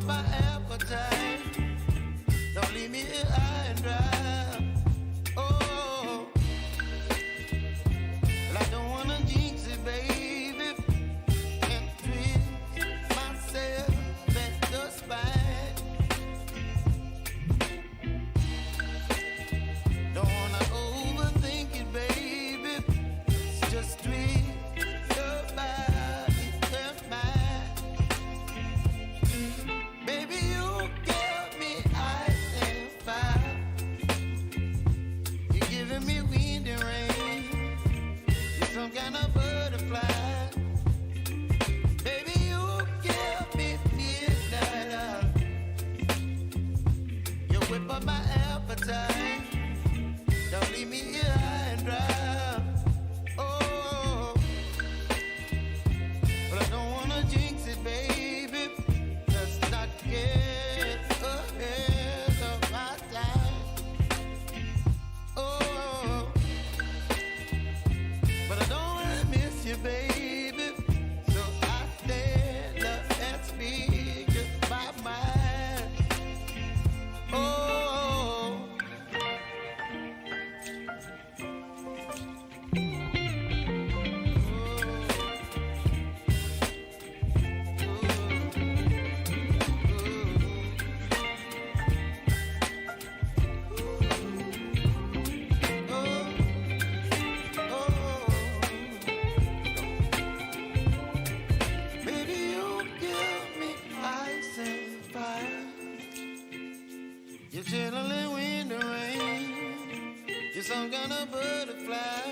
my appetite. Don't leave me here high and dry. Oh, well, I don't wanna jinx it, baby, and twist myself at the spine. Don't wanna overthink it, baby. It's just twist your body and mine. Baby, you give me ice and fire. You're giving me wind and rain. You're some kind of butterfly. Baby, you give me midnight. You whip up my appetite. Don't leave me here high and dry. Oh, but I don't wanna jinx it, baby. Let's not get ahead of my time. Oh, but I don't wanna miss you, baby. So I stand up and speak my mind. Oh. Baby, you give me ice and fire. You're chilling wind and rain. You're some kind of butterfly.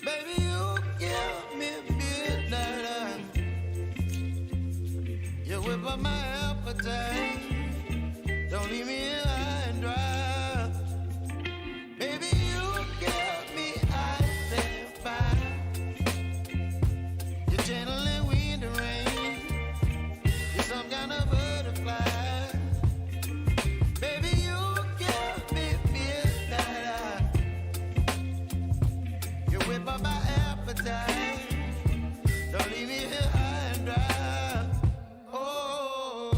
Baby, you give me midnight. You whip up my appetite. Don't leave me here high and dry. Baby, you give me ice and fire. You're channeling wind and rain. You're some kind of butterfly. Baby, you give me midnight. You whip up my appetite. Don't leave me here high and dry. Oh,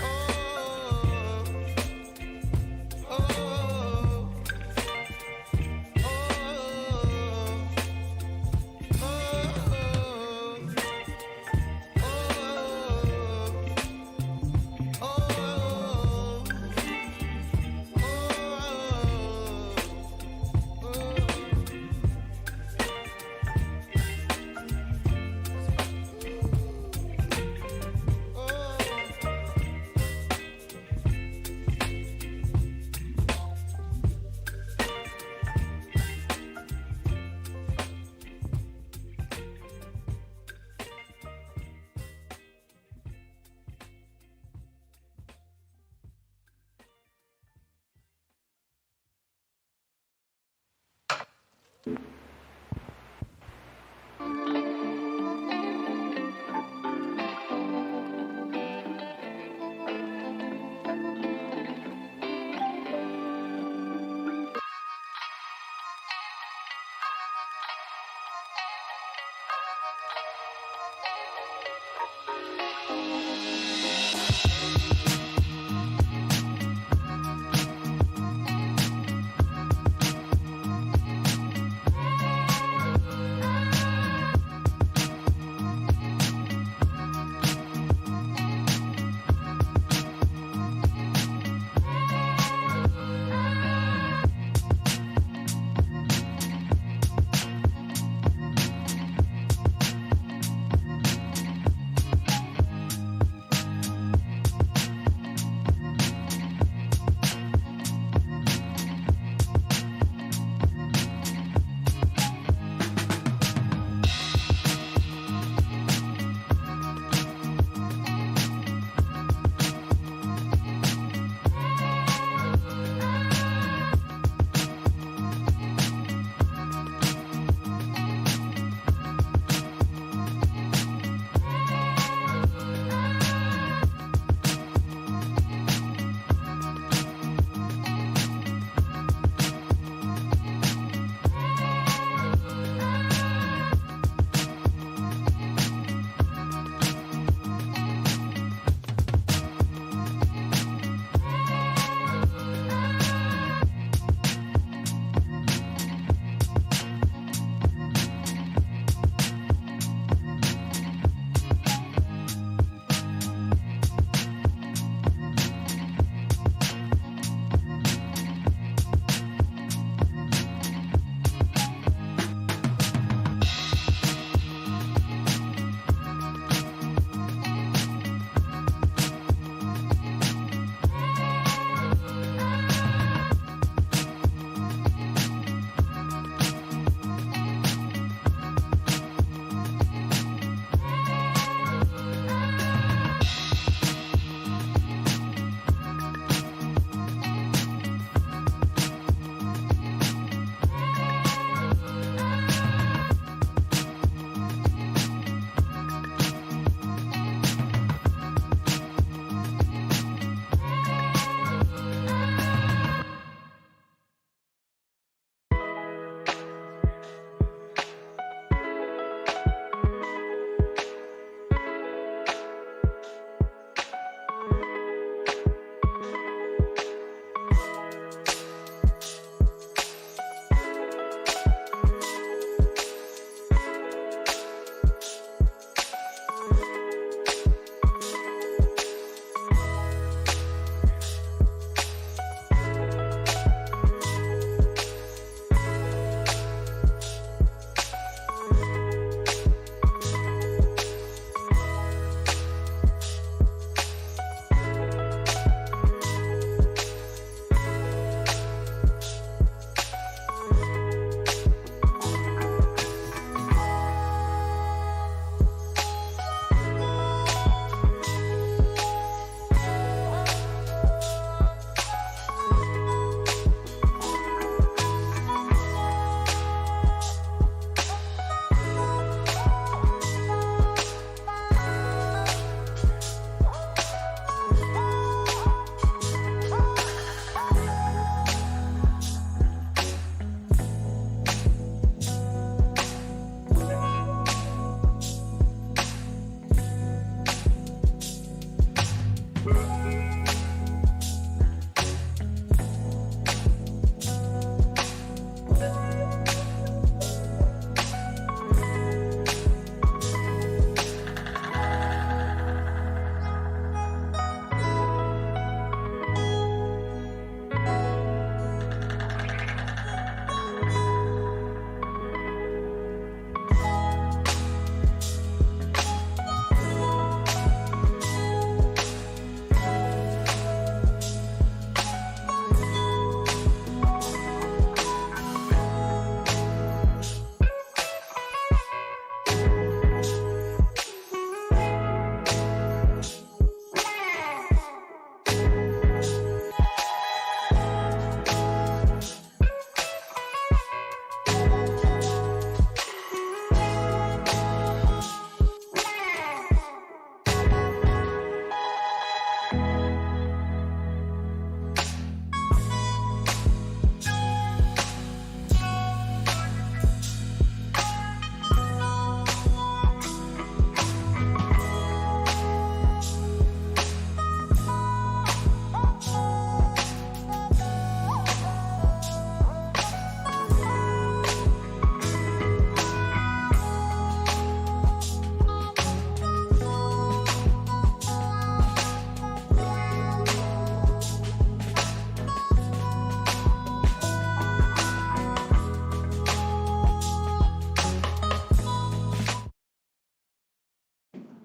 oh,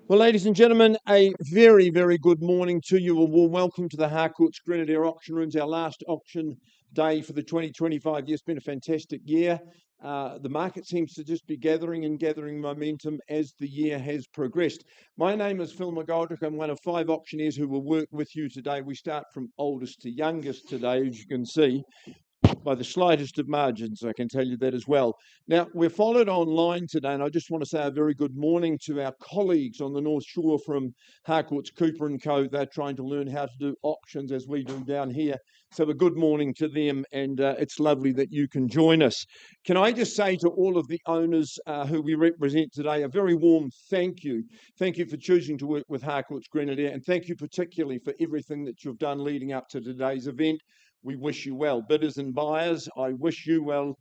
Well, ladies and gentlemen, a very, very good morning to you. A warm welcome to the Harcourts Grenadier Auction Rooms, our last auction day for the 2025 year. It's been a fantastic year. The market seems to just be gathering and gathering momentum as the year has progressed. My name is Phil McGoldrick. I'm one of 5 auctioneers who will work with you today. We start from oldest to youngest today, as you can see, by the slightest of margins, I can tell you that as well. Now, we're followed online today, and I just want to say a very good morning to our colleagues on the North Shore from Harcourts Cooper & Co. They're trying to learn how to do auctions as we do down here. So a good morning to them, and it's lovely that you can join us. Can I just say to all of the owners who we represent today, a very warm thank you. Thank you for choosing to work with Harcourts Grenadier, and thank you particularly for everything that you've done leading up to today's event. We wish you well. Bidders and buyers, I wish you well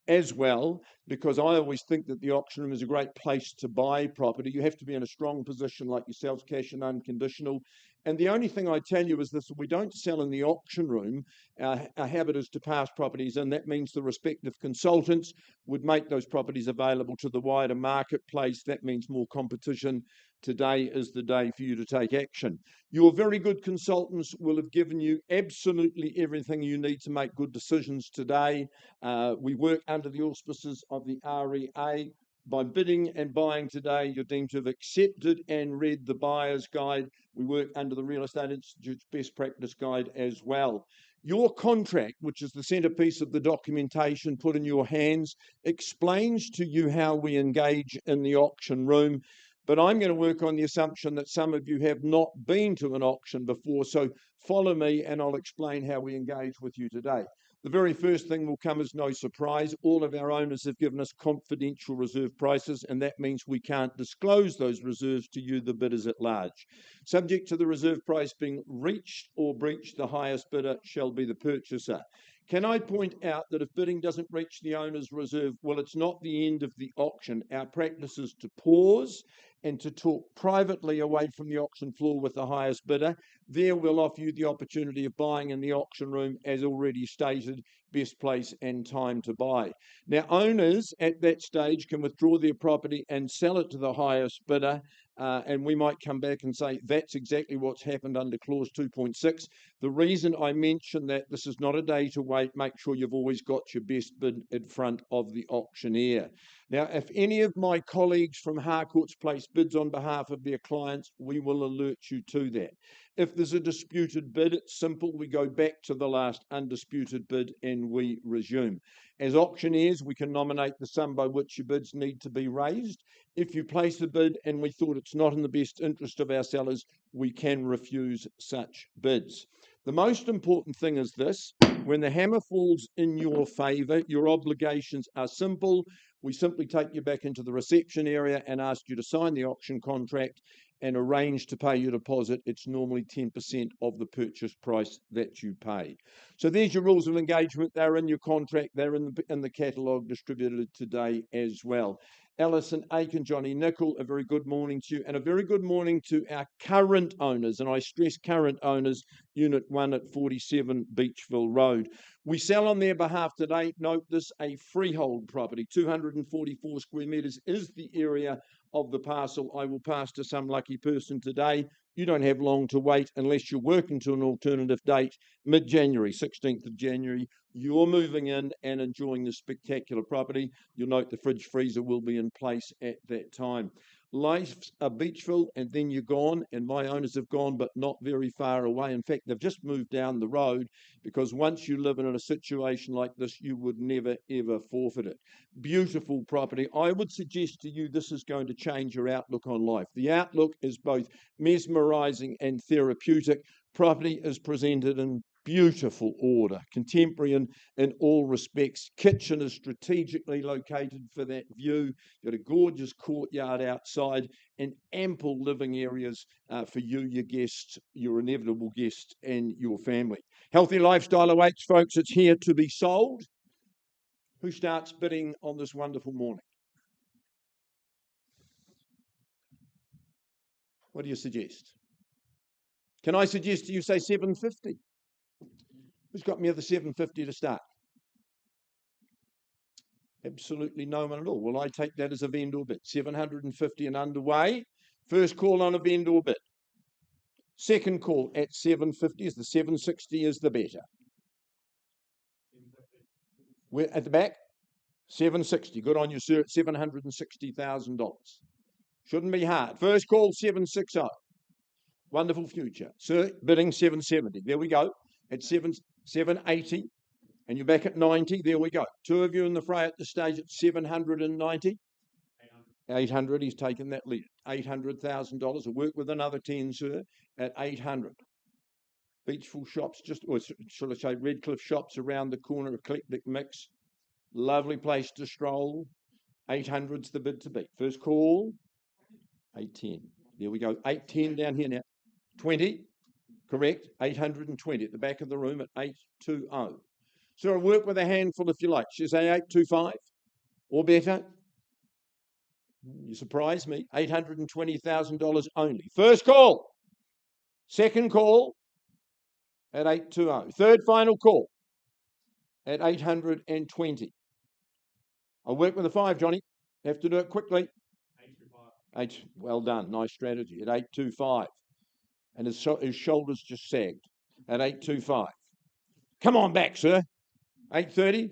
as well, because I always think that the auction room is a great place to buy property. You have to be in a strong position like yourselves, cash and unconditional. And the only thing I tell you is this: we don't sell in the auction room. Our habit is to pass properties in. That means the respective consultants would make those properties available to the wider marketplace. That means more competition. Today is the day for you to take action. Your very good consultants will have given you absolutely everything you need to make good decisions today. We work under the auspices of the REA. By bidding and buying today, you're deemed to have accepted and read the buyer's guide. We work under the Real Estate Institute's best practice guide as well. Your contract, which is the centrepiece of the documentation put in your hands, explains to you how we engage in the auction room. But I'm going to work on the assumption that some of you have not been to an auction before, so follow me and I'll explain how we engage with you today. The very first thing will come as no surprise. All of our owners have given us confidential reserve prices, and that means we can't disclose those reserves to you, the bidders at large. Subject to the reserve price being reached or breached, the highest bidder shall be the purchaser. Can I point out that if bidding doesn't reach the owner's reserve, well, it's not the end of the auction. Our practice is to pause and to talk privately away from the auction floor with the highest bidder. There we'll offer you the opportunity of buying in the auction room, as already stated, best place and time to buy. Now, owners at that stage can withdraw their property and sell it to the highest bidder, and we might come back and say that's exactly what's happened under clause 2.6. The reason I mention that this is not a day to wait, make sure you've always got your best bid in front of the auctioneer. Now, if any of my colleagues from Harcourts place bids on behalf of their clients, we will alert you to that. If there's a disputed bid, it's simple. We go back to the last undisputed bid and we resume. As auctioneers, we can nominate the sum by which your bids need to be raised. If you place a bid and we thought it's not in the best interest of our sellers, we can refuse such bids. The most important thing is this: when the hammer falls in your favour, your obligations are simple. We simply take you back into the reception area and ask you to sign the auction contract and arrange to pay your deposit. It's normally 10% of the purchase price that you pay. So there's your rules of engagement. They're in your contract. They're in the catalogue distributed today as well. Alison Aiken, Johnny Nicol, a very good morning to you, and a very good morning to our current owners, and I stress current owners, Unit 1 at 47 Beachville Road. We sell on their behalf today, note this, a freehold property. 244 square metres is the area of the parcel I will pass to some lucky person today. You don't have long to wait unless you're working to an alternative date, mid-January, 16th of January. You're moving in and enjoying this spectacular property. You'll note the fridge freezer will be in place at that time. Life's a Beachville and then you're gone, and my owners have gone, but not very far away. In fact, they've just moved down the road, because once you live in a situation like this, you would never, ever forfeit it. Beautiful property. I would suggest to you this is going to change your outlook on life. The outlook is both mesmerising and therapeutic. Property is presented in beautiful order, contemporary in all respects. Kitchen is strategically located for that view. You've got a gorgeous courtyard outside and ample living areas for you, your guests, your inevitable guests, and your family. Healthy lifestyle awaits, folks. It's here to be sold. Who starts bidding on this wonderful morning? What do you suggest? Can I suggest to you say 750? Who's got me at the 750 to start? Absolutely no one at all. Well, I take that as a vendor bid. 750 and underway First call on a vendor bid. Second call at 750 is the 760 is the better. We're at the back, 760. Good on you, sir, at $760,000. Shouldn't be hard. First call, 760. Wonderful future. Sir, bidding 770. There we go. At 780. And you're back at 90. There we go. Two of you in the fray at the stage at 790. 800. He's taken that lead. $800,000. I'll work with another 10, sir, at 800. Beachful shops, or should I say Redcliffe shops around the corner, eclectic mix. Lovely place to stroll. 800's the bid to beat. First call, 810. There we go. 810 down here now. 20, correct. 820 at the back of the room at 820. So I'll work with a handful if you like. Should I say 825 or better? You surprise me. $820,000 only. First call. Second call at 820. Third final call at 820. I'll work with a 5, Johnny. Have to do it quickly. 825. Well done. Nice strategy. At 825. And his shoulders just sagged. At 825. Come on back, sir. 830.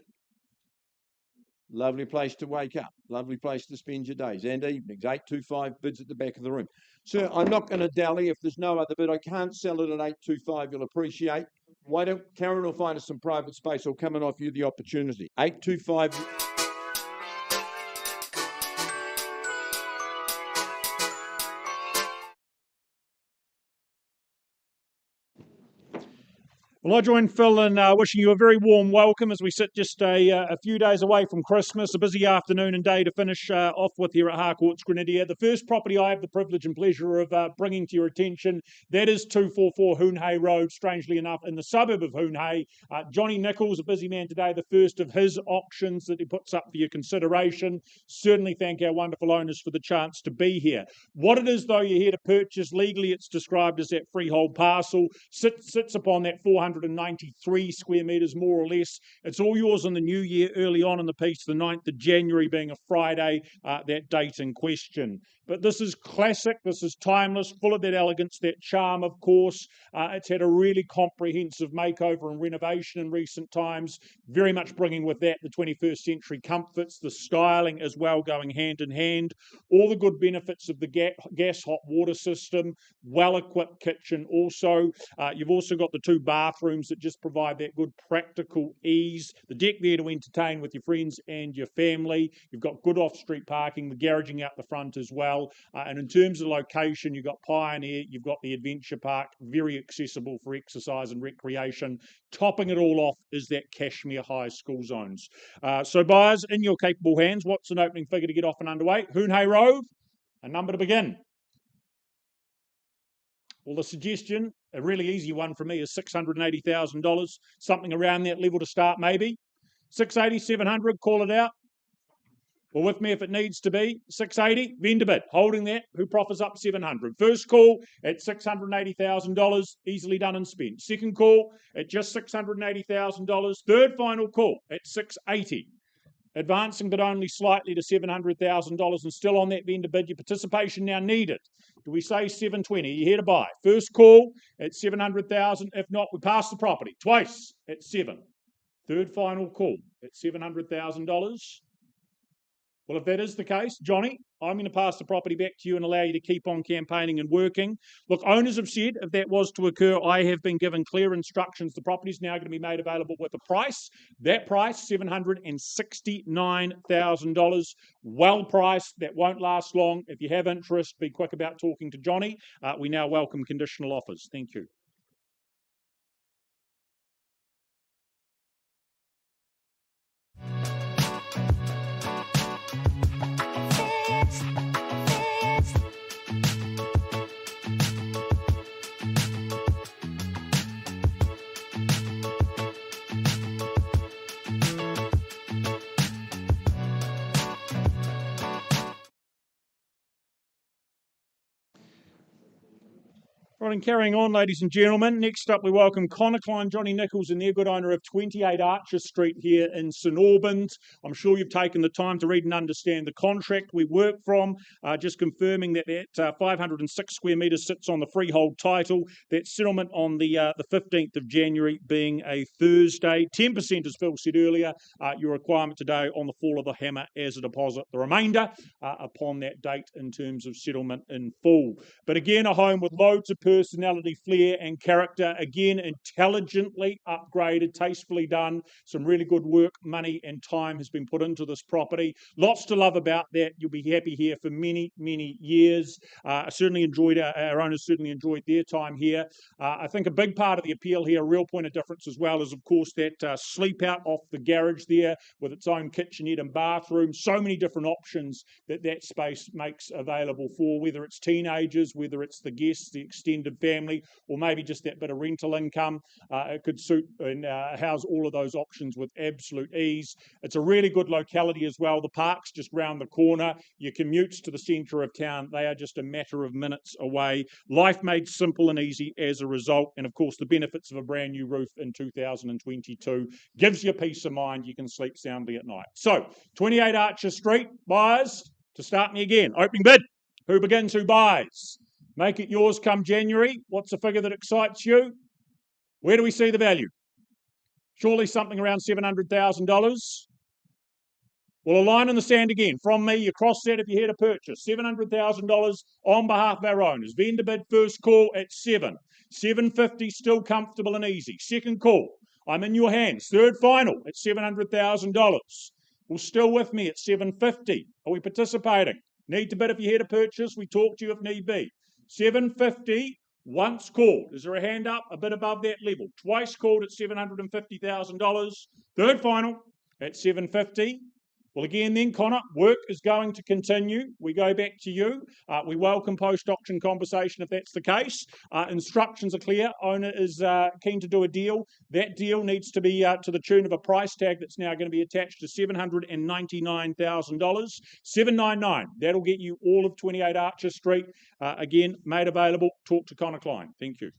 Lovely place to wake up. Lovely place to spend your days and evenings. 825 bids at the back of the room. Sir, I'm not going to dally. If there's no other bid, I can't sell it at 825. You'll appreciate. Why don't Karen will find us some private space or come and offer you the opportunity. 825. Well, I join Phil in wishing you a very warm welcome as we sit just a few days away from Christmas, a busy afternoon and day to finish off with here at Harcourts Grenadier. The first property I have the privilege and pleasure of bringing to your attention, that is 244 Hoonhay Road, strangely enough, in the suburb of Hoonhay. Johnny Nichols, a busy man today, the first of his auctions that he puts up for your consideration. Certainly thank our wonderful owners for the chance to be here. What it is, though, you're here to purchase, legally it's described as that freehold parcel, sits upon that 493 square metres, more or less. It's all yours in the new year, early on in the piece, the 9th of January being a Friday, that date in question. But this is classic, this is timeless, full of that elegance, that charm, of course. It's had a really comprehensive makeover and renovation in recent times, very much bringing with that the 21st century comforts, the styling as well going hand in hand, all the good benefits of the gas hot water system, well-equipped kitchen also. You've also got the 2 bathrooms that just provide that good practical ease, the deck there to entertain with your friends and your family. You've got good off-street parking, the garaging out the front as well. And in terms of location, you've got Pioneer, you've got the Adventure Park, very accessible for exercise and recreation. Topping it all off is that Cashmere High school zones. So buyers, in your capable hands, what's an opening figure to get off and underway? Hoonhay Road, a number to begin. Well, the suggestion, a really easy one for me, is $680,000, something around that level to start maybe. 680, 700, call it out. Well, with me if it needs to be. 680, vendor bid, holding that. Who proffers up 700? First call at $680,000, easily done and spent. Second call at just $680,000. Third final call at 680. Advancing but only slightly to $700,000 and still on that vendor bid. Your participation now needed. Do we say 720? Are you here to buy? First call at 700,000. If not, we pass the property twice at 7. Third final call at $700,000. Well, if that is the case, Johnny, I'm going to pass the property back to you and allow you to keep on campaigning and working. Look, owners have said if that was to occur, I have been given clear instructions. The property is now going to be made available with a price. That price, $769,000. Well priced. That won't last long. If you have interest, be quick about talking to Johnny. We now welcome conditional offers. Thank you. Right, and carrying on, ladies and gentlemen, next up we welcome Connor Klein, Johnny Nichols, and their good owner of 28 Archer Street here in St Albans. I'm sure you've taken the time to read and understand the contract we work from, just confirming that 506 square metres sits on the freehold title. That settlement on the 15th of January being a Thursday. 10%, as Phil said earlier, your requirement today on the fall of the hammer as a deposit. The remainder upon that date in terms of settlement in full. But again, a home with loads of personality, flair and character. Again, intelligently upgraded, tastefully done. Some really good work, money and time has been put into this property. Lots to love about that. You'll be happy here for many, many years. I certainly enjoyed, our owners certainly enjoyed their time here. I think a big part of the appeal here, a real point of difference as well, is of course that sleep out off the garage there with its own kitchenette and bathroom. So many different options that space makes available for, whether it's teenagers, whether it's the guests, the extended family, or maybe just that bit of rental income. It could suit and house all of those options with absolute ease. It's a really good locality as well. The park's just round the corner. Your commutes to the centre of town, they are just a matter of minutes away. Life made simple and easy as a result. And of course, the benefits of a brand new roof in 2022 gives you peace of mind. You can sleep soundly at night. So, 28 Archer Street, buyers, to start me again. Opening bid. Who begins, who buys? Make it yours come January. What's the figure that excites you? Where do we see the value? Surely something around $700,000. Well, a line in the sand again. From me, you cross that if you're here to purchase. $700,000 on behalf of our owners. Vendor bid first call at 7. 750 still comfortable and easy. Second call. I'm in your hands. Third final at $700,000. Well, still with me at 750. Are we participating? Need to bid if you're here to purchase. We talk to you if need be. 750 once called. Is there a hand up a bit above that level? Twice called at $750,000. Third final at 750. Well, again then, Connor, work is going to continue. We go back to you. We welcome post-auction conversation if that's the case. Instructions are clear. Owner is keen to do a deal. That deal needs to be to the tune of a price tag that's now going to be attached to $799,000. $799. That'll get you all of 28 Archer Street. Again, made available. Talk to Connor Klein. Thank you.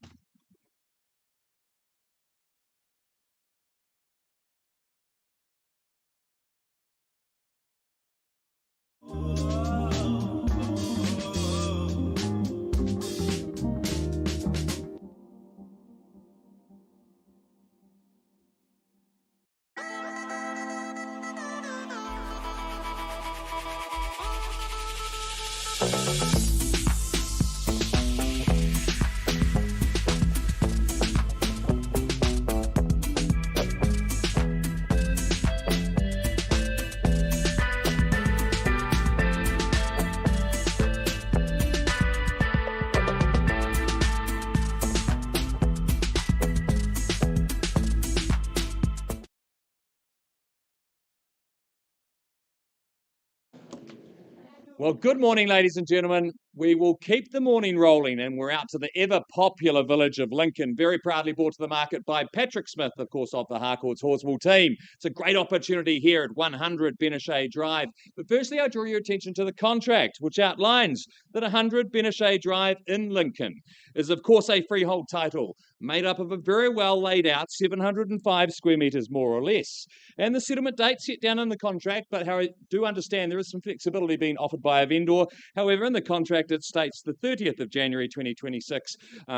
Well, good morning, ladies and gentlemen. We will keep the morning rolling, and we're out to the ever-popular village of Lincoln, very proudly brought to the market by Patrick Smith, of course, of the Harcourts Horseball team. It's a great opportunity here at 100 Benechet Drive. But firstly, I draw your attention to the contract, which outlines that 100 Benechet Drive in Lincoln is, of course, a freehold title made up of a very well laid out 705 square metres, more or less. And the settlement date set down in the contract, but how I do understand there is some flexibility being offered by a vendor. However, in the contract, it states the 30th of January 2026.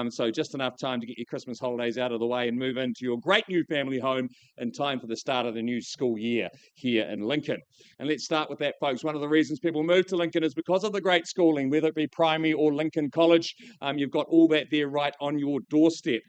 So just enough time to get your Christmas holidays out of the way and move into your great new family home in time for the start of the new school year here in Lincoln. And let's start with that, folks. One of the reasons people move to Lincoln is because of the great schooling, whether it be primary or Lincoln College. You've got all that there right on your doorstep.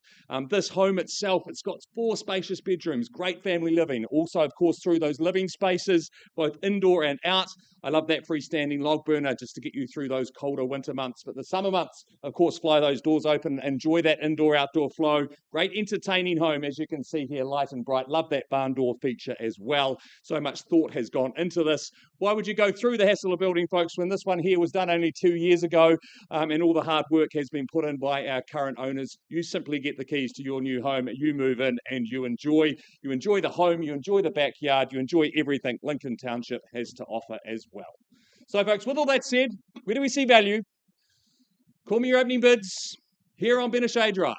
This home itself, it's got 4 spacious bedrooms, great family living. Also, of course, through those living spaces, both indoor and out. I love that freestanding log burner just to get you through those colder winter months. But the summer months, of course, fly those doors open, enjoy that indoor-outdoor flow. Great entertaining home, as you can see here, light and bright. Love that barn door feature as well. So much thought has gone into this. Why would you go through the hassle of building, folks, when this one here was done only 2 years ago and all the hard work has been put in by our current owners? You simply get the keys to your new home, you move in and you enjoy the home, you enjoy the backyard, you enjoy everything Lincoln Township has to offer as well. So, folks, with all that said, where do we see value? Call me your opening bids. here on Benashay Drive.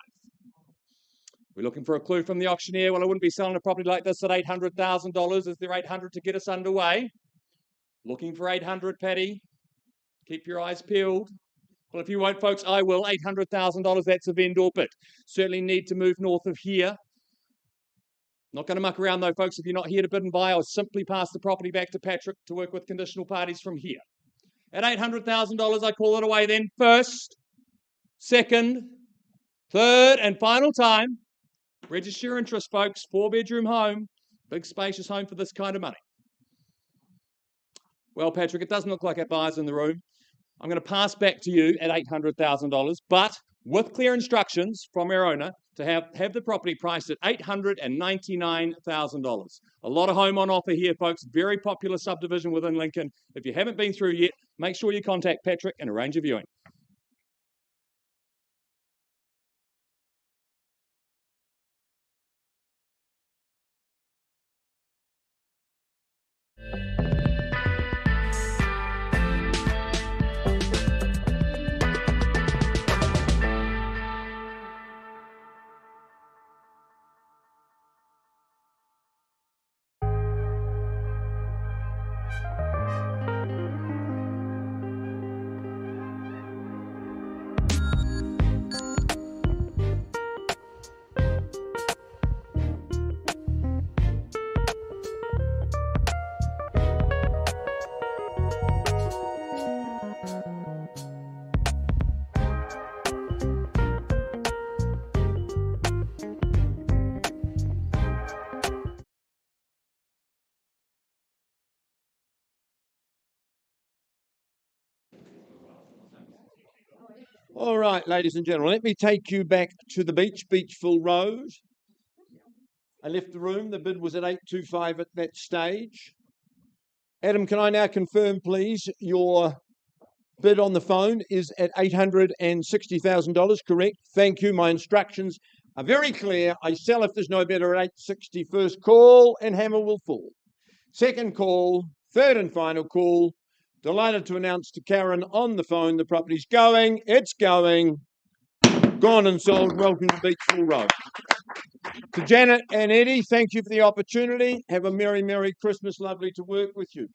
We're looking for a clue from the auctioneer. Well, I wouldn't be selling a property like this at $800,000. Is there 800 to get us underway? Looking for 800, Paddy. Keep your eyes peeled. Well, if you won't, folks, I will. $800,000, that's a vendor bid. Certainly need to move north of here. Not going to muck around though, folks. If you're not here to bid and buy, I'll simply pass the property back to Patrick to work with conditional parties from here. At $800,000, I call it away then. First, second, third, and final time. Register your interest, folks. 4-bedroom home. Big spacious home for this kind of money. Well, Patrick, it doesn't look like our buyer's in the room. I'm going to pass back to you at $800,000, but with clear instructions from our owner to have the property priced at $899,000. A lot of home on offer here, folks. Very popular subdivision within Lincoln. If you haven't been through yet, make sure you contact Patrick and arrange a viewing. All right, ladies and gentlemen, let me take you back to the beach, Beachville Road. I left the room. The bid was at 825 at that stage. Adam, can I now confirm, please, your bid on the phone is at $860,000, correct? Thank you. My instructions are very clear. I sell if there's no bidder at 860. First call and hammer will fall. Second call, third and final call. Delighted to announce to Karen on the phone the property's going. It's going. Gone and sold. Welcome to Beachville Road. To Janet and Eddie, thank you for the opportunity. Have a merry, merry Christmas. Lovely to work with you.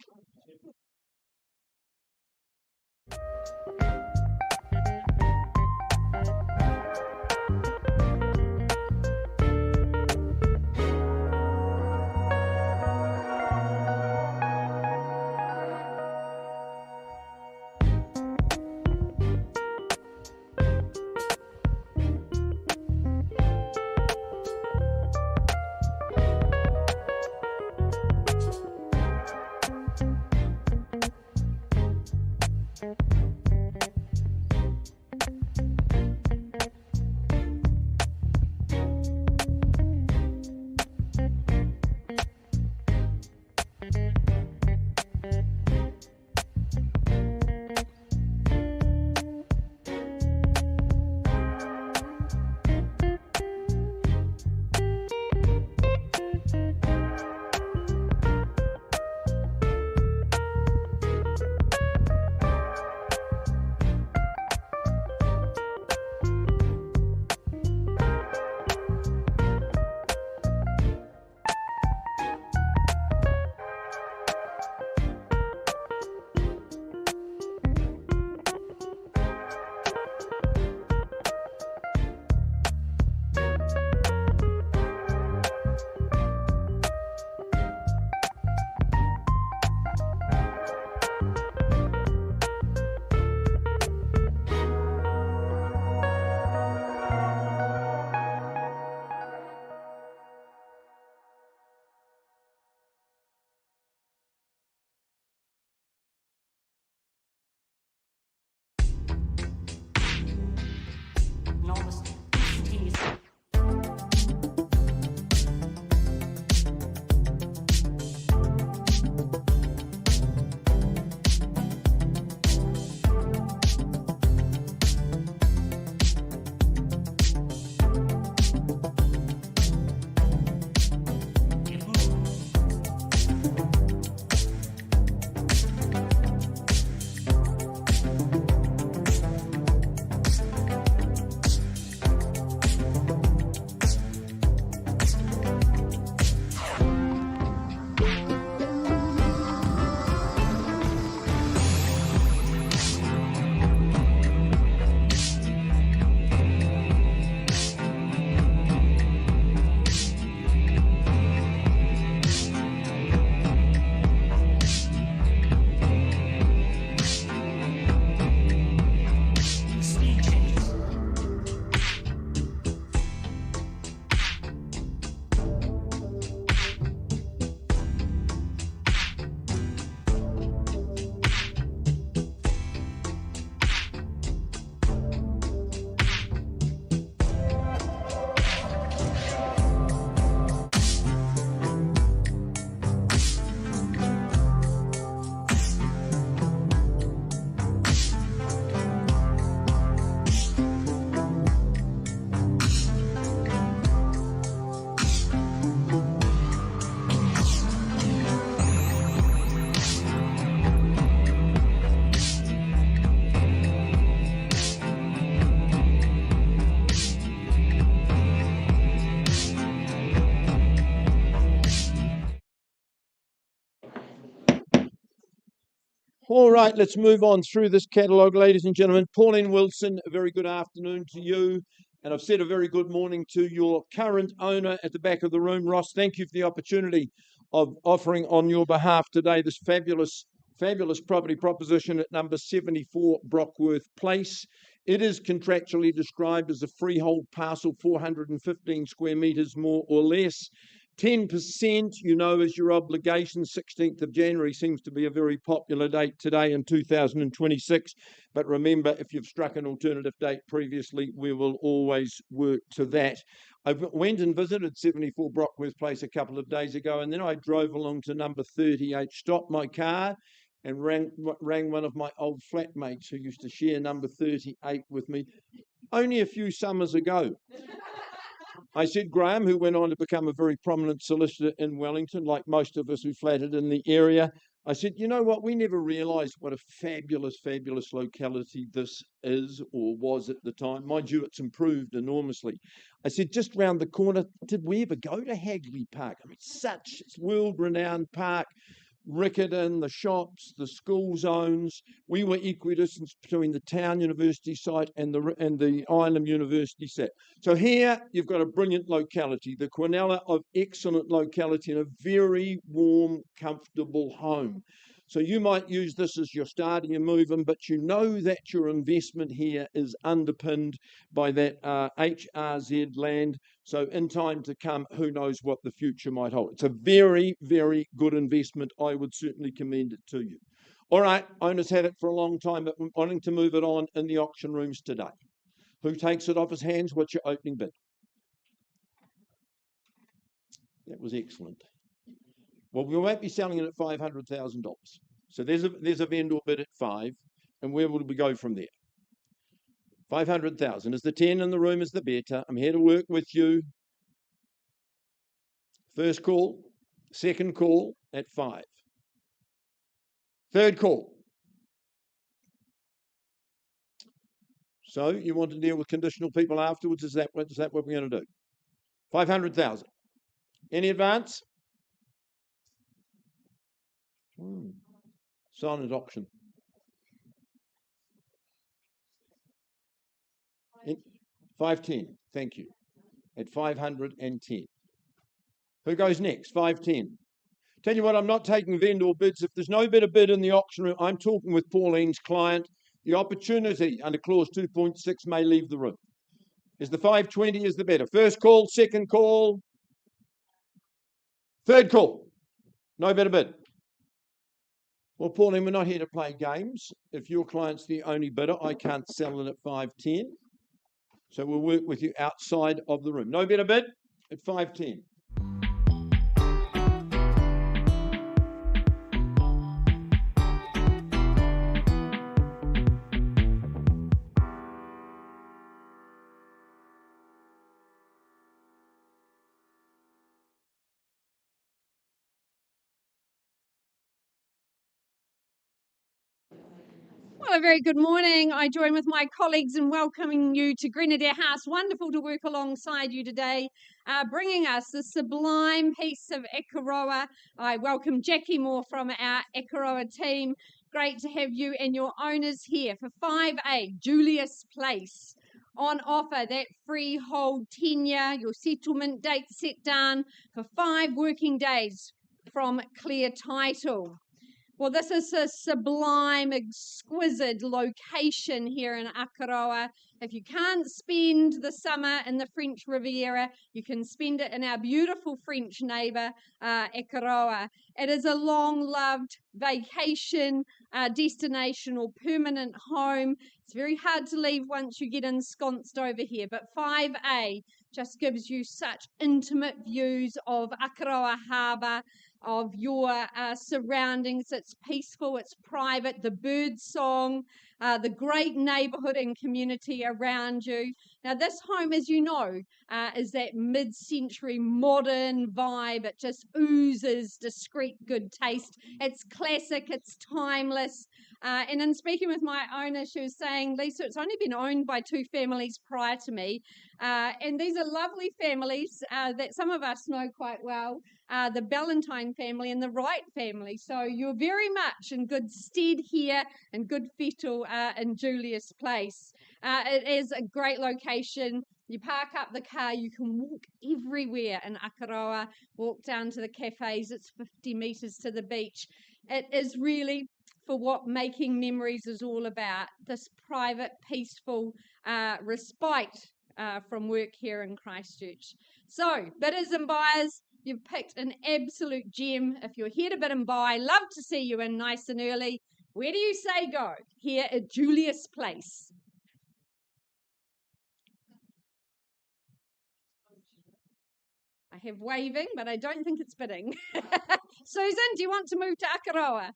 All right, let's move on through this catalogue, ladies and gentlemen. Pauline Wilson, a very good afternoon to you. And I've said a very good morning to your current owner at the back of the room. Ross, thank you for the opportunity of offering on your behalf today this fabulous property proposition at number 74 Brockworth Place. It is contractually described as a freehold parcel, 415 square metres more or less. 10%, you know, is your obligation. 16th of January seems to be a very popular date today in 2026. But remember, if you've struck an alternative date previously, we will always work to that. I went and visited 74 Brockworth Place a couple of days ago, and then I drove along to number 38, stopped my car, and rang one of my old flatmates who used to share number 38 with me only a few summers ago. I said, Graham, who went on to become a very prominent solicitor in Wellington, like most of us who flatted in the area, I said, you know what, we never realised what a fabulous locality this is or was at the time. Mind you, it's improved enormously. I said, just round the corner, did we ever go to Hagley Park? I mean, such world-renowned park. Riccarton, the shops, the school zones. We were equidistant between the town university site and the Ilam University site. So here you've got a brilliant locality, the Quinella of excellent locality and a very warm, comfortable home. So you might use this as your starting and moving, but you know that your investment here is underpinned by that HRZ land. So in time to come, who knows what the future might hold. It's a very, very good investment. I would certainly commend it to you. All right, owners had it for a long time, but we're wanting to move it on in the auction rooms today. Who takes it off his hands? What's your opening bid? That was excellent. Well, we won't be selling it at $500,000. So there's a vendor bid at 5, and where will we go from there? 500,000. Is the 10 in the room is the better. I'm here to work with you. First call, second call at 5. Third call. So you want to deal with conditional people afterwards? Is that what we're going to do? 500,000. Any advance? Silent auction. 510. Thank you. At 510. Who goes next? 510. Tell you what, I'm not taking vendor bids. If there's no better bid in the auction room, I'm talking with Pauline's client. The opportunity under clause 2.6 may leave the room. Is the 520 is the better? First call, second call, third call. No better bid. Well, Pauline, we're not here to play games. If your client's the only bidder, I can't sell it at 510. So we'll work with you outside of the room. No better bid at 510. Well, a very good morning. I join with my colleagues in welcoming you to Grenadier House. Wonderful to work alongside you today, bringing us the sublime piece of Ekaroa. I welcome Jackie Moore from our Ekaroa team. Great to have you and your owners here for 5A Julius Place. On offer, that freehold tenure, your settlement date set down for 5 working days from Clear Title. Well, this is a sublime, exquisite location here in Akaroa. If you can't spend the summer in the French Riviera, you can spend it in our beautiful French neighbour, Akaroa. It is a long-loved vacation destination or permanent home. It's very hard to leave once you get ensconced over here, but 5A just gives you such intimate views of Akaroa Harbour, of your surroundings. It's peaceful, it's private, the bird song the great neighbourhood and community around you. Now, this home, as you know, is that mid-century modern vibe. It just oozes discreet good taste. It's classic, it's timeless. And in speaking with my owner, she was saying, Lisa, it's only been owned by 2 families prior to me. And these are lovely families that some of us know quite well, the Ballantyne family and the Wright family. So you're very much in good stead here and good fettle in Julius Place. It is a great location. You park up the car, you can walk everywhere in Akaroa, walk down to the cafes, it's 50 metres to the beach. It is really for what making memories is all about, this private, peaceful respite from work here in Christchurch. So, bidders and buyers, you've picked an absolute gem. If you're here to bid and buy, love to see you in nice and early. Where do you say go? Here at Julius Place. I have waving, but I don't think it's bidding. Susan, do you want to move to Akaroa?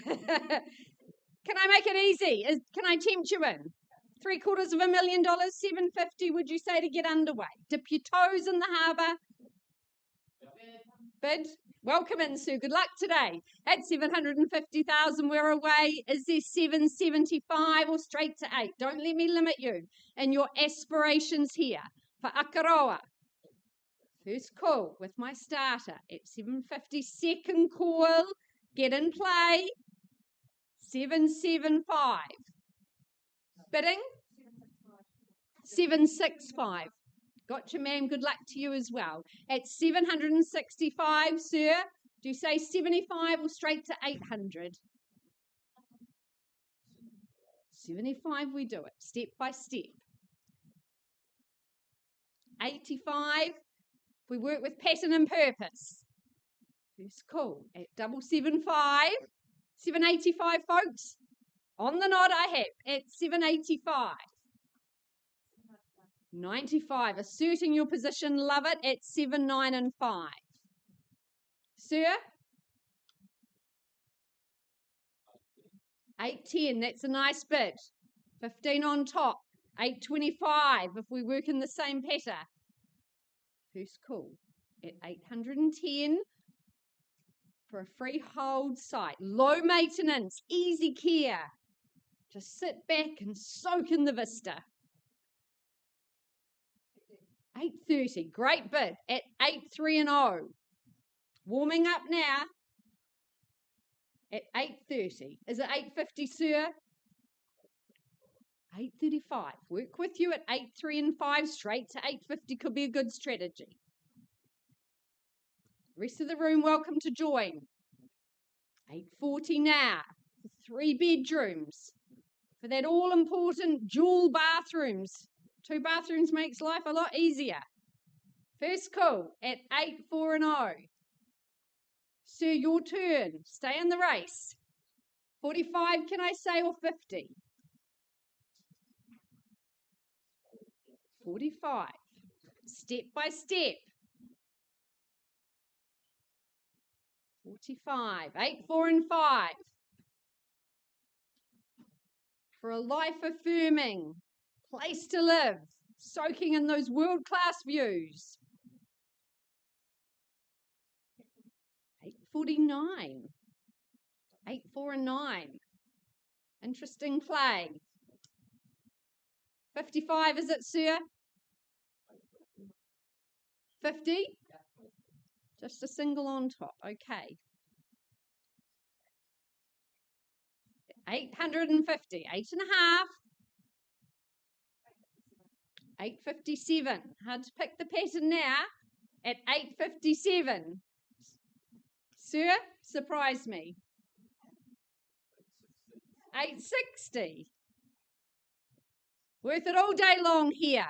Can I make it easy? Can I tempt you in? $750,000, $750, would you say, to get underway? Dip your toes in the harbour. Bid. Welcome in, Sue. Good luck today. At $750,000, we're away. Is there $775 or straight to 8? Don't let me limit you and your aspirations here for Akaroa. First call with my starter at $750. Second call. Get in play. $775. Bidding? $765. Gotcha, ma'am. Good luck to you as well. At $765, sir, do you say 75 or straight to 800? 75, we do it, step by step. 85, we work with pattern and purpose. First call at 775. 785, folks. On the nod I have at 785. 95, asserting your position, love it, at 7, 9 and 5. Sir? 810, that's a nice bid. 15 on top. 825 if we work in the same pattern. First call at 810 for a freehold site. Low maintenance, easy care. Just sit back and soak in the vista. 830, great bid at 83 Warming up now at 830. Is it 850, sir? 835. Work with you at 83 and 5. Straight to 850 could be a good strategy. Rest of the room, welcome to join. 840 now. 3 bedrooms. For that all-important dual bathrooms. 2 bathrooms makes life a lot easier. First call at 840. Sir, your turn. Stay in the race. 45, can I say, or 50? 45. Step by step. 45. 8, 4 and 5. For a life affirming place to live, soaking in those world-class views. 849. 8, 4 and 9. Interesting play. 55, is it, sir? 50? Just a single on top. Okay. 850. 8.5. 857. Hard to pick the pattern now. At 857. Sir, surprise me. 860. Worth it all day long here.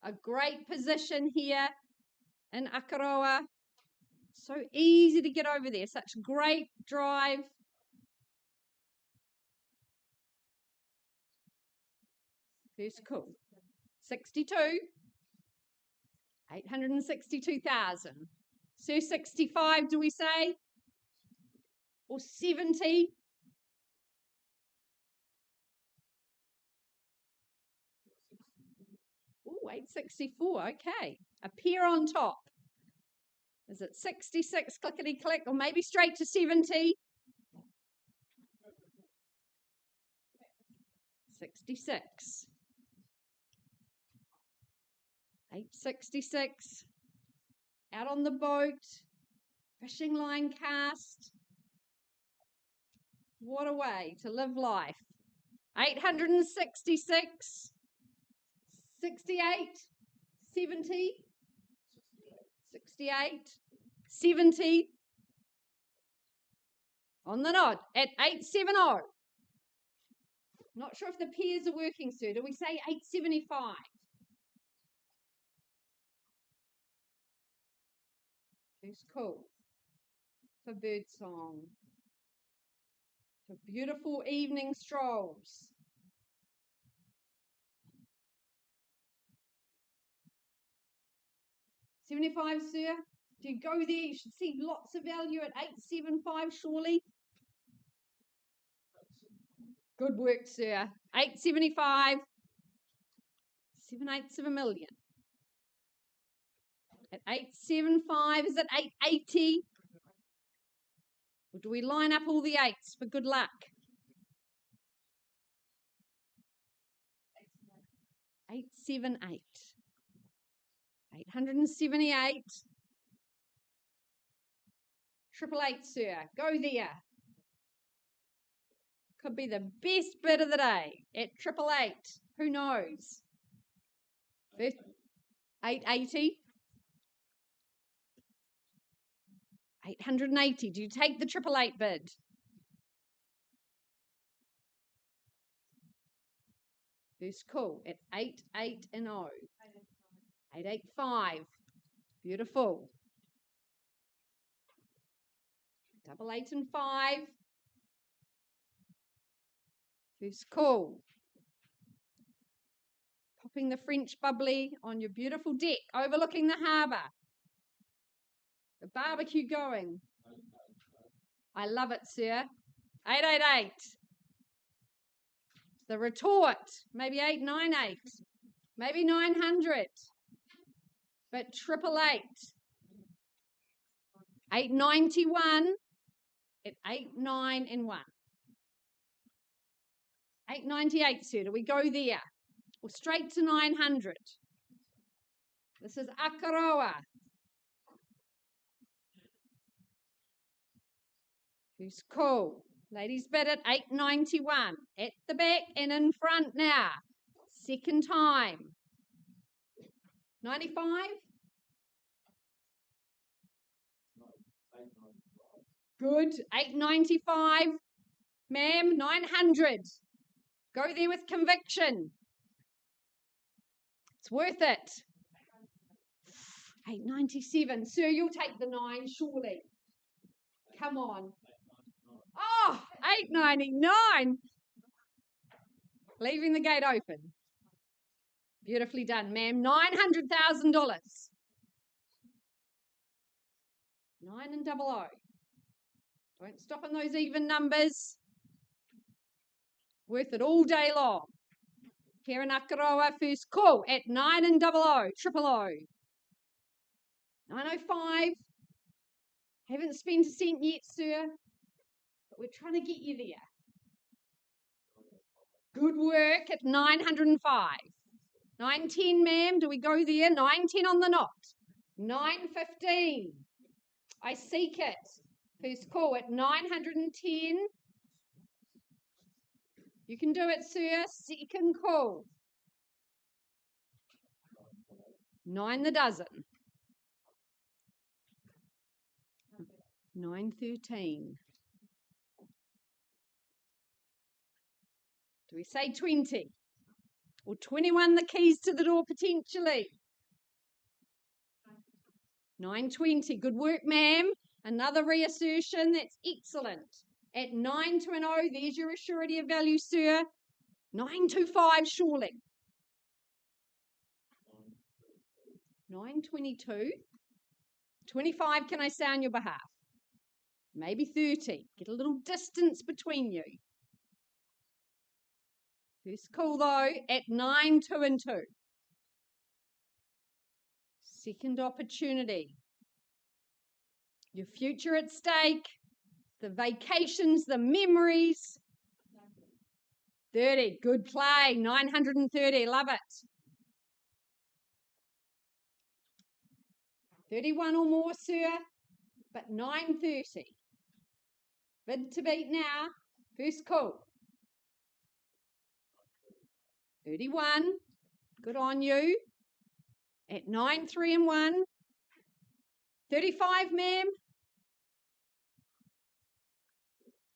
A great position here in Akaroa. So easy to get over there. Such great drive. First call. 62. 862,000. Sir, 65, do we say? Or 70? 864. Okay. A pair on top. Is it 66 clickety click or maybe straight to 70? 66. 866. Out on the boat. Fishing line cast. What a way to live life. 866. 68. 70. 68. 70. On the nod at 870. Not sure if the pairs are working, sir. Do we say 875? Who's cool? For birdsong. For beautiful evening strolls. $75, sir. Do you go there? You should see lots of value at 875, surely. Good work, sir. 875. 7/8 of a million. At 875, is it 880? Or do we line up all the eights for good luck? 878. 878. 888, sir. Go there. Could be the best bid of the day at 888. Who knows? 880. 880. Do you take the 888 bid? Who's cool? At 88 and 0. 885. Beautiful. 88 and 5. Who's cool? Popping the French bubbly on your beautiful deck overlooking the harbour. The barbecue going. I love it, sir. 888. The retort. Maybe 898. Maybe 900. But 888. 891 at 89 and 1. 898, sir. Do we go there? Or straight to 900? This is Akaroa. Who's cool? Ladies bid at 891. At the back and in front now. Second time. 95? Good. 895. Ma'am, 900. Go there with conviction. It's worth it. 897. Sir, you'll take the 9, surely. Come on. Oh, 899. Leaving the gate open. Beautifully done, ma'am. $900,000. 9 and 00. Don't stop on those even numbers. Worth it all day long. Here in Akaroa, first call at 9 and 00, 000. 905. Haven't spent a cent yet, sir. But we're trying to get you there. Good work at 905. 910, ma'am. Do we go there? 910 on the knot. 915. I seek it. First call at 910. You can do it, sir. Second call. 9 the dozen. 913. Do we say 20? Or 21 the keys to the door potentially? 920. Good work, ma'am. Another reassertion. That's excellent. At 920, there's your assurity of value, sir. 925, surely. 922. 25, can I say on your behalf? Maybe 30. Get a little distance between you. First call, though, at 9, 2 and 2. Second opportunity. Your future at stake. The vacations, the memories. 30, good play. 930, love it. 31 or more, sir, but 930. Bid to beat now. First call. 31, good on you. At 9, 3 and 1. 35, ma'am.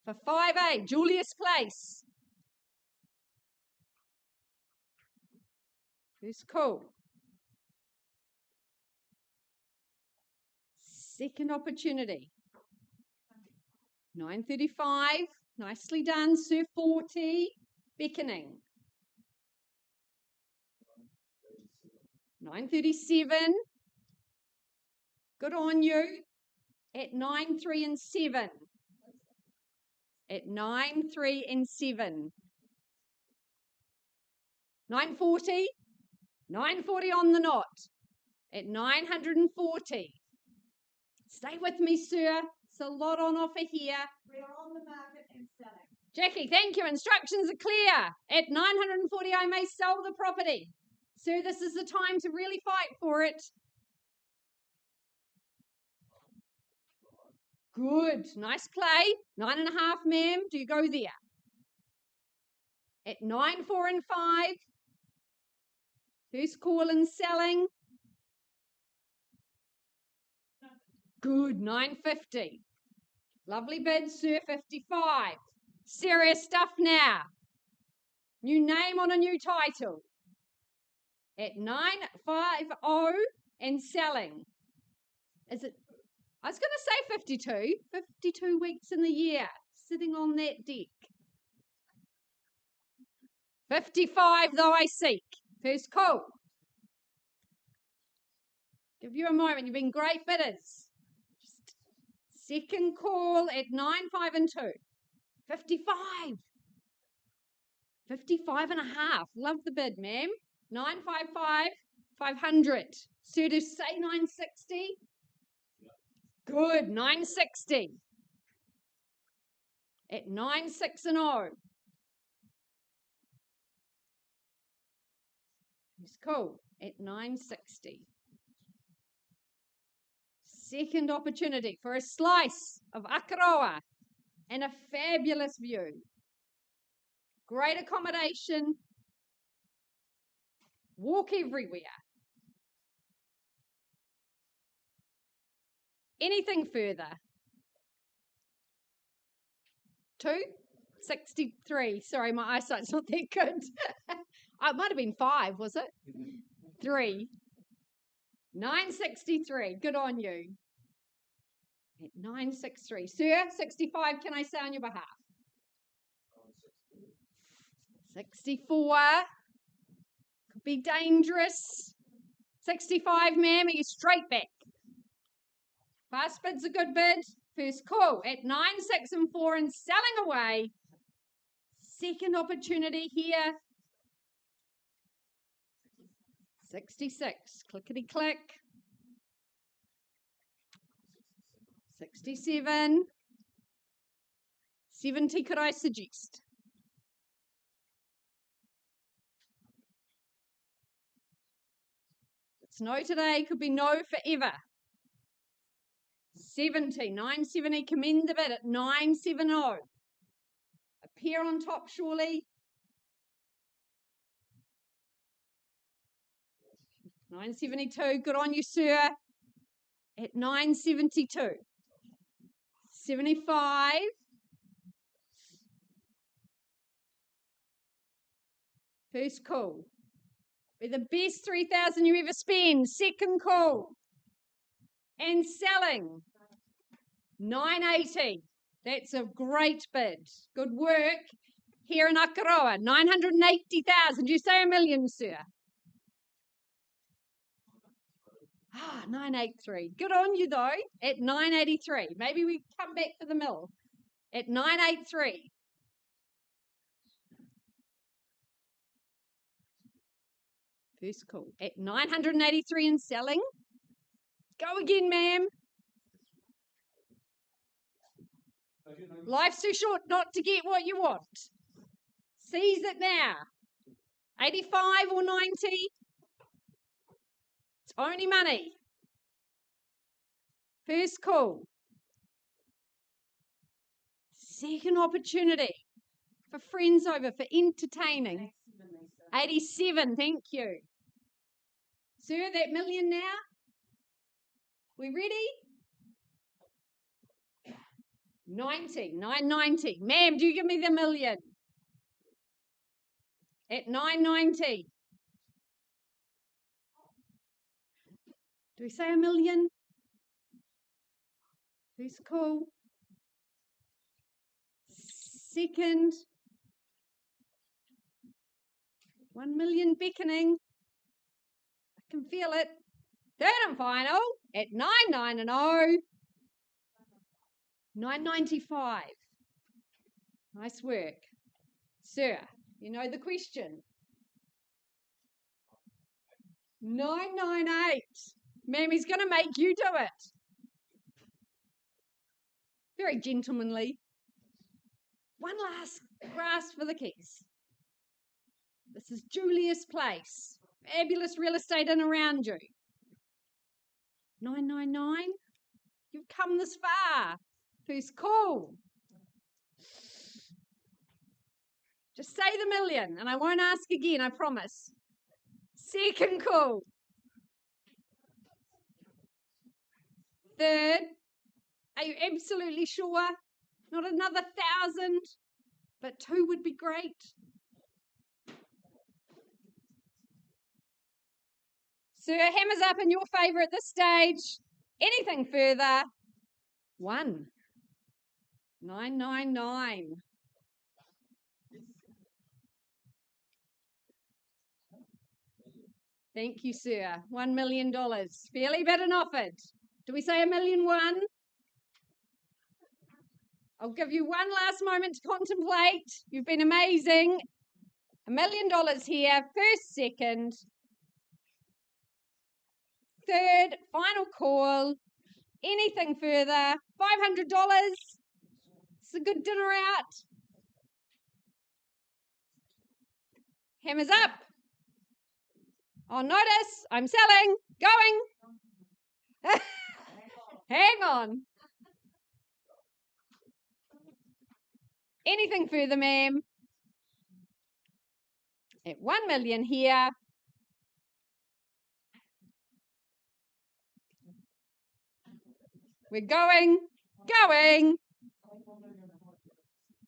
For 5A, Julius Place. First call. Second opportunity. 935. Nicely done, Sir 40. Beckoning. 937. Good on you. At 9, 3 and 7. At 9, 3 and 7. 940. 940 on the knot. At 940. Stay with me, sir. It's a lot on offer here. We are on the market and selling. Jackie, thank you. Instructions are clear. At 940, I may sell the property. Sir, this is the time to really fight for it. Good. Nice play. 9.5, ma'am. Do you go there? At 9, 4 and 5. First call and selling. Good. 950. Lovely bid, sir. 55. Serious stuff now. New name on a new title. At 950 and selling. Is it? I was going to say 52. 52 weeks in the year, sitting on that deck. 55, though, I seek. First call. Give you a moment. You've been great bidders. Second call at 9, 5 and 2. 55. 55 and a half. Love the bid, ma'am. 955, 500. Sir, to say 960. Good, 960. At 9, 6 and 0. It's cool. At 960. Second opportunity for a slice of Akaroa and a fabulous view. Great accommodation. Walk everywhere. Anything further? 263. Sorry, my eyesight's not that good. It might have been 5, was it? 3. 963. Good on you. At 963. Sir, 65, can I say on your behalf? 64. Could be dangerous. 65, ma'am, are you straight back? Fast bid's a good bid. First call at 9, 6 and 4 and selling away. Second opportunity here. 66. Clickety click. 67. 70, could I suggest? It's no today, could be no forever. 70, 970, commend the bid at 970. Appear on top, surely. 972, good on you, sir. At 972. 75. First call. Be the best 3,000 you ever spend. Second call. And selling. 980. That's a great bid. Good work. Here in Akaroa. 980,000. You say $1 million, sir? 983. Good on you, though. At 983. Maybe we come back for the mill. At 983. First call. At 983 and selling. Go again, ma'am. Life's too short not to get what you want. Seize it now. 85 or 90? It's only money. First call. Second opportunity for friends over, for entertaining. 87, thank you. Sir, that million now? We ready? 90, 990. Ma'am, do you give me the million? At 990. Do we say a million? Who's cool? Second. 1 million beckoning. I can feel it. Third and final at 990. 995. Nice work. Sir, you know the question. 998. Mammy's going to make you do it. Very gentlemanly. One last grasp for the keys. This is Julius Place. Fabulous real estate in around you. 999. You've come this far. First call. Just say the million and I won't ask again, I promise. Second call. Third. Are you absolutely sure? Not another 1,000, but 2 would be great. Sir, hammers up in your favour at this stage. Anything further? 1. 999. Thank you, sir. $1 million. Fairly bid and offered. Do we say 1,000,001? I'll give you one last moment to contemplate. You've been amazing. $1 million here. First, second. Third, final call. Anything further? $500. It's a good dinner out. Hammers up. On notice, I'm selling. Going. Hang on. Anything further, ma'am? At 1 million here. We're going.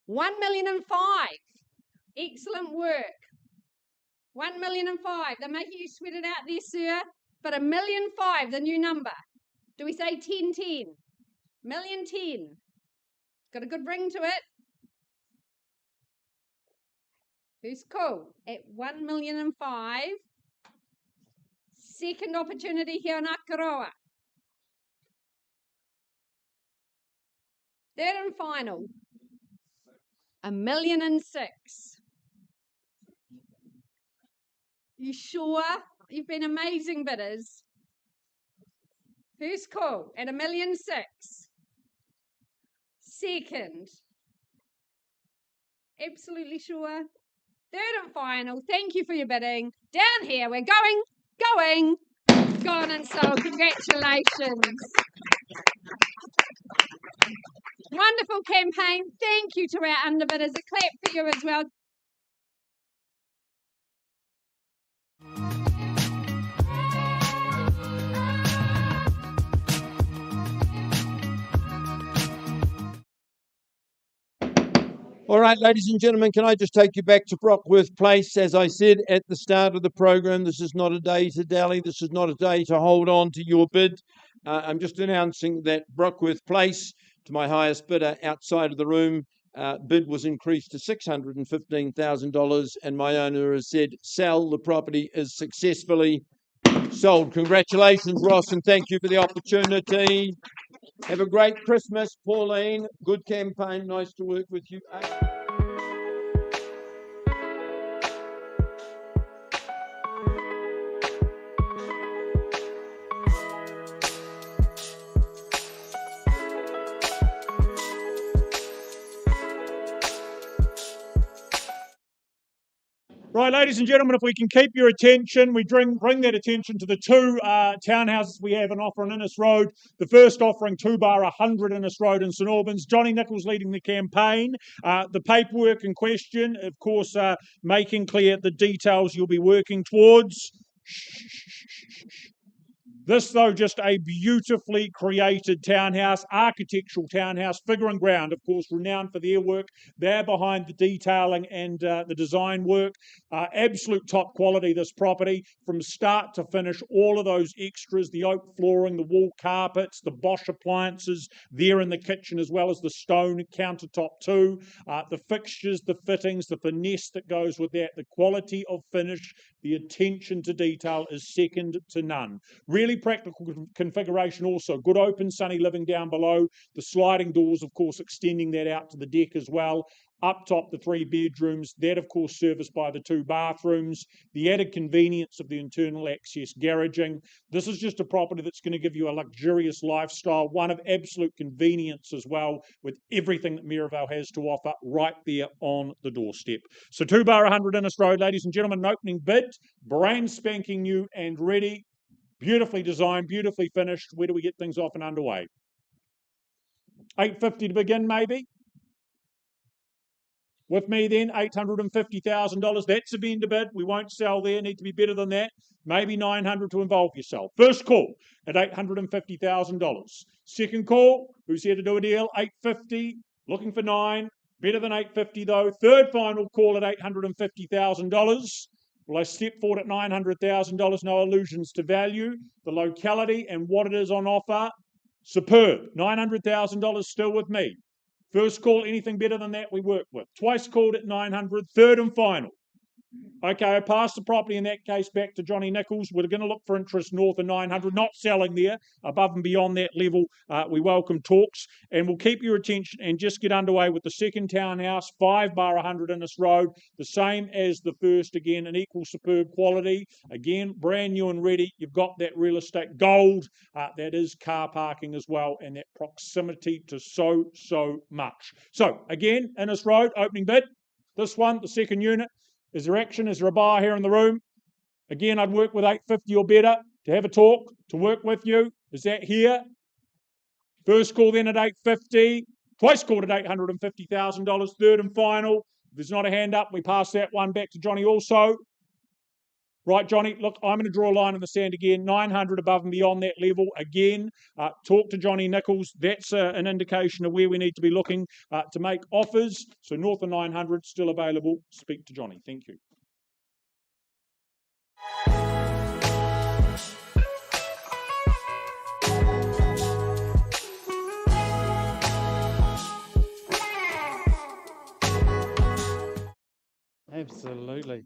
1,000,005. Excellent work. 1,000,005. They're making you sweat it out there, sir. But 1,000,005, the new number. Do we say 1010? 1,010,010. Got a good ring to it. Who's cool? At 1,000,005. Second opportunity here in Akaroa. Third and final. 1,000,006. You sure? You've been amazing bidders. First call at 1,006,000. Second. Absolutely sure. Third and final. Thank you for your bidding. Down here, we're going. Gone and sold. Congratulations. Wonderful campaign. Thank you to our underbidders. A clap for you as well. All right, ladies and gentlemen, can I just take you back to Brockworth Place? As I said at the start of the program, this is not a day to dally. This is not a day to hold on to your bid. I'm just announcing that Brockworth Place, to my highest bidder outside of the room, bid was increased to $615,000, and my owner has said, sell. The property is successfully sold. Congratulations, Ross, and thank you for the opportunity. Have a great Christmas, Pauline. Good campaign. Nice to work with you. Right, ladies and gentlemen, if we can keep your attention, we bring that attention to the two townhouses we have on offer on Innes Road. The first offering 2 bar 100 Innes Road in St Albans. Johnny Nichols leading the campaign. The paperwork in question, of course, making clear the details you'll be working towards. This, though, just a beautifully created townhouse, architectural townhouse, figure and ground, of course, renowned for their work. They're behind the detailing and the design work. Absolute top quality, this property, from start to finish. All of those extras, the oak flooring, the wall carpets, the Bosch appliances there in the kitchen, as well as the stone countertop too. The fixtures, the fittings, the finesse that goes with that, the quality of finish, the attention to detail is second to none. Really practical configuration also. Good open sunny living down below. The sliding doors, of course, extending that out to the deck as well. Up top, the 3 bedrooms. That, of course, serviced by the 2 bathrooms. The added convenience of the internal access garaging. This is just a property that's going to give you a luxurious lifestyle, one of absolute convenience as well, with everything that Maryvale has to offer right there on the doorstep. So 2 bar 100 Innes Road, ladies and gentlemen, an opening bid, brand spanking new and ready. Beautifully designed, beautifully finished. Where do we get things off and underway? $850 to begin, maybe? With me then, $850,000. That's a vendor bid. We won't sell there. Need to be better than that. Maybe $900 to involve yourself. First call at $850,000. Second call, who's here to do a deal? $850, looking for $9. Better than $850 though. Third final call at $850,000. Will I step forward at $900,000? No illusions to value. The locality and what it is on offer, superb. $900,000 still with me. First call, anything better than that we work with. Twice called at $900,000. Third and final. Okay, I pass the property in that case back to Johnny Nichols. We're going to look for interest north of $900,000, not selling there. Above and beyond that level, we welcome talks, and we'll keep your attention and just get underway with the second townhouse, 5 bar 100 Innes Road, the same as the first. Again, an equal superb quality. Again, brand new and ready. You've got that real estate gold. That is car parking as well, and that proximity to so much. So again, Innes Road, opening bid. This one, the second unit. Is there action? Is there a buyer here in the room? Again, I'd work with $850 or better to have a talk, to work with you. Is that here? First call then at $850. Twice called at $850,000. Third and final. If there's not a hand up, we pass that one back to Johnny also. Right, Johnny, look, I'm going to draw a line in the sand again. $900 above and beyond that level. Again, talk to Johnny Nichols. That's an indication of where we need to be looking to make offers. So north of $900, still available. Speak to Johnny. Thank you. Absolutely.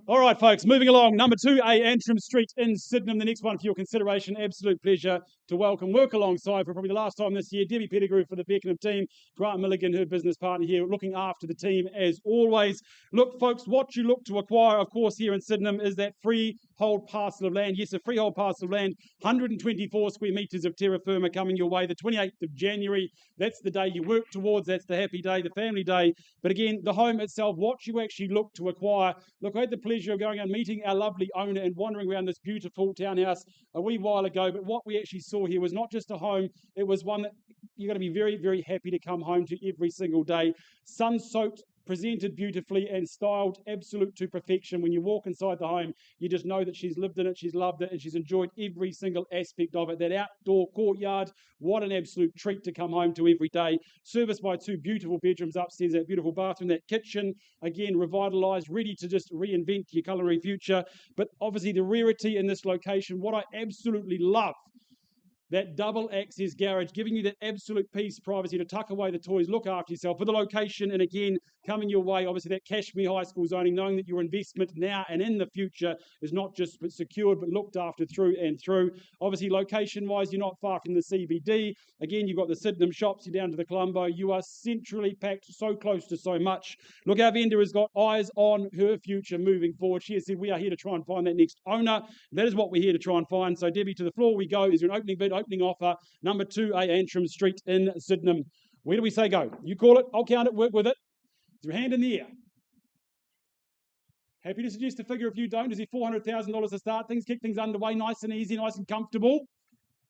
All right, folks, moving along. Number 2A, Antrim Street in Sydenham. The next one for your consideration. Absolute pleasure to welcome, work alongside for probably the last time this year, Debbie Pettigrew for the Beckenham team, Grant Milligan, her business partner here, looking after the team as always. Look, folks, what you look to acquire, of course, here in Sydenham is that freehold parcel of land. Yes, a freehold parcel of land, 124 square metres of terra firma coming your way, the 28th of January. That's the day you work towards. That's the happy day, the family day. But again, the home itself, what you actually look to acquire. Look, I had the pleasure of going and meeting our lovely owner and wandering around this beautiful townhouse a wee while ago. But what we actually saw here was not just a home, it was one that you're going to be very, very happy to come home to every single day. Sun-soaked, presented beautifully and styled absolute to perfection. When you walk inside the home, you just know that she's lived in it, she's loved it, and she's enjoyed every single aspect of it. That outdoor courtyard, what an absolute treat to come home to every day. Serviced by 2 beautiful bedrooms upstairs, that beautiful bathroom, that kitchen, again, revitalised, ready to just reinvent your culinary future. But obviously the rarity in this location, what I absolutely love, that double access garage, giving you that absolute peace, privacy to tuck away the toys, look after yourself. For the location, and again, coming your way, obviously that Cashmere High School zoning, knowing that your investment now and in the future is not just secured, but looked after through and through. Obviously, location-wise, you're not far from the CBD. Again, you've got the Sydenham shops, you're down to the Colombo. You are centrally packed, so close to so much. Look, our vendor has got eyes on her future moving forward. She has said, we are here to try and find that next owner. That is what we're here to try and find. So, Debbie, to the floor we go. Is there an opening bid? Opening offer, number 2A Antrim Street in Sydenham. Where do we say go? You call it, I'll count it, work with it. Is your hand in the air? Happy to suggest a figure if you don't. Is it $400,000 to start things, kick things underway, nice and easy, nice and comfortable?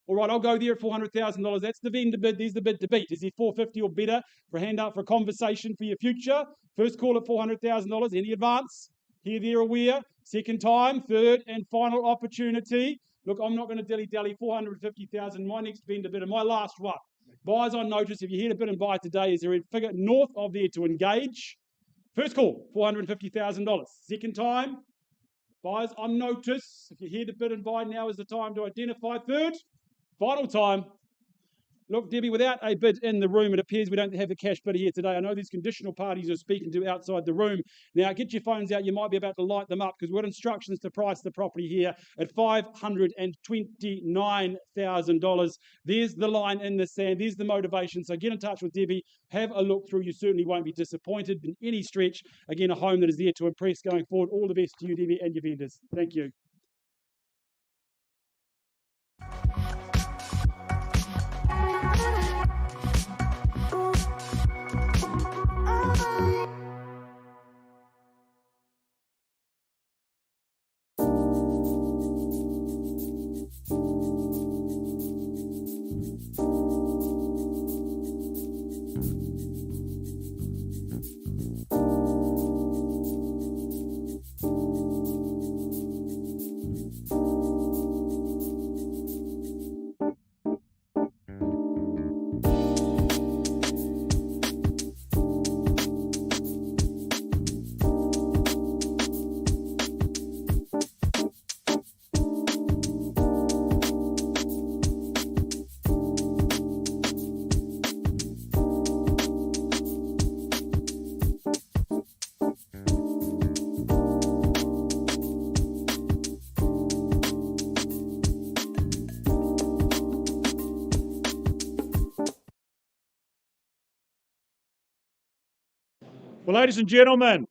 All right, I'll go there at $400,000. That's the vendor bid. There's the bid to beat. Is it $450 or better for a handout for a conversation for your future? First call at $400,000. Any advance? Here, there, or where? Second time, third and final opportunity. Look, I'm not going to dilly-dally. $450,000. My next vendor bid and my last one. Buyers on notice. If you're here to bid and buy today, is there a figure north of there to engage? First call, $450,000. Second time, buyers on notice. If you're here to bid and buy, now is the time to identify. Third, final time. Look, Debbie, without a bid in the room, it appears we don't have a cash bidder here today. I know these conditional parties are speaking to outside the room. Now, get your phones out. You might be about to light them up because we've got instructions to price the property here at $529,000. There's the line in the sand. There's the motivation. So get in touch with Debbie. Have a look through. You certainly won't be disappointed in any stretch. Again, a home that is there to impress going forward. All the best to you, Debbie, and your vendors. Thank you. Well, ladies and gentlemen,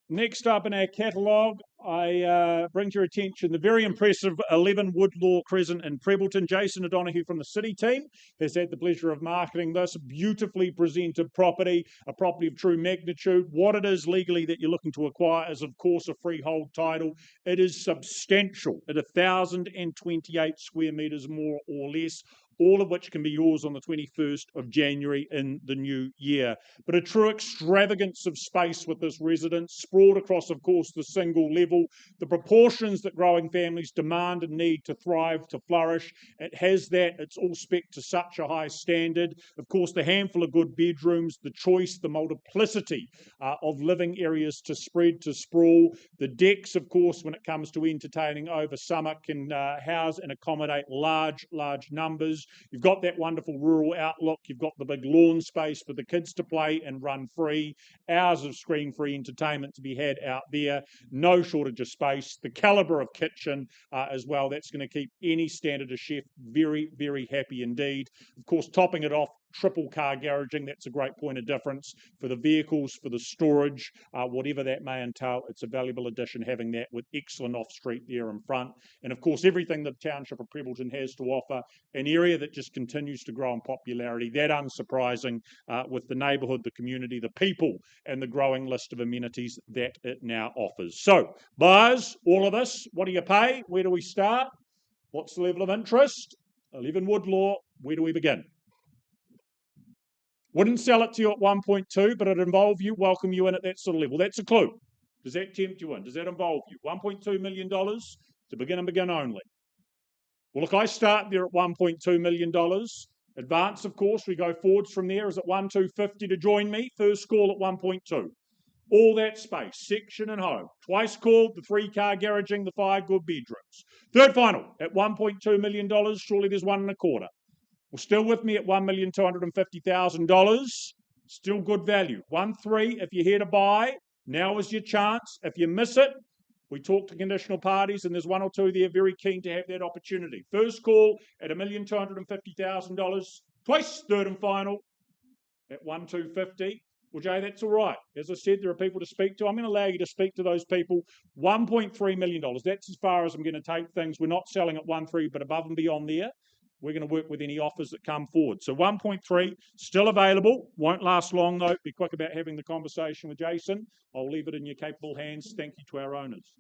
next up in our catalogue, I bring to your attention the very impressive 11 Woodlaw Crescent in Prebleton. Jason O'Donoghue from the City team has had the pleasure of marketing this beautifully presented property, a property of true magnitude. What it is legally that you're looking to acquire is, of course, a freehold title. It is substantial at 1,028 square metres more or less, all of which can be yours on the 21st of January in the new year. But a true extravagance of space with this residence, sprawled across, of course, the single level. The proportions that growing families demand and need to thrive, to flourish. It has that. It's all spec to such a high standard. Of course, the handful of good bedrooms, the choice, the multiplicity of living areas to spread, to sprawl. The decks, of course, when it comes to entertaining over summer, can house and accommodate large numbers. You've got that wonderful rural outlook. You've got the big lawn space for the kids to play and run free. Hours of screen-free entertainment to be had out there. No shortage of space. The calibre of kitchen as well. That's going to keep any standard of chef very, very happy indeed. Of course, topping it off, triple car garaging. That's a great point of difference for the vehicles, for the storage, whatever that may entail. It's a valuable addition having that with excellent off-street there in front. And of course, everything the township of Prebleton has to offer, an area that just continues to grow in popularity. That unsurprising with the neighbourhood, the community, the people, and the growing list of amenities that it now offers. So, buyers, all of us, what do you pay? Where do we start? What's the level of interest? 11 Woodlaw, where do we begin? Wouldn't sell it to you at 1.2, but it'd involve you, welcome you in at that sort of level. That's a clue. Does that tempt you in? Does that involve you? $1.2 million to begin and begin only. Well, look, I start there at $1.2 million. Advance, of course, we go forwards from there. Is at 1,250 to join me. First call at 1.2. All that space, section and home. Twice called, the 3-car garaging, the 5 good bedrooms. Third final at $1.2 million. Surely there's 1 1/4. Well, still with me at $1,250,000. Still good value. 1.3 if you're here to buy. Now is your chance. If you miss it, we talk to conditional parties, and there's 1 or 2 there very keen to have that opportunity. First call at $1,250,000. Twice, third and final at 1,250. Well, Jay, that's all right. As I said, there are people to speak to. I'm going to allow you to speak to those people. $1.3 million. That's as far as I'm going to take things. We're not selling at 1.3, but above and beyond there. we're going to work with any offers that come forward. So 1.3, still available. Won't last long, though. Be quick about having the conversation with Jason. I'll leave it in your capable hands. Thank you to our owners.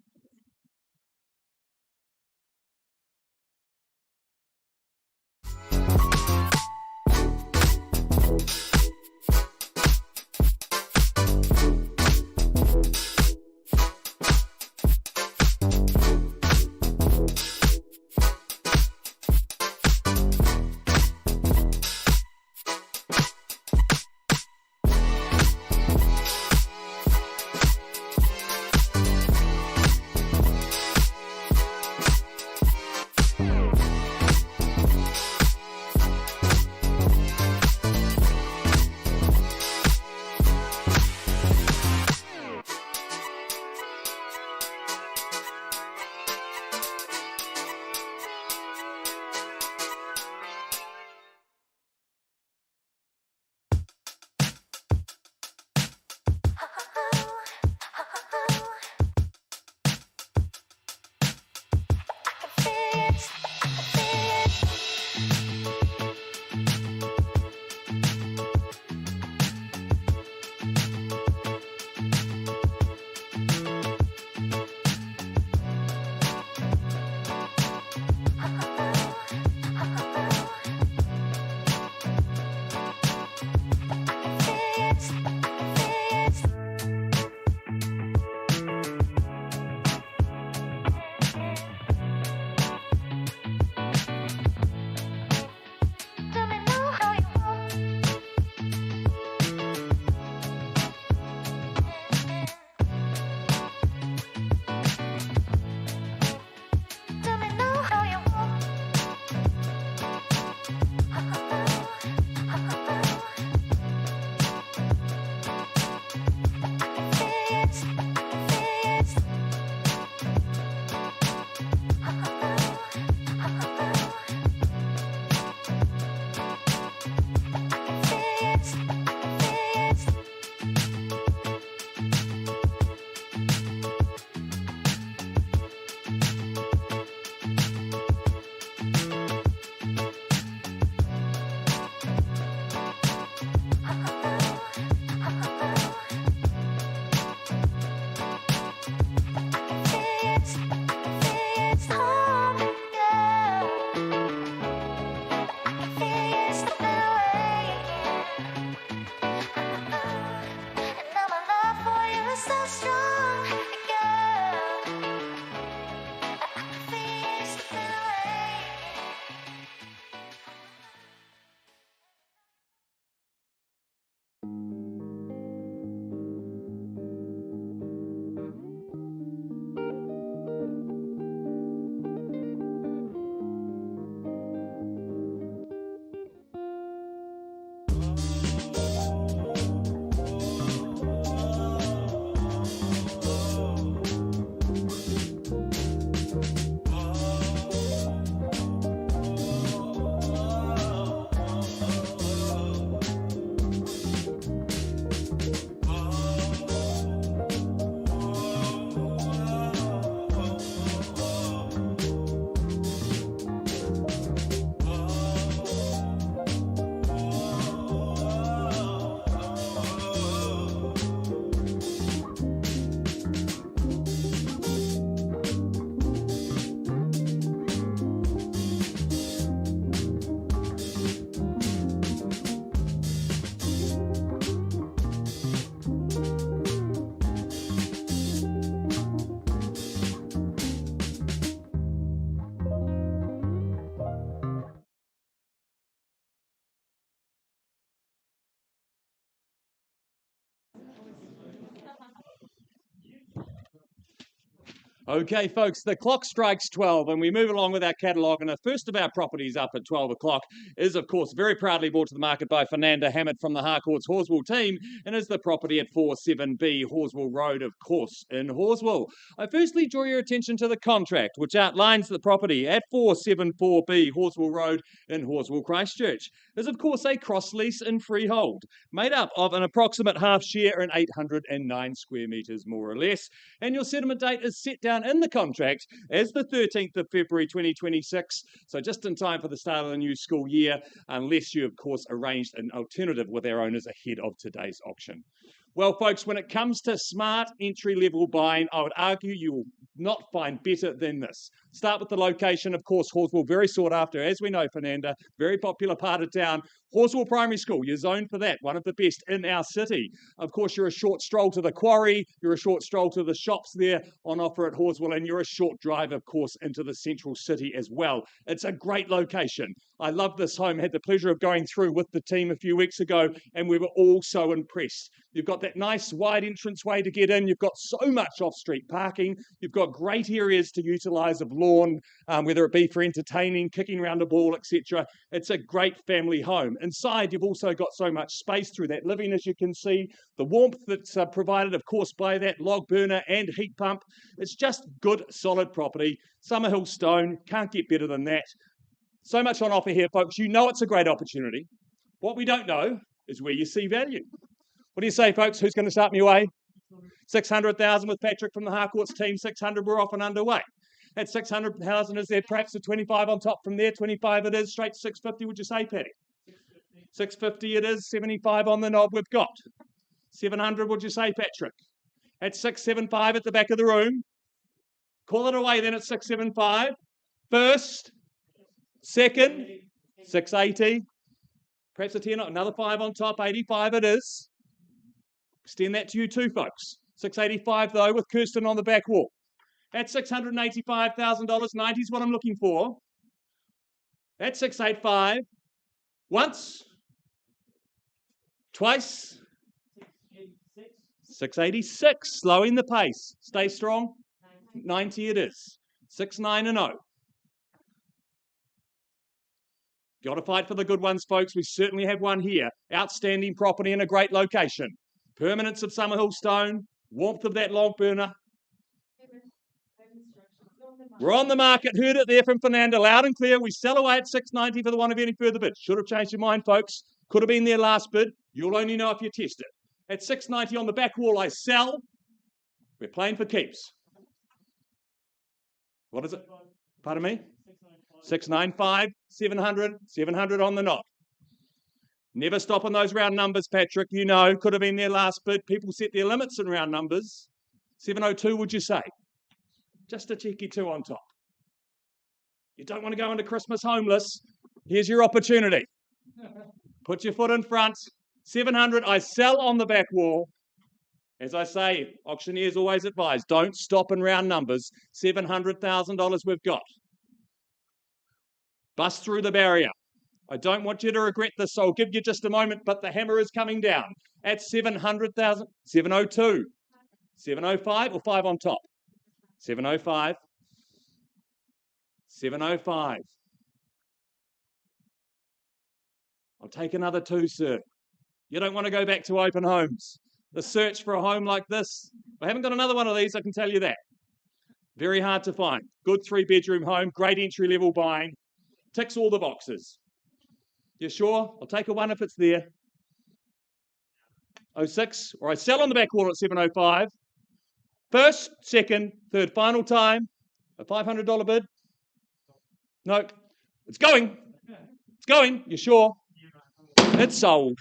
Okay, folks, the clock strikes 12 and we move along with our catalogue. And the first of our properties up at 12 o'clock is, of course, very proudly brought to the market by Fernanda Hammett from the Harcourts Horswell team, and is the property at 47B Horswell Road, of course, in Horswell. I firstly draw your attention to the contract, which outlines the property at 474B Horswell Road in Horswell, Christchurch. Is, of course, a cross lease in freehold, made up of an approximate half share and 809 square metres, more or less. And your settlement date is set down down in the contract as the 13th of February 2026, so just in time for the start of the new school year, unless you, of course, arranged an alternative with our owners ahead of today's auction. Well, folks, when it comes to smart entry-level buying, I would argue you will not find better than this. Start with the location, of course, Horswell, very sought after, as we know, Fernanda, very popular part of town. Horswell Primary School, you're zoned for that, one of the best in our city. Of course, you're a short stroll to the quarry, you're a short stroll to the shops there on offer at Horswell, and you're a short drive, of course, into the central city as well. It's a great location. I love this home, had the pleasure of going through with the team a few weeks ago, and we were all so impressed. You've got that nice wide entranceway to get in, you've got so much off-street parking, you've got great areas to utilise of lawn, whether it be for entertaining, kicking around a ball, etc. It's a great family home. Inside, you've also got so much space through that living, as you can see. The warmth that's provided, of course, by that log burner and heat pump. It's just good, solid property. Summerhill Stone, can't get better than that. So much on offer here, folks. You know it's a great opportunity. What we don't know is where you see value. What do you say, folks? Who's going to start me away? 600,000 with Patrick from the Harcourts team. 600, we're off and underway. At 600,000, is there perhaps a 25 on top from there? 25 it is, straight to 650, would you say, Paddy? 650 it is, 75 on the knob we've got. 700, would you say, Patrick? At 675 at the back of the room. Call it away then at 675. First, second, 680. Perhaps a 10, another 5 on top, 85 it is. Extend that to you too, folks. 685 though, with Kirsten on the back wall. At $685,000, 90 is what I'm looking for. At 685, once, twice, 686, slowing the pace. Stay strong. 90 it is. 69 and 0. Got to fight for the good ones, folks. We certainly have one here. Outstanding property in a great location. Permanence of Summerhill Stone. Warmth of that log burner. We're on the market. Heard it there from Fernanda, loud and clear. We sell away at 690 for the one of any further bid. Should have changed your mind, folks. Could have been their last bid. You'll only know if you test it. At 690 on the back wall, I sell. We're playing for keeps. What is it? Pardon me? 695, 700, 700 on the knob. Never stop on those round numbers, Patrick. You know, could have been their last bid. People set their limits in round numbers. 702, would you say? Just a cheeky 2 on top. You don't want to go into Christmas homeless. Here's your opportunity. Put your foot in front. 700, I sell on the back wall. As I say, auctioneers always advise, don't stop in round numbers. $700,000 we've got. Bust through the barrier. I don't want you to regret this, so I'll give you just a moment, but the hammer is coming down. At 700,000, 702, 705 or 5 on top? 705, 705. I'll take another 2, sir. You don't want to go back to open homes. The search for a home like this, I haven't got another one of these, I can tell you that. Very hard to find. Good 3-bedroom home, great entry-level buying. Ticks all the boxes. You sure? I'll take a 1 if it's there. 06, or I sell on the back wall at 705. First, second, third, final time. A $500 bid? No. It's going. It's going. You sure? It's sold.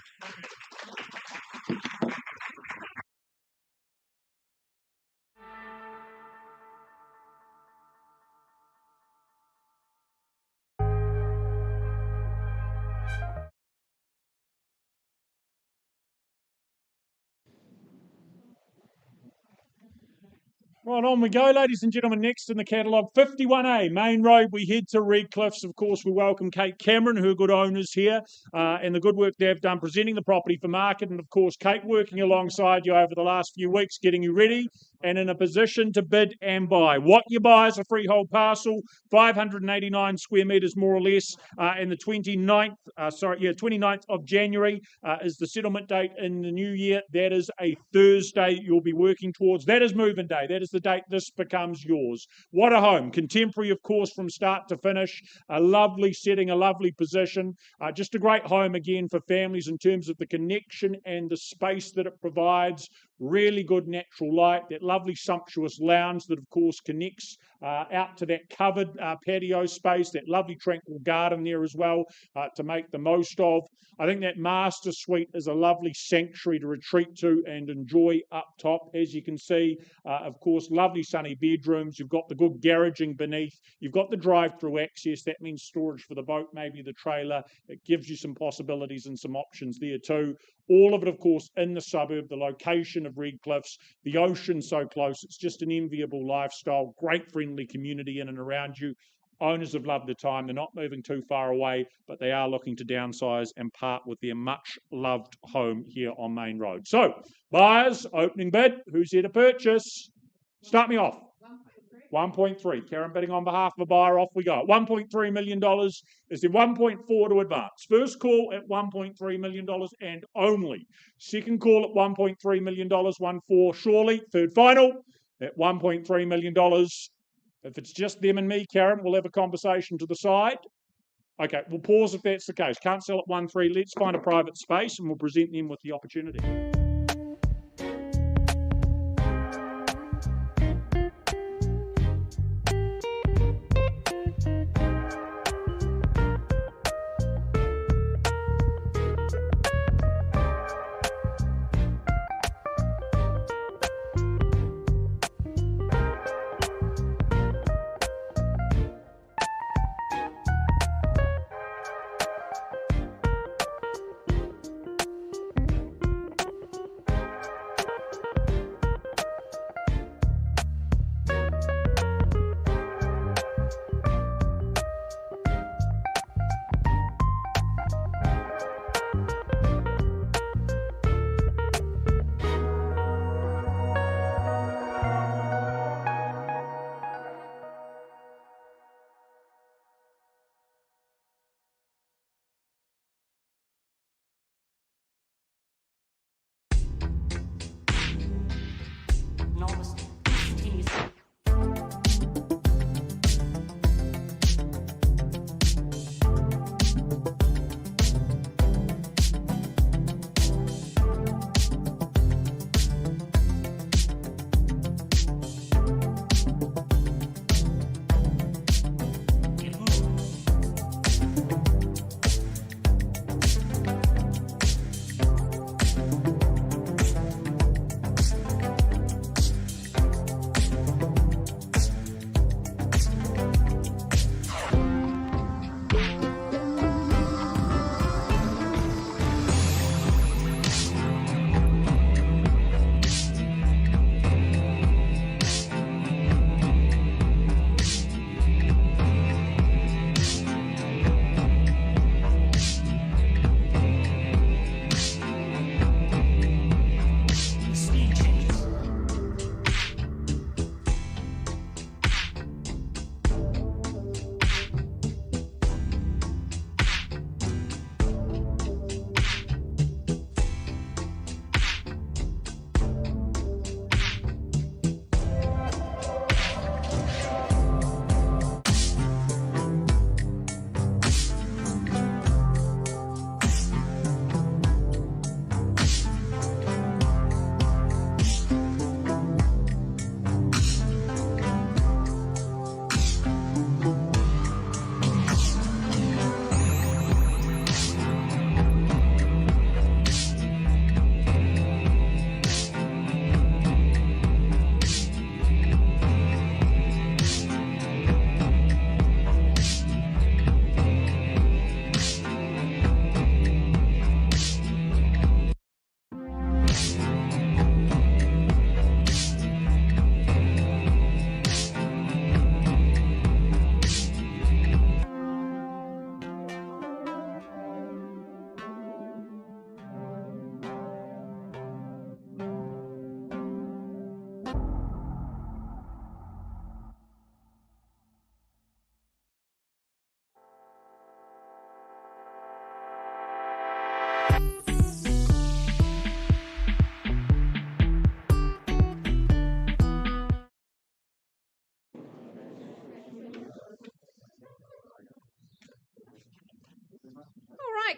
Right, on we go, ladies and gentlemen. Next in the catalogue, 51A, Main Road. We head to Redcliffs. Of course, we welcome Kate Cameron, who are good owners here, and the good work they've done presenting the property for market. And, of course, Kate working alongside you over the last few weeks, getting you ready and in a position to bid and buy. What you buy is a freehold parcel, 589 square metres more or less, and the 29th of January is the settlement date in the new year. That is a Thursday you'll be working towards. That is moving day. That is the date this becomes yours. What a home. Contemporary, of course, from start to finish. A lovely setting, a lovely position. Just a great home, again, for families in terms of the connection and the space that it provides really good natural light, that lovely sumptuous lounge that of course connects out to that covered patio space, that lovely tranquil garden there as well to make the most of. I think that master suite is a lovely sanctuary to retreat to and enjoy up top. As you can see, of course, lovely sunny bedrooms. You've got the good garaging beneath. You've got the drive-through access. That means storage for the boat, maybe the trailer. It gives you some possibilities and some options there too. All of it, of course, in the suburb, the location of Redcliffs, the ocean so close. It's just an enviable lifestyle, great friendly community in and around you. Owners have loved the time. They're not moving too far away, but they are looking to downsize and part with their much-loved home here on Main Road. So, buyers, opening bid. Who's here to purchase? Start me off. 1.3. Karen bidding on behalf of a buyer. Off we go. $1.3 million. Is there 1.4 to advance? First call at $1.3 million and only. Second call at $1.3 million. 1.4 surely. Third final at $1.3 million. If it's just them and me, Karen, we'll have a conversation to the side. Okay, we'll pause if that's the case. Can't sell at 1.3. Let's find a private space and we'll present them with the opportunity.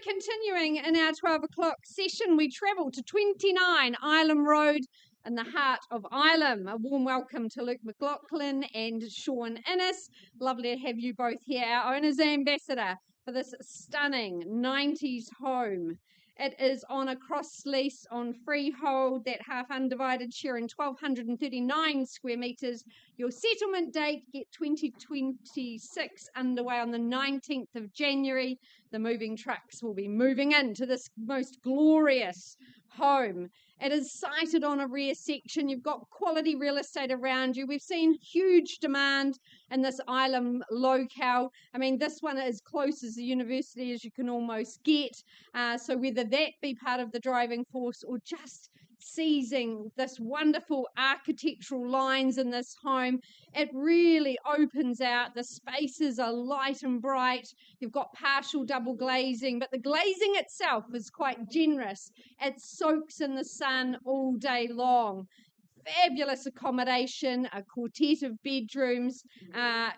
Continuing in our 12 o'clock session, we travel to 29 Island Road, in the heart of Ilam. A warm welcome to Luke McLaughlin and Sean Innes. Lovely to have you both here, our owner's ambassador for this stunning 90s home. It is on a cross lease on freehold, that half undivided share in 1,239 square metres. Your settlement date, get 2026 underway on the 19th of January. The moving trucks will be moving into this most glorious home. It is sited on a rear section. You've got quality real estate around you. We've seen huge demand in this Ilam locale. I mean, this one is as close as the university as you can almost get. So whether that be part of the driving force or just seizing this wonderful architectural lines in this home, it really opens out. The spaces are light and bright. You've got partial double glazing, but the glazing itself is quite generous. It soaks in the sun all day long. Fabulous accommodation, a quartet of bedrooms,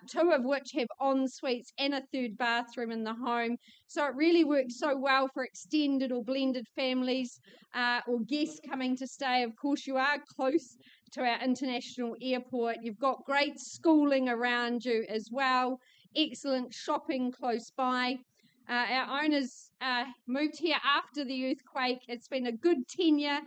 two of which have en suites and a third bathroom in the home. So it really works so well for extended or blended families or guests coming to stay. Of course, you are close to our international airport. You've got great schooling around you as well. Excellent shopping close by. Our owners moved here after the earthquake. It's been a good tenure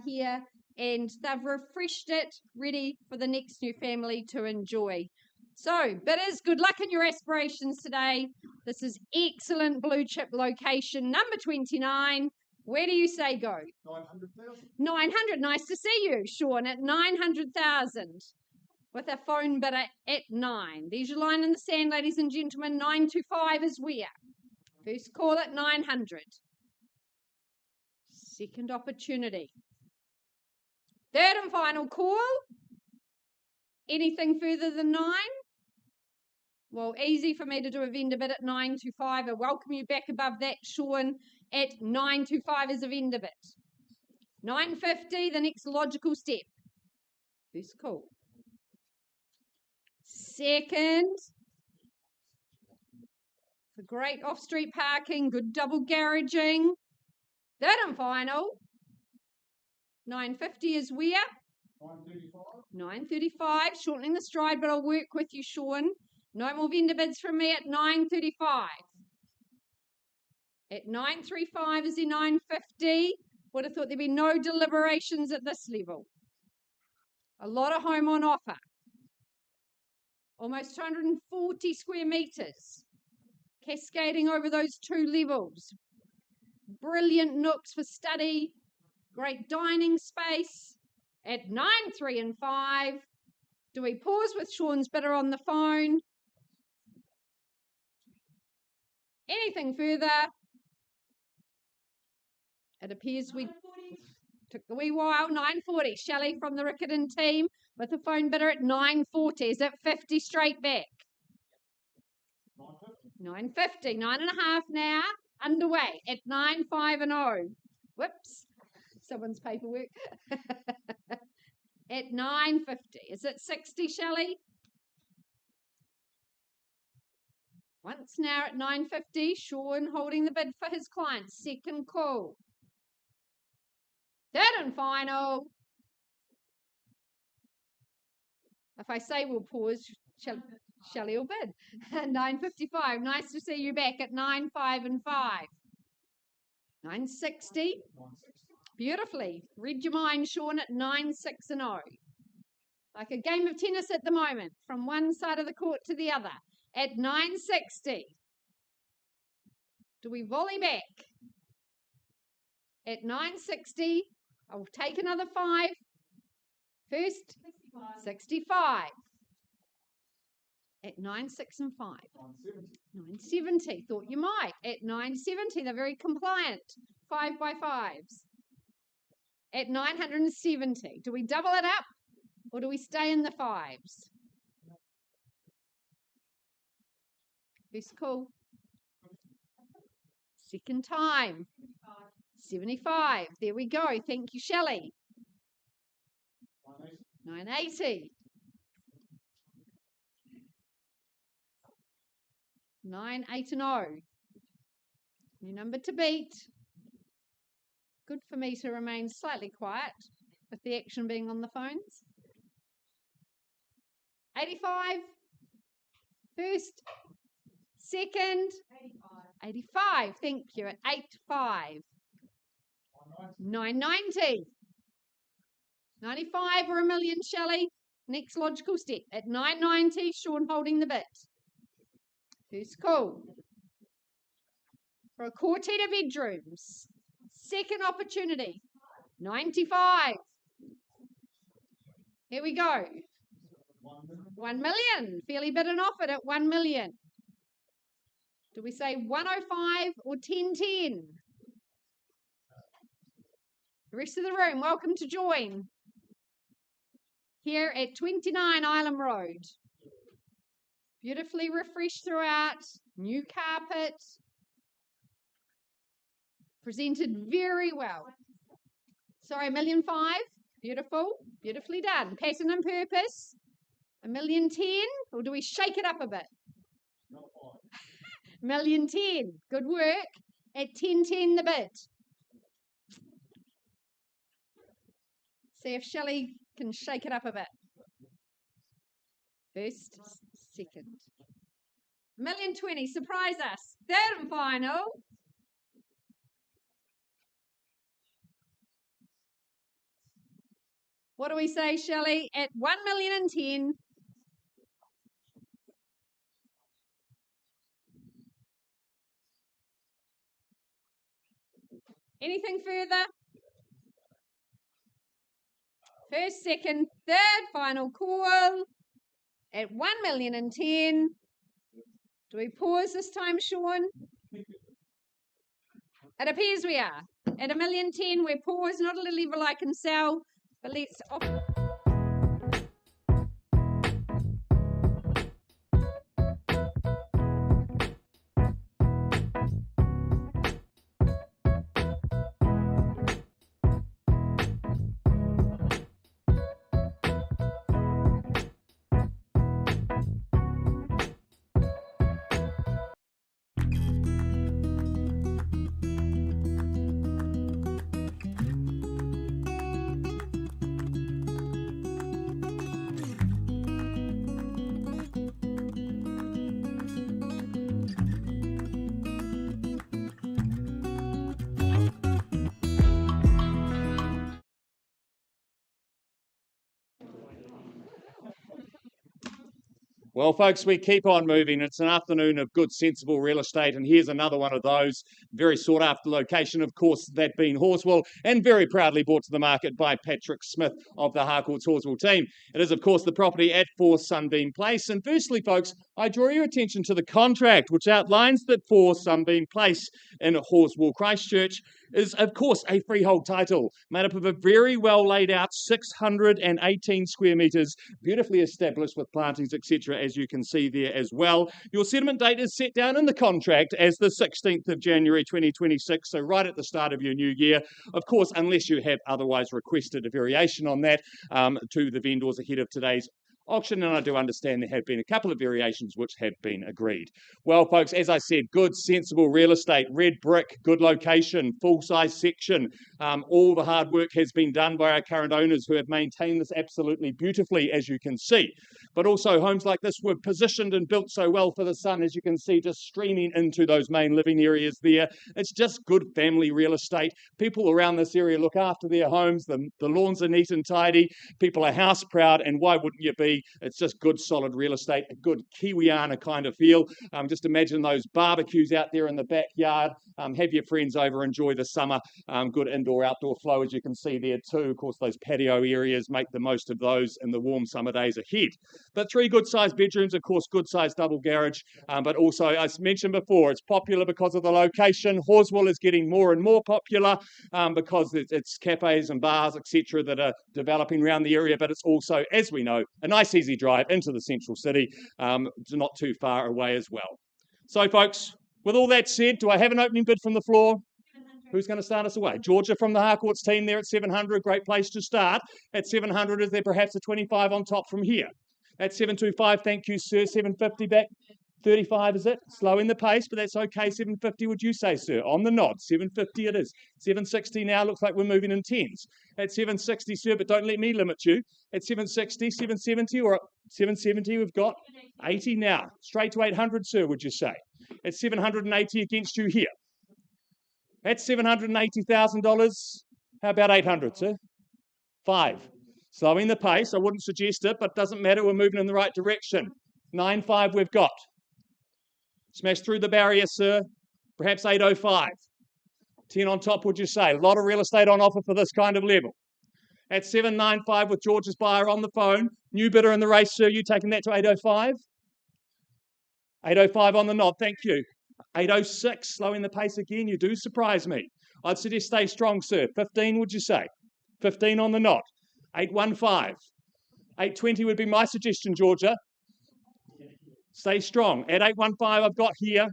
here, and they've refreshed it, ready for the next new family to enjoy. So, bidders, good luck in your aspirations today. This is excellent blue chip location, number 29. Where do you say go? 900,000. 900. Nice to see you, Sean, at 900,000. With a phone bidder at 9. There's your line in the sand, ladies and gentlemen. 925 is where. First call at 900. Second opportunity. Third and final call. Anything further than 9? Well, easy for me to do a vendor bid at 925. I welcome you back above that, Sean, at 925 as a vendor bid. 950, the next logical step. First call. Second. The great off-street parking, good double garaging. Third and final. 950 is where? 935. 935, shortening the stride, but I'll work with you, Sean. No more vendor bids from me at 935. At 935 is the 950. Would have thought there'd be no deliberations at this level. A lot of home on offer. Almost 240 square metres. Cascading over those two levels. Brilliant nooks for study. Great dining space. At 9, 3 and 5. Do we pause with Sean's bidder on the phone? Anything further? It appears we took the wee while. 940. Shelley from the Riccarton team with the phone bidder at 940. Is it 50 straight back? 950. 9.5 now. Underway at 9.5 and 0. Whoops. Someone's paperwork. At 9.50. Is it 60, Shelley? Once now at 9.50. Sean holding the bid for his client. Second call. Third and final. If I say we'll pause, Shelley will bid. 9.55. Nice to see you back at 9, 5 and 5. 9.60. Beautifully. Read your mind, Sean, at 9, 6 and 0. Like a game of tennis at the moment, from one side of the court to the other. At 9.60. Do we volley back? At 9.60. I'll take another 5. First, 65. At 9, 6 and 5. 970. Thought you might. At 970. They're very compliant. 5 by 5s. At 970. Do we double it up or do we stay in the 5s? First call. Second time. 75. There we go. Thank you, Shelley. 980. 9, 8 and 0. New number to beat. Good for me to remain slightly quiet. with the action being on the phones. 85. First. Second. 85. Thank you. At 85. 990. 95 or $1 million, Shelley. Next logical step. At 990, Sean holding the bit. First call. For a quartet of bedrooms. Second opportunity. 95. Here we go. 1 million. Fairly bid and offered at 1 million. Do we say 105 or 1010? The rest of the room, welcome to join. Here at 29 Island Road. Beautifully refreshed throughout. New carpet. Presented very well. Sorry, 1.5 million. Beautiful. Beautifully done. Pattern and purpose. 1.10 million, or do we shake it up a bit? 1.10 million. Good work. At 1010 the bid. See if Shelley can shake it up a bit. First, second. 1.20 million. Surprise us. Third and final. What do we say, Shelley? At 1.10 million. Anything further? First, second, third, final call at 1.10 million. Do we pause this time, Sean? It appears we are. At 1.10 million, we're paused. Not a little evil I can sell, but let's off. Well, folks, we keep on moving. It's an afternoon of good, sensible real estate, and here's another one of those. Very sought-after location, of course, that being Horswell, and very proudly brought to the market by Patrick Smith of the Harcourts Horswell team. It is, of course, the property at 4 Sunbeam Place. And firstly, folks, I draw your attention to the contract, which outlines that 4 Sunbeam Place in Horswell, Christchurch, is, of course, a freehold title made up of a very well laid out 618 square metres, beautifully established with plantings, etc., as you can see there as well. Your settlement date is set down in the contract as the 16th of January 2026, so right at the start of your new year. Of course, unless you have otherwise requested a variation on that to the vendors ahead of today's auction, and I do understand there have been a couple of variations which have been agreed. Well, folks, as I said, good, sensible real estate, red brick, good location, full-size section. All the hard work has been done by our current owners who have maintained this absolutely beautifully, as you can see. But also, homes like this were positioned and built so well for the sun, as you can see, just streaming into those main living areas there. It's just good family real estate. People around this area look after their homes. The lawns are neat and tidy. People are house proud, and why wouldn't you be? It's just good, solid real estate, a good Kiwiana kind of feel. Just imagine those barbecues out there in the backyard. Have your friends over, enjoy the summer. Good indoor-outdoor flow, as you can see there too. Of course, those patio areas, make the most of those in the warm summer days ahead. But 3 good-sized bedrooms, of course, good-sized double garage. But also, as mentioned before, it's popular because of the location. Horswell is getting more and more popular because it's cafes and bars, etc., that are developing around the area. But it's also, as we know, a nice easy drive into the central city, not too far away as well. So, folks, with all that said, do I have an opening bid from the floor? Who's going to start us away? Georgia from the Harcourts team there at 700, great place to start. At 700, is there perhaps a 25 on top from here? At 725, thank you, sir. 750 back. 35 is it? Slowing the pace, but that's okay. 750, would you say, sir? On the nod, 750 it is. 760 now, looks like we're moving in tens. At 760, sir, but don't let me limit you. At 760, 770, or 770 we've got 80 now. Straight to 800, sir, would you say? At 780 against you here. At $780,000, how about 800, sir? 5. Slowing the pace, I wouldn't suggest it, but doesn't matter, we're moving in the right direction. 9.5 we've got. Smash through the barrier, sir. Perhaps 8.05. 10 on top, would you say? A lot of real estate on offer for this kind of level. At 7.95 with George's buyer on the phone. New bidder in the race, sir. You taking that to 8.05? 8.05 on the nod, thank you. 8.06, slowing the pace again. You do surprise me. I'd suggest stay strong, sir. 15, would you say? 15 on the nod. 8.15. 8.20 would be my suggestion, Georgia. Stay strong. At 8.15, I've got here,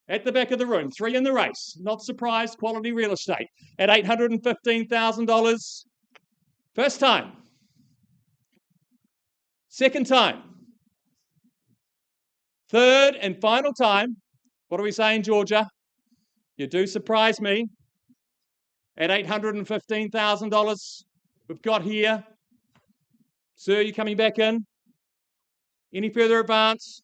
at the back of the room, 3 in the race. Not surprised, quality real estate. At $815,000. First time. Second time. Third and final time. What are we saying, Georgia? You do surprise me. At $815,000, we've got here. Sir, you coming back in? Any further advance?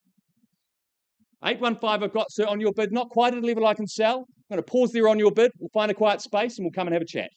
8.15 I've got, sir, on your bid. Not quite at a level I can sell. I'm going to pause there on your bid. We'll find a quiet space and we'll come and have a chat.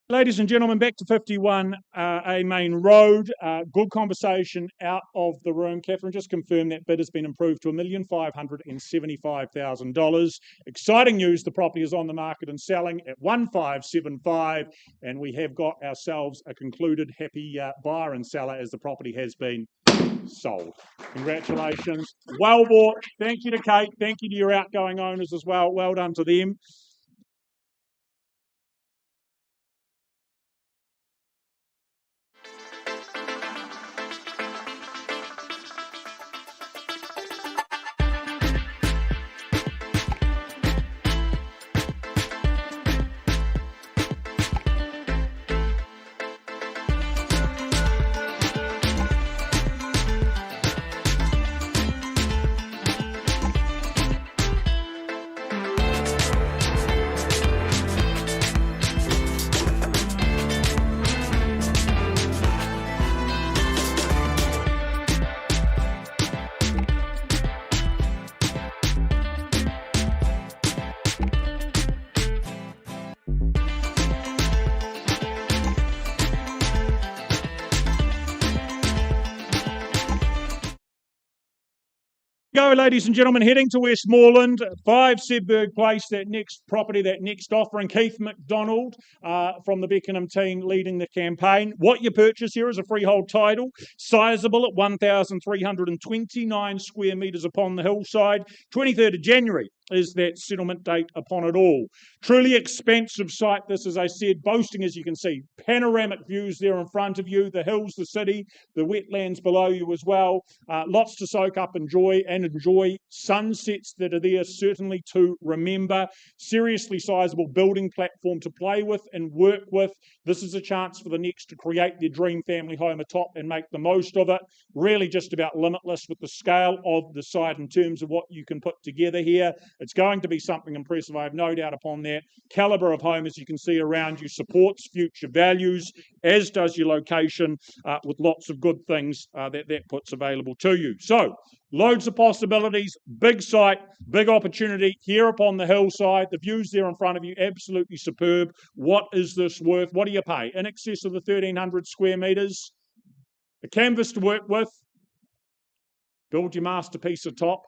Ladies and gentlemen, back to 51 A Main Road. Good conversation out of the room. Catherine, just confirm that bid has been improved to $1,575,000. Exciting news, the property is on the market and selling at 1,575, and we have got ourselves a concluded happy buyer and seller as the property has been sold. Congratulations. Well bought. Thank you to Kate. Thank you to your outgoing owners as well. Well done to them. Go, ladies and gentlemen, heading to Westmoreland, 5 Sedberg Place, that next property, that next offer, and Keith McDonald from the Beckenham team leading the campaign. What you purchase here is a freehold title, sizable at 1,329 square metres upon the hillside. 23rd of January is that settlement date upon it all. Truly expansive site, this, as I said, boasting, as you can see, panoramic views there in front of you, the hills, the city, the wetlands below you as well. Lots to soak up, enjoy sunsets that are there, certainly to remember. Seriously sizable building platform to play with and work with. This is a chance for the next to create their dream family home atop and make the most of it. Really just about limitless with the scale of the site in terms of what you can put together here. It's going to be something impressive. I have no doubt upon that. Calibre of home, as you can see around you, supports future values, as does your location, with lots of good things that puts available to you. So, loads of possibilities, big site, big opportunity here upon the hillside. The views there in front of you, absolutely superb. What is this worth? What do you pay? In excess of the 1,300 square metres. A canvas to work with. Build your masterpiece atop.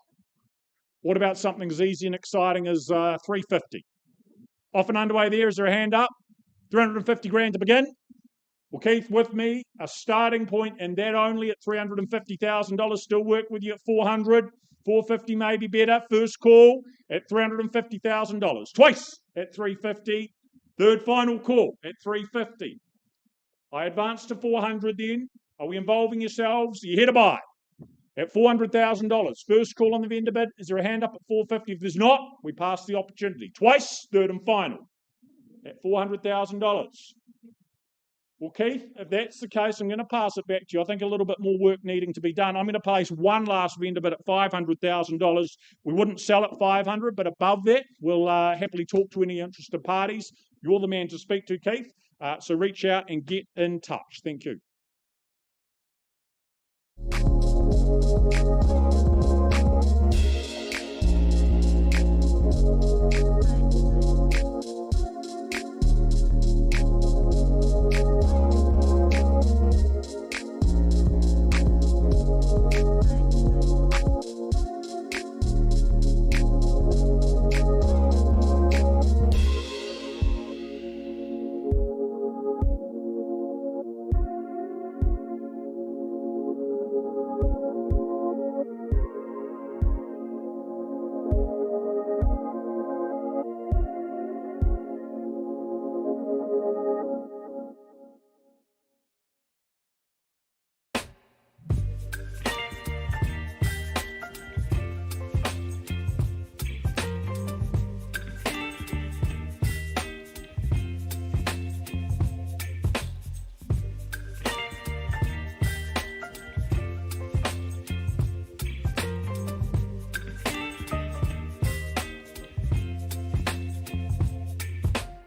What about something as easy and exciting as 350? Off and underway there. Is there a hand up? 350 grand to begin. Well, Keith, with me, a starting point, and that only at $350,000. Still work with you at 400, 450 maybe better. First call at $350,000. Twice at 350. Third final call at 350. I advance to 400 then. Are we involving yourselves? Are you here to buy? At $400,000. First call on the vendor bid. Is there a hand up at 450? If there's not, we pass the opportunity. Twice, third and final at $400,000. Well, Keith, if that's the case, I'm going to pass it back to you. I think a little bit more work needing to be done. I'm going to place one last vendor bid at $500,000. We wouldn't sell at $500,000, but above that, we'll happily talk to any interested parties. You're the man to speak to, Keith. So reach out and get in touch. Thank you.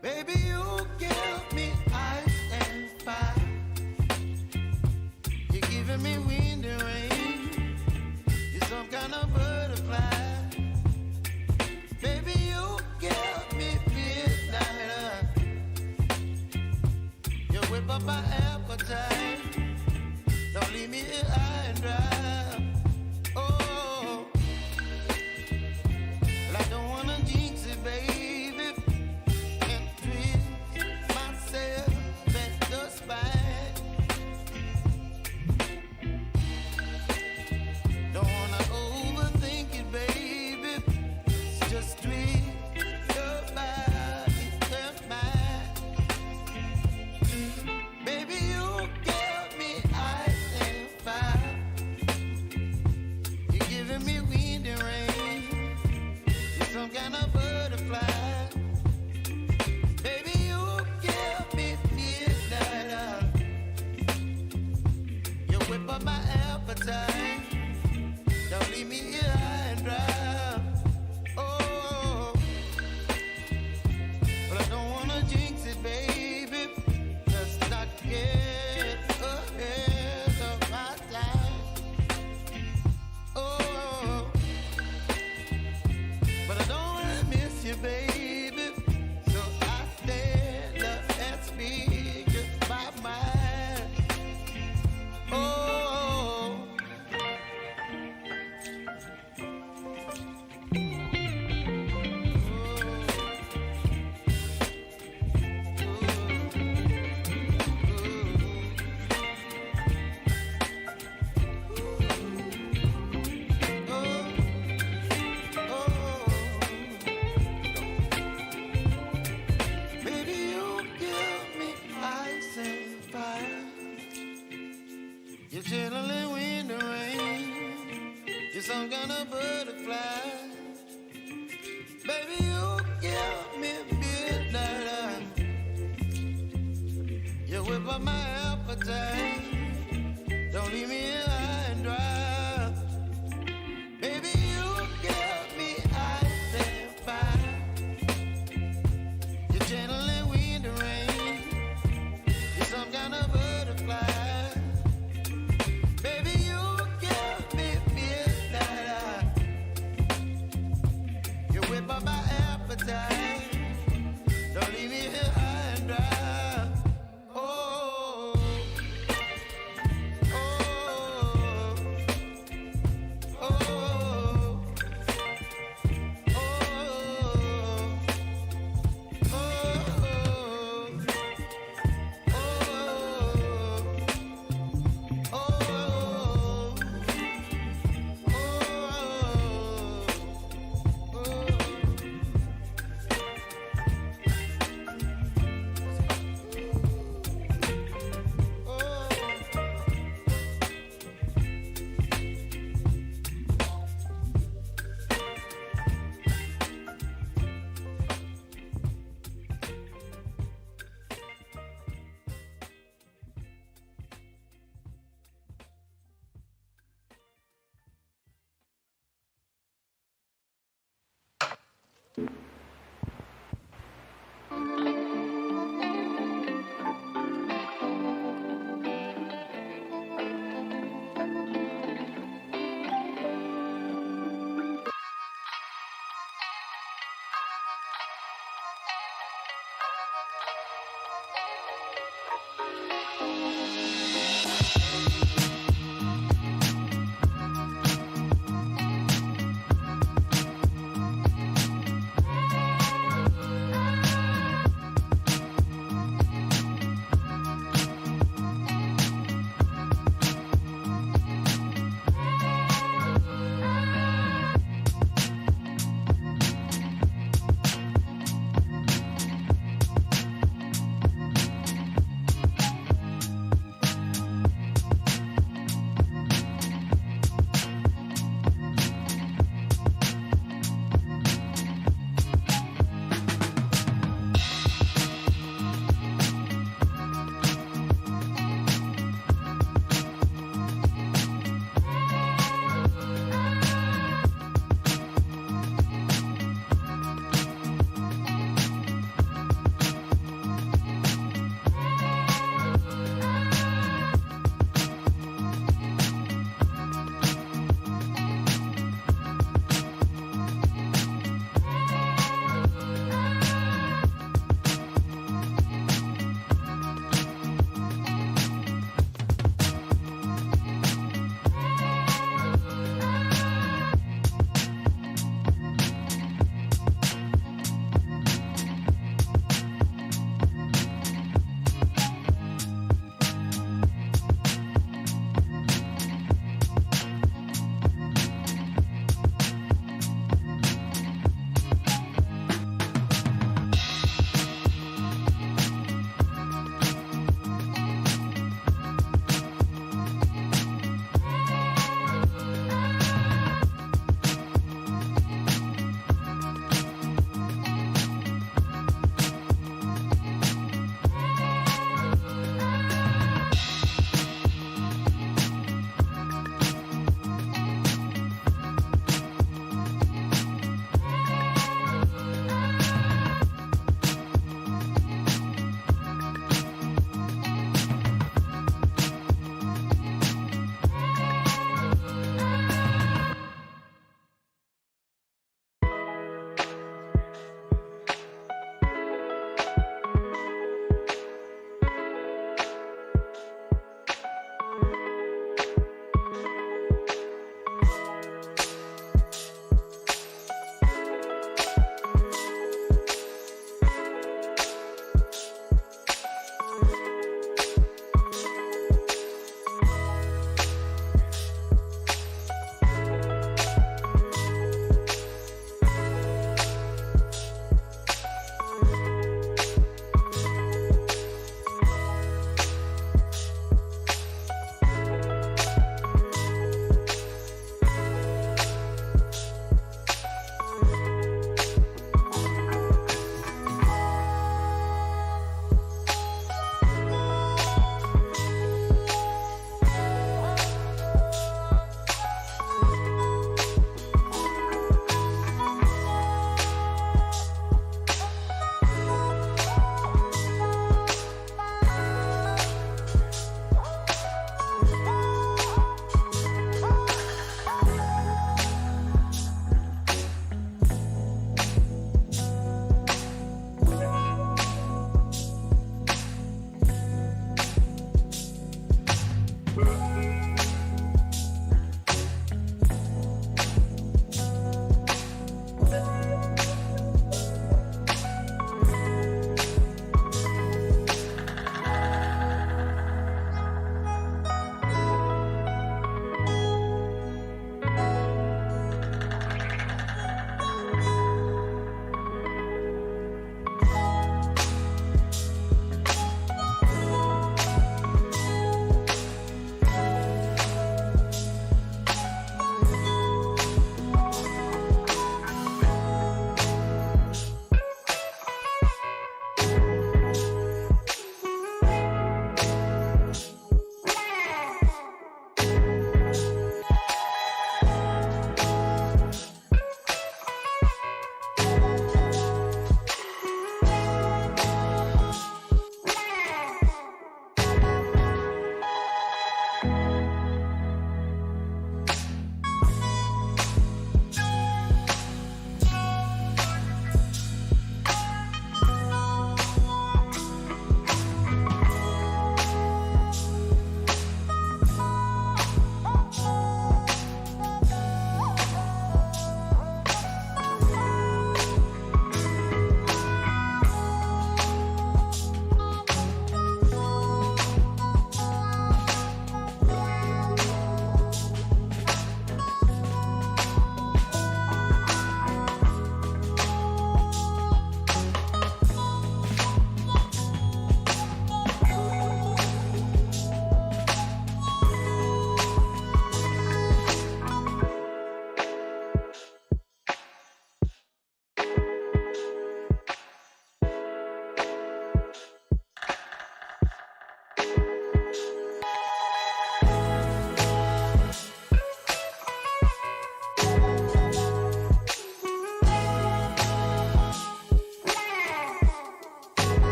Baby, you give me ice and fire. You're giving me wind and rain. You're some kind of butterfly. Baby, you give me midnight. You whip up my appetite. Don't leave me here high and dry. Oh, well, I don't wanna jinx it, baby. Some kind of butterfly. Baby, you give me midnight. You whip up my appetite. Don't leave me here high and dry. Oh, but I don't wanna jinx it, baby. Let's not get ahead of my time. Oh, but I don't wanna miss you, baby. So I stand up and speak my mind. Oh, baby, you give me ice and fire. You're chilling wind and rain. You're some kind of butterfly. Baby, you give me midnight. You whip up my appetite. Don't leave me here high and dry. Baby, you give me ice and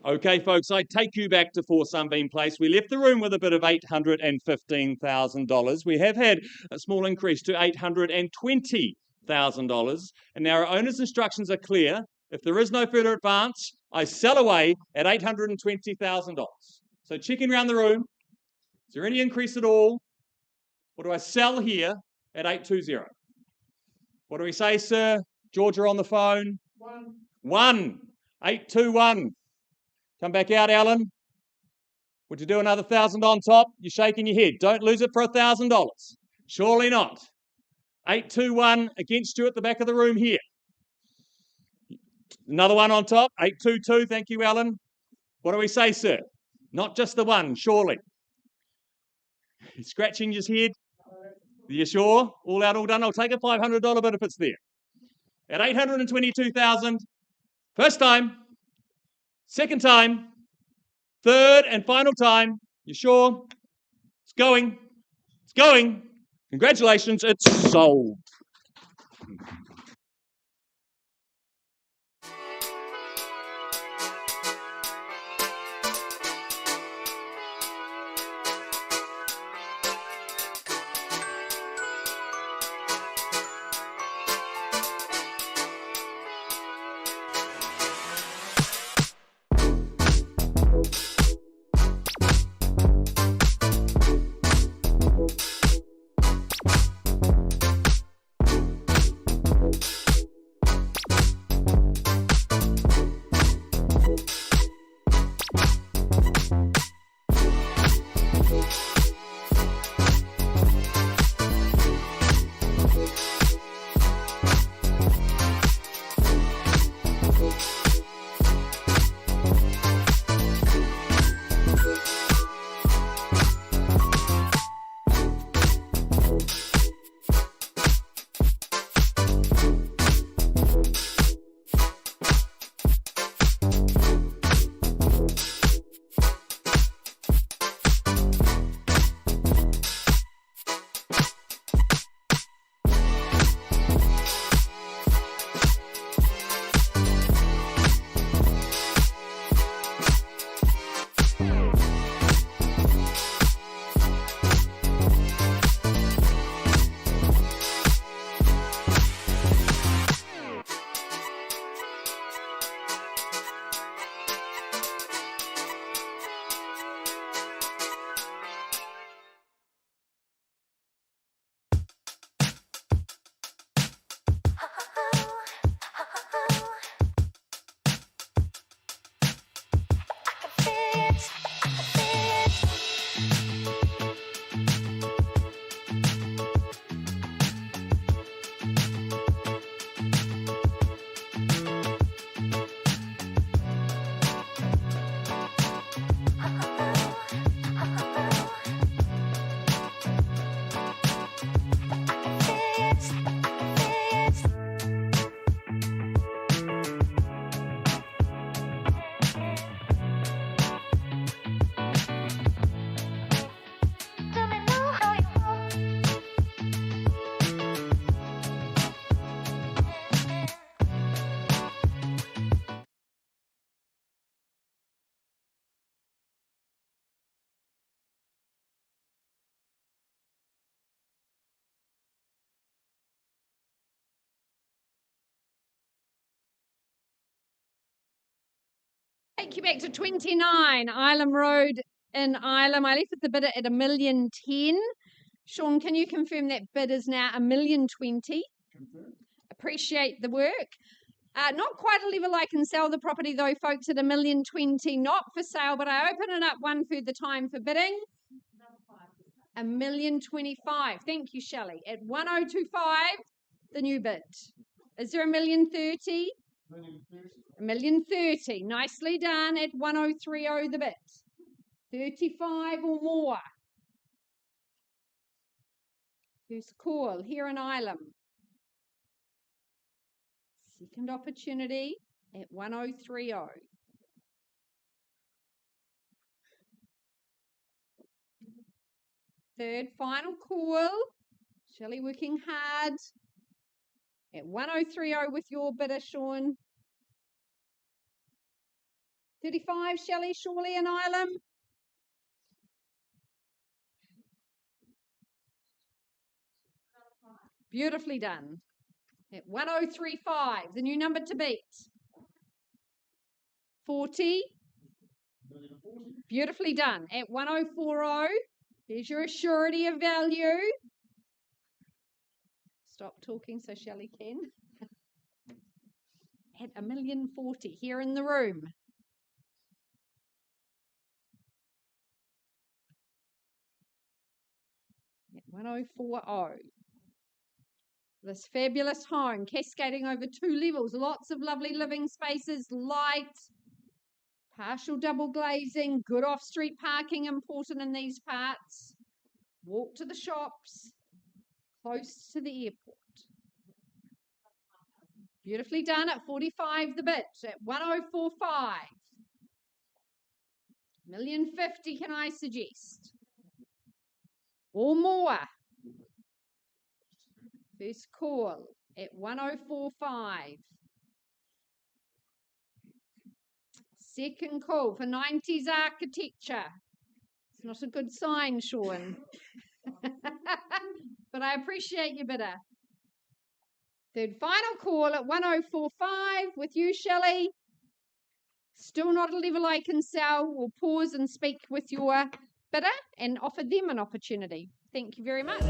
Okay, folks, I take you back to 4 Sunbeam Place. We left the room with a bit of $815,000. We have had a small increase to $820,000. And now our owner's instructions are clear. If there is no further advance, I sell away at $820,000. So checking around the room, is there any increase at all? Or do I sell here at 820? What do we say, sir? Georgia on the phone? 1. 821. Come back out, Alan. Would you do another 1,000 on top? You're shaking your head. Don't lose it for $1,000. Surely not. 821 against you at the back of the room here. Another one on top. 822. Thank you, Alan. What do we say, sir? Not just the one, surely. He's scratching his head. Are you sure? All out, all done. I'll take a $500 bid if it's there. At 822,000. First time. Second time. Third and final time. You sure? It's going. It's going. Congratulations, it's sold. Take you back to 29, Ilam Road in Ilam. I left with the bidder at $1,010,000. Sean, can you confirm that bid is now $1,020,000? Appreciate the work. Not quite a level I can sell the property though, folks, at $1,020,000. Not for sale, but I open it up one further time for bidding. $1,025,000. Thank you, Shelley. At 1,025, the new bid. Is there $1,030,000? $1,030,000. Nicely done at 1,030 the bid. 35 or more. First call here in Ilam. Second opportunity at 1,030. Third final call. Shelley working hard. At 1,030 with your bidder, Sean. 35, Shelley, surely in Ilam. Beautifully done. At 1,035, the new number to beat. 40. Beautifully done. At 1,040, there's your assurity of value. Stop talking so Shelley can. At $1,040,000 here in the room. 1040. This fabulous home, cascading over 2 levels, lots of lovely living spaces, light, partial double glazing, good off-street parking, important in these parts. Walk to the shops, close to the airport. Beautifully done at 45 the bid, at 1045. $1,050,000 can I suggest? Or more. First call at 1045. Second call for 90s architecture. It's not a good sign, Sean. But I appreciate your bidder. Third final call at 1045 with you, Shelley. Still not a level I can sell. We'll pause and speak with your bidder and offer them an opportunity. Thank you very much.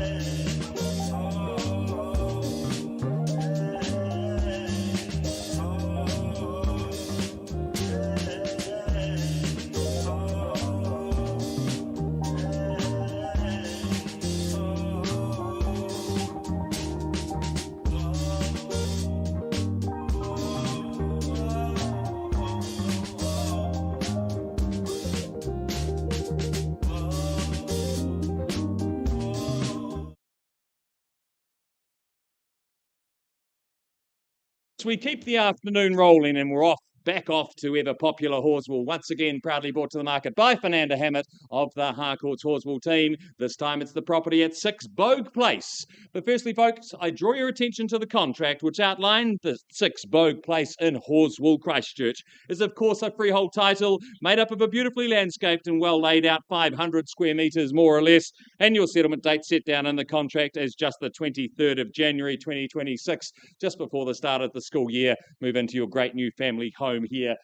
We keep the afternoon rolling and we're back off to ever popular Horswell. Once again, proudly brought to the market by Fernanda Hammett of the Harcourts Horswell team. This time it's the property at 6 Bogue Place. But firstly, folks, I draw your attention to the contract which outlined the 6 Bogue Place in Horswell, Christchurch. Is of course a freehold title made up of a beautifully landscaped and well laid out 500 square metres more or less, and your settlement date set down in the contract as just the 23rd of January 2026, just before the start of the school year. Move into your great new family home here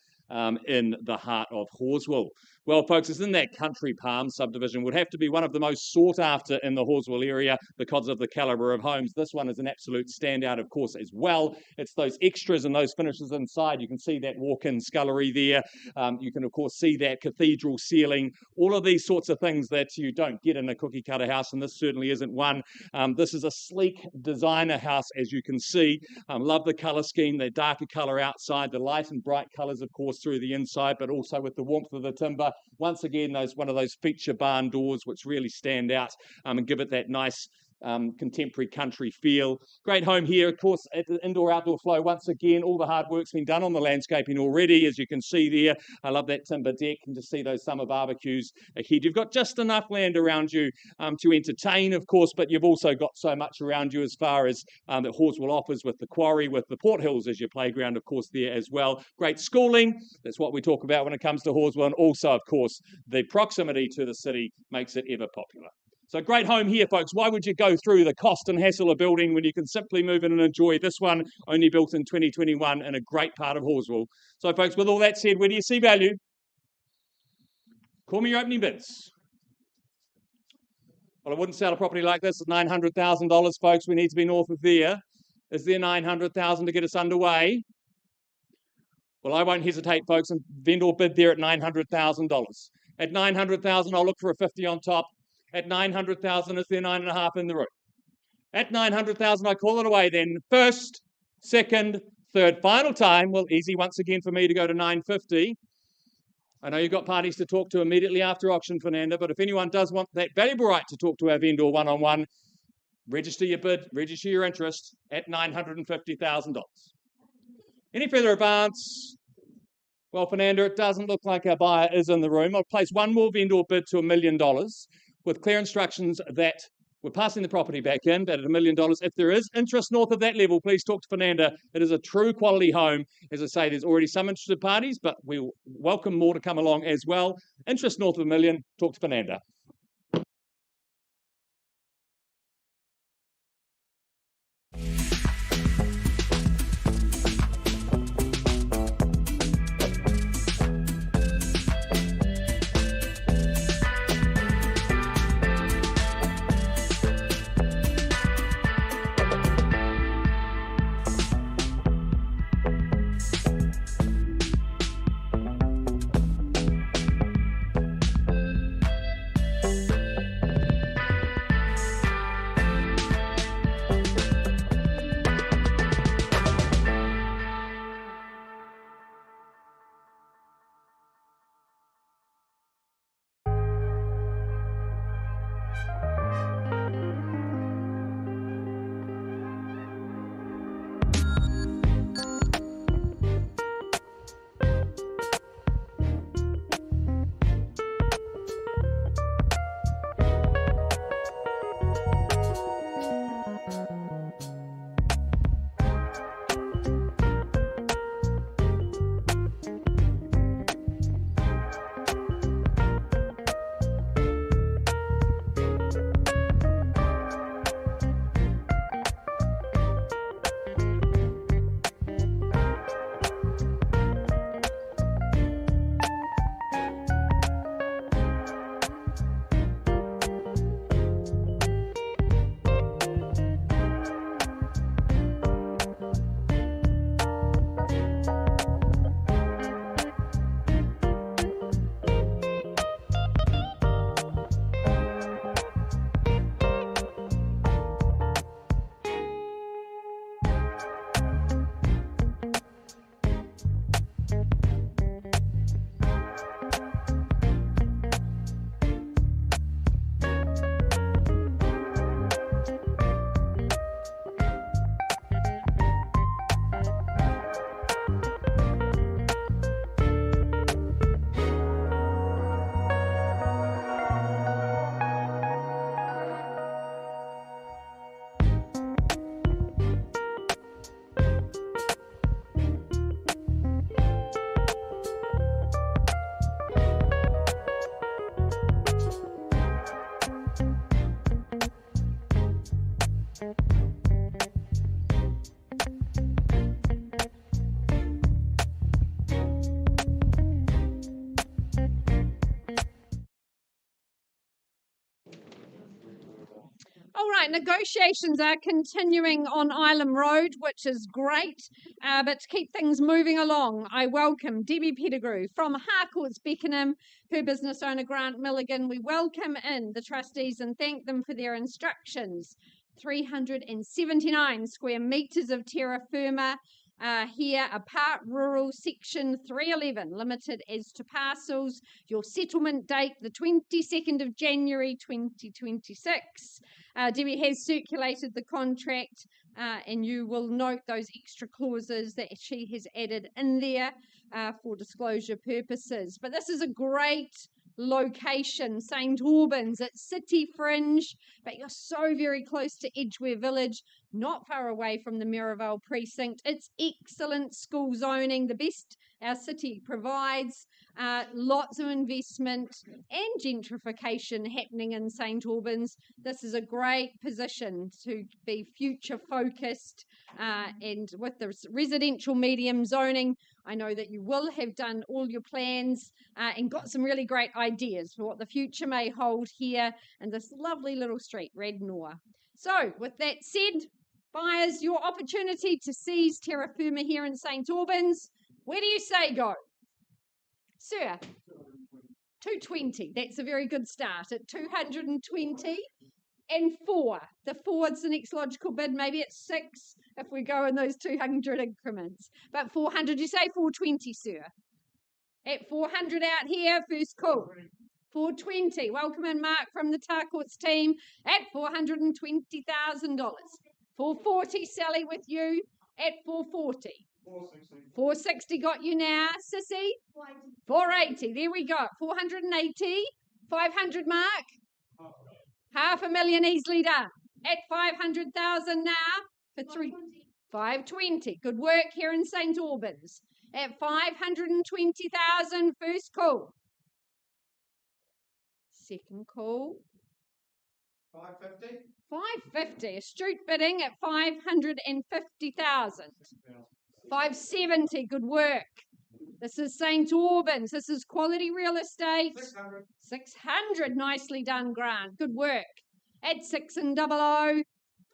in the heart of Horswell. Well, folks, it's in that Country Palm subdivision. Would have to be one of the most sought after in the Horswell area because of the calibre of homes. This one is an absolute standout, of course, as well. It's those extras and those finishes inside. You can see that walk-in scullery there. You can, of course, see that cathedral ceiling. All of these sorts of things that you don't get in a cookie-cutter house, and this certainly isn't one. This is a sleek designer house, as you can see. Love the colour scheme, the darker colour outside, the light and bright colours, of course, through the inside, but also with the warmth of the timber. Once again, one of those feature barn doors which really stand out and give it that nice contemporary country feel. Great home here, of course, at the indoor-outdoor flow. Once again, all the hard work's been done on the landscaping already, as you can see there. I love that timber deck and to see those summer barbecues ahead. You've got just enough land around you to entertain, of course, but you've also got so much around you as far as that Horswell offers with the quarry, with the Port Hills as your playground, of course, there as well. Great schooling. That's what we talk about when it comes to Horswell. And also, of course, the proximity to the city makes it ever popular. So great home here, folks. Why would you go through the cost and hassle of building when you can simply move in and enjoy this one, only built in 2021 in a great part of Horswell? So, folks, with all that said, where do you see value? Call me your opening bids. Well, I wouldn't sell a property like this at $900,000, folks. We need to be north of there. Is there $900,000 to get us underway? Well, I won't hesitate, folks, and vendor bid there at $900,000. At $900,000, I'll look for a 50 on top. At $900,000, is there 9.5 in the room? At $900,000, I call it away then. First, second, third, final time. Well, easy once again for me to go to $950. I know you've got parties to talk to immediately after auction, Fernanda, but if anyone does want that valuable right to talk to our vendor one-on-one, register your bid, register your interest at $950,000. Any further advance? Well, Fernanda, it doesn't look like our buyer is in the room. I'll place one more vendor bid to $1 million with clear instructions that we're passing the property back in, but at $1 million. If there is interest north of that level, please talk to Fernanda. It is a true quality home. As I say, there's already some interested parties, but we'll welcome more to come along as well. Interest north of $1 million, talk to Fernanda. All right, negotiations are continuing on Island Road, which is great. But to keep things moving along, I welcome Debbie Pettigrew from Harcourts Beckenham, her business owner Grant Milligan. We welcome in the trustees and thank them for their instructions. 379 square metres of terra firma. Here, a part rural section 311, limited as to parcels. Your settlement date, the 22nd of January 2026. Debbie has circulated the contract, and you will note those extra clauses that she has added in there for disclosure purposes. But this is a great location, St Albans. It's city fringe, but you're so very close to Edgware Village, not far away from the Merivale precinct. It's excellent school zoning, the best our city provides. Lots of investment and gentrification happening in St Albans. This is a great position to be future focused, and with the residential medium zoning, I know that you will have done all your plans and got some really great ideas for what the future may hold here in this lovely little street, Radnor. So with that said, buyers, your opportunity to seize terra firma here in St Albans. Where do you say go? Sir? 220. That's a very good start at 220 and 4. The 4's the next logical bid. Maybe it's 6 if we go in those 200 increments. But 400, you say 420, sir? At 400 out here, first call. 420. Welcome in, Mark, from the Harcourts team at $420,000. 440, Sally, with you at 440. 460 got you now, Sissy. 480. There we go. 480. 500, Mark. $500,000 easily done. At 500,000 now for 520. Good work here in St Albans. At 520,000, first call. Second call. 550. 550. Astute bidding at 550,000. 570. Good work. This is St Albans. This is quality real estate. 600. 600. Nicely done, Grant. Good work. At 600.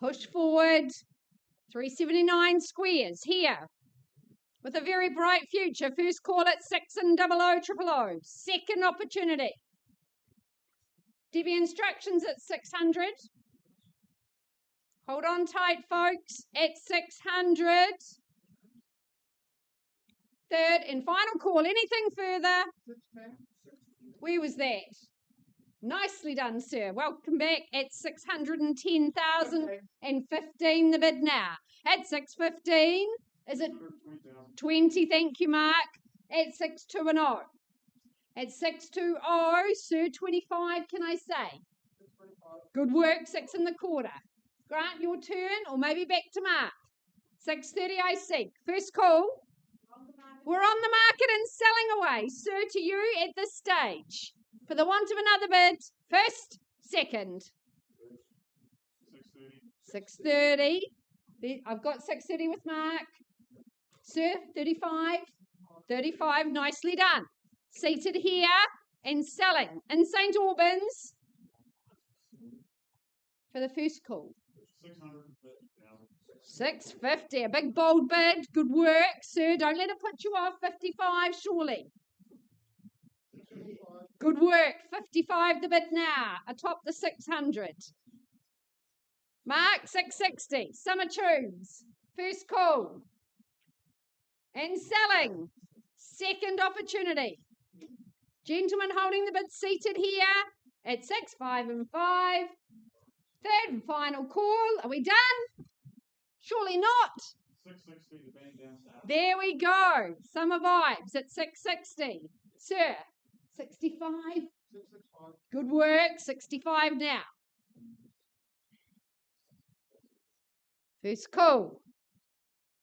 Push forward. 379 squares here. With a very bright future. First call at 600 000. Second opportunity. Debbie, instructions at 600. Hold on tight, folks. At 600. Third and final call. Anything further? Where was that? Nicely done, sir. Welcome back at 610,015. The bid now. At 615. Is it 20? Thank you, Mark. At 620. At 620, sir, 25, can I say? Good work, 6 in the quarter. Grant, your turn, or maybe back to Mark. 630, I see. First call. We're on the market and selling away. Sir, to you at this stage. For the want of another bid, first, second. 630. I've got 630 with Mark. Sir, 35. 35, nicely done. Seated here and selling in St Albans for the first call. 650, a big bold bid. Good work, sir. Don't let it put you off. 55, surely. Good work. 55, the bid now. Atop the 600. Mark, 660. Summer tunes. First call. And selling. Second opportunity. Gentlemen holding the bid seated here at 6, 5 and 5. Third and final call. Are we done? Surely not. 660 to bang down south. There we go. Summer vibes at 660. Sir, 65. 665. Good work. 65 now. First call.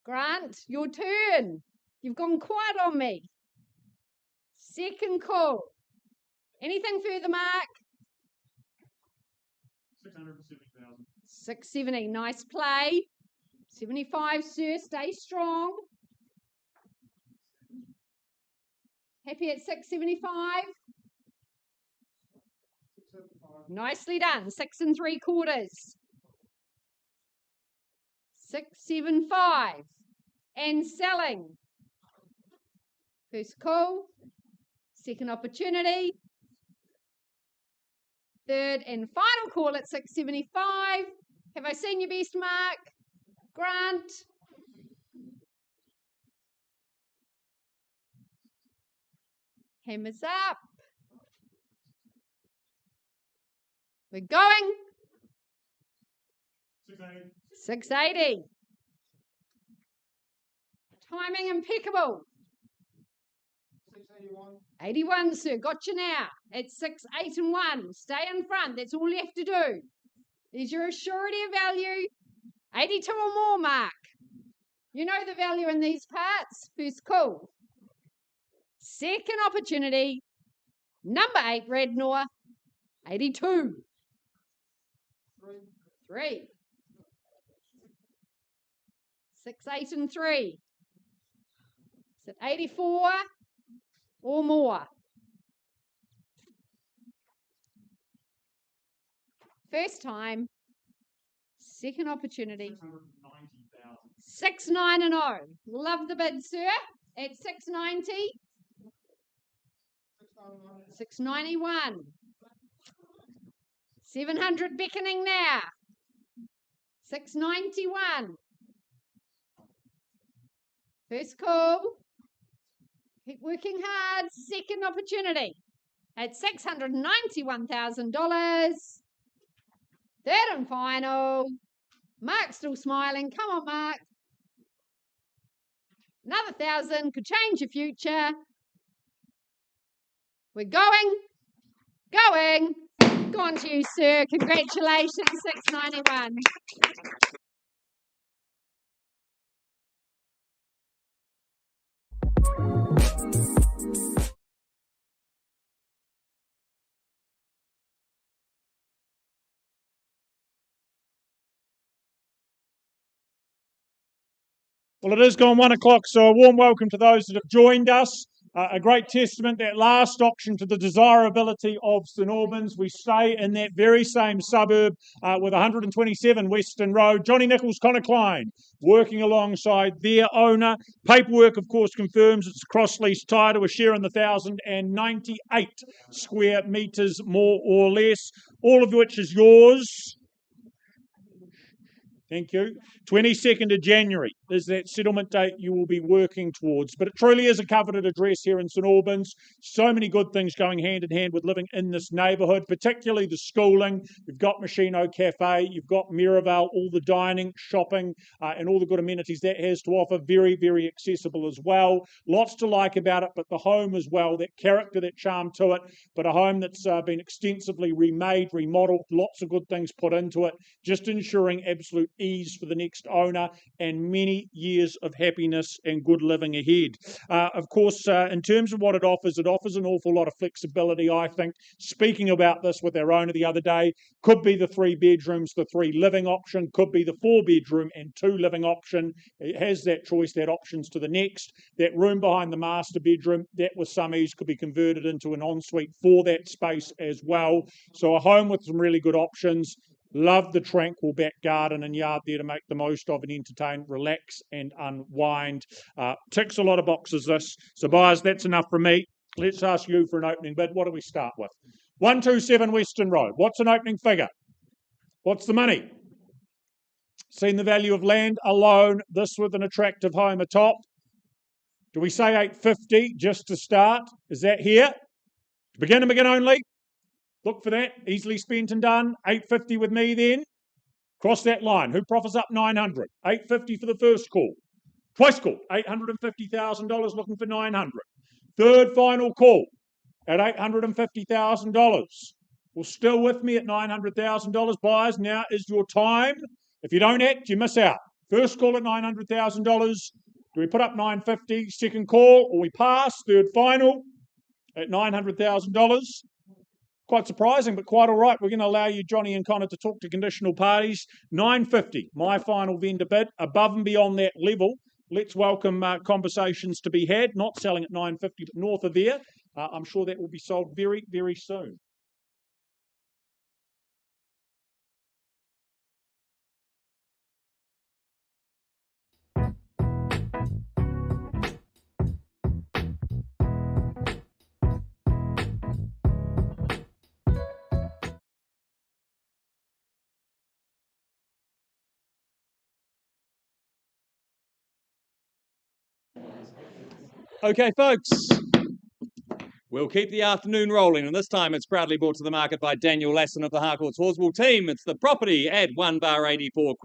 Grant, your turn. You've gone quiet on me. Second call. Anything further, Mark? 670,000. 670. Nice play. 75, sir. Stay strong. Happy at 675? 675. Nicely done. 6 3/4. 675. And selling. First call. Second opportunity. Third and final call at 675. Have I seen your best, Mark? Grant? Hammers up. We're going. 680. Timing impeccable. 81, sir. Got you now. It's 6, 8 and 1. Stay in front. That's all you have to do. There's your surety of value. 82 or more, Mark. You know the value in these parts. First call. Second opportunity. Number 8, Rednor. 82. 3. 6, 8 and 3. Is it 84 or more? First time. Second opportunity. 6, 9 and 0. Love the bid, sir. At 690. 691. 700 beckoning now. 691. First call. Keep working hard. Second opportunity at $691,000. Third and final. Mark's still smiling. Come on, Mark. Another 1,000 could change your future. We're going. Go on to you, sir. Congratulations, 691. Well, it is gone 1 o'clock, so a warm welcome to those that have joined us. A great testament, that last auction, to the desirability of St Albans. We stay in that very same suburb with 127 Western Road. Johnny Nichols, Connor Klein, working alongside their owner. Paperwork, of course, confirms it's a cross-lease title, a share in the 1,098 square metres, more or less, all of which is yours. Thank you. 22nd of January is that settlement date you will be working towards. But it truly is a coveted address here in St Albans. So many good things going hand in hand with living in this neighbourhood, particularly the schooling. You've got Machino Cafe, you've got Mirabelle, all the dining, shopping, and all the good amenities that has to offer. Very, very accessible as well. Lots to like about it, but the home as well, that character, that charm to it. But a home that's been extensively remade, remodelled, lots of good things put into it, just ensuring absolute ease for the next owner and many years of happiness and good living ahead. Of course, in terms of what it offers an awful lot of flexibility, I think. Speaking about this with our owner the other day, could be the 3 bedrooms, the 3 living option, could be the 4 bedroom and 2 living option. It has that choice, that options to the next. That room behind the master bedroom, that with some ease could be converted into an ensuite for that space as well. So a home with some really good options. Love the tranquil back garden and yard there to make the most of and entertain, relax and unwind. Ticks a lot of boxes, this. So buyers, that's enough from me. Let's ask you for an opening bid. What do we start with? 127 Western Road. What's an opening figure? What's the money? Seen the value of land alone, this with an attractive home atop. Do we say 850 just to start? Is that here? To begin and begin only? Look for that, easily spent and done. 850 with me then. Cross that line. Who proffers up 900? 850 for the first call. Twice call, $850,000 looking for 900. Third final call at $850,000. Well, still with me at $900,000. Buyers, now is your time. If you don't act, you miss out. First call at $900,000. Do we put up 950? Second call, or we pass? Third final at $900,000. Quite surprising, but quite all right. We're going to allow you, Johnny and Connor, to talk to conditional parties. 950, my final vendor bid. Above and beyond that level, let's welcome conversations to be had. Not selling at 950, but north of there. I'm sure that will be sold very, very soon. Okay, folks. We'll keep the afternoon rolling, and this time it's proudly brought to the market by Daniel Lasson of the Harcourts Horswool team. It's the property at 1/84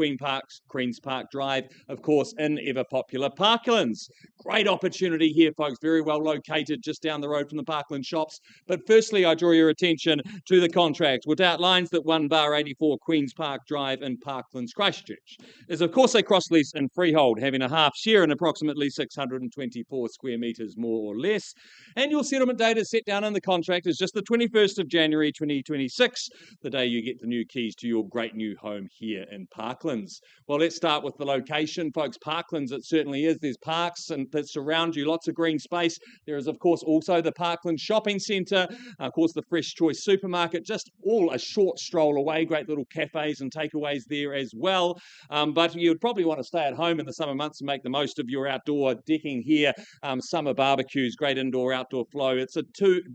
Queens Park Drive, of course, in ever popular Parklands. Great opportunity here, folks. Very well located, just down the road from the Parkland shops. But firstly, I draw your attention to the contract, which outlines that 1/84 Queens Park Drive in Parklands, Christchurch, is of course a cross lease and freehold, having a half share in approximately 624 square metres, more or less. Annual settlement date is set down in the contract is just the 21st of January 2026, the day you get the new keys to your great new home here in Parklands. Well, let's start with the location, folks. Parklands, it certainly is. There's parks and that surround you, lots of green space. There is, of course, also the Parklands Shopping Centre, of course, the Fresh Choice Supermarket, just all a short stroll away. Great little cafes and takeaways there as well. But you'd probably want to stay at home in the summer months and make the most of your outdoor decking here. Summer barbecues, great indoor-outdoor flow. It's a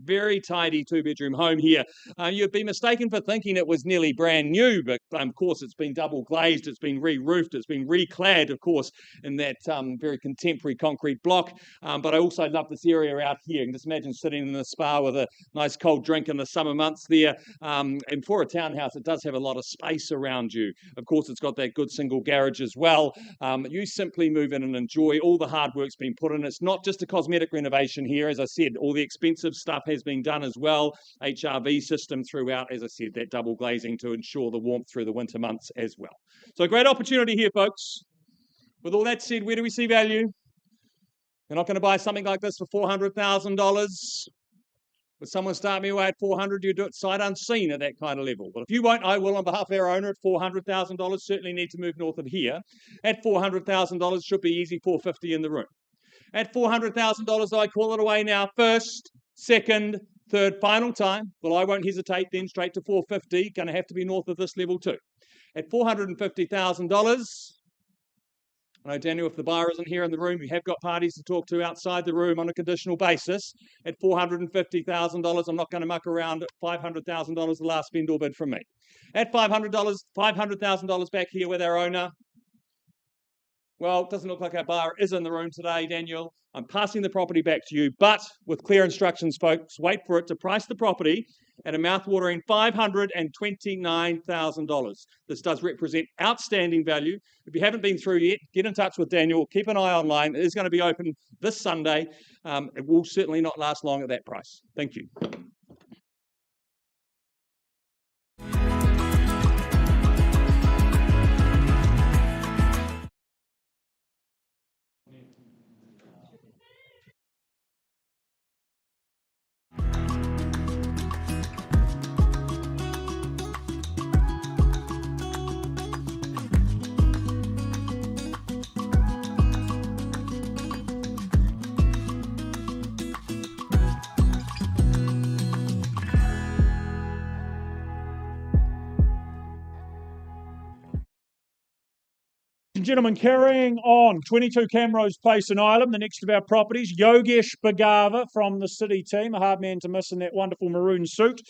very tidy two-bedroom home here. You'd be mistaken for thinking it was nearly brand new, but of course it's been double glazed, it's been re-roofed, it's been reclad, of course, in that very contemporary concrete block. But I also love this area out here. You can just imagine sitting in the spa with a nice cold drink in the summer months there. And for a townhouse, it does have a lot of space around you. Of course, it's got that good single garage as well. You simply move in and enjoy. All the hard work's been put in. It's not just a cosmetic renovation here. As I said, all the expensive stuff has been done as well. HRV system throughout, as I said, that double glazing to ensure the warmth through the winter months as well. So great opportunity here, folks. With all that said, where do we see value? You're not going to buy something like this for $400,000. Would someone start me away at 400? You do it sight unseen at that kind of level. But if you won't, I will on behalf of our owner at $400,000. Certainly need to move north of here. At $400,000 should be easy 450 in the room. At $400,000, I call it away now. First, second, third, final time. Well, I won't hesitate then, straight to 450. Going to have to be north of this level too. At $450,000, I know, Daniel, if the buyer isn't here in the room, we have got parties to talk to outside the room on a conditional basis. At $450,000, I'm not going to muck around. At $500,000, the last vendor bid from me. At $500,000 back here with our owner. Well, it doesn't look like our buyer is in the room today, Daniel. I'm passing the property back to you, but with clear instructions, folks, wait for it to price the property at a mouth-watering $529,000. This does represent outstanding value. If you haven't been through yet, get in touch with Daniel. Keep an eye online. It is going to be open this Sunday. It will certainly not last long at that price. Thank you. Gentlemen, carrying on, 22 Camrose Place in Ireland, the next of our properties, Yogesh Bhagava from the City team, a hard man to miss in that wonderful maroon suit.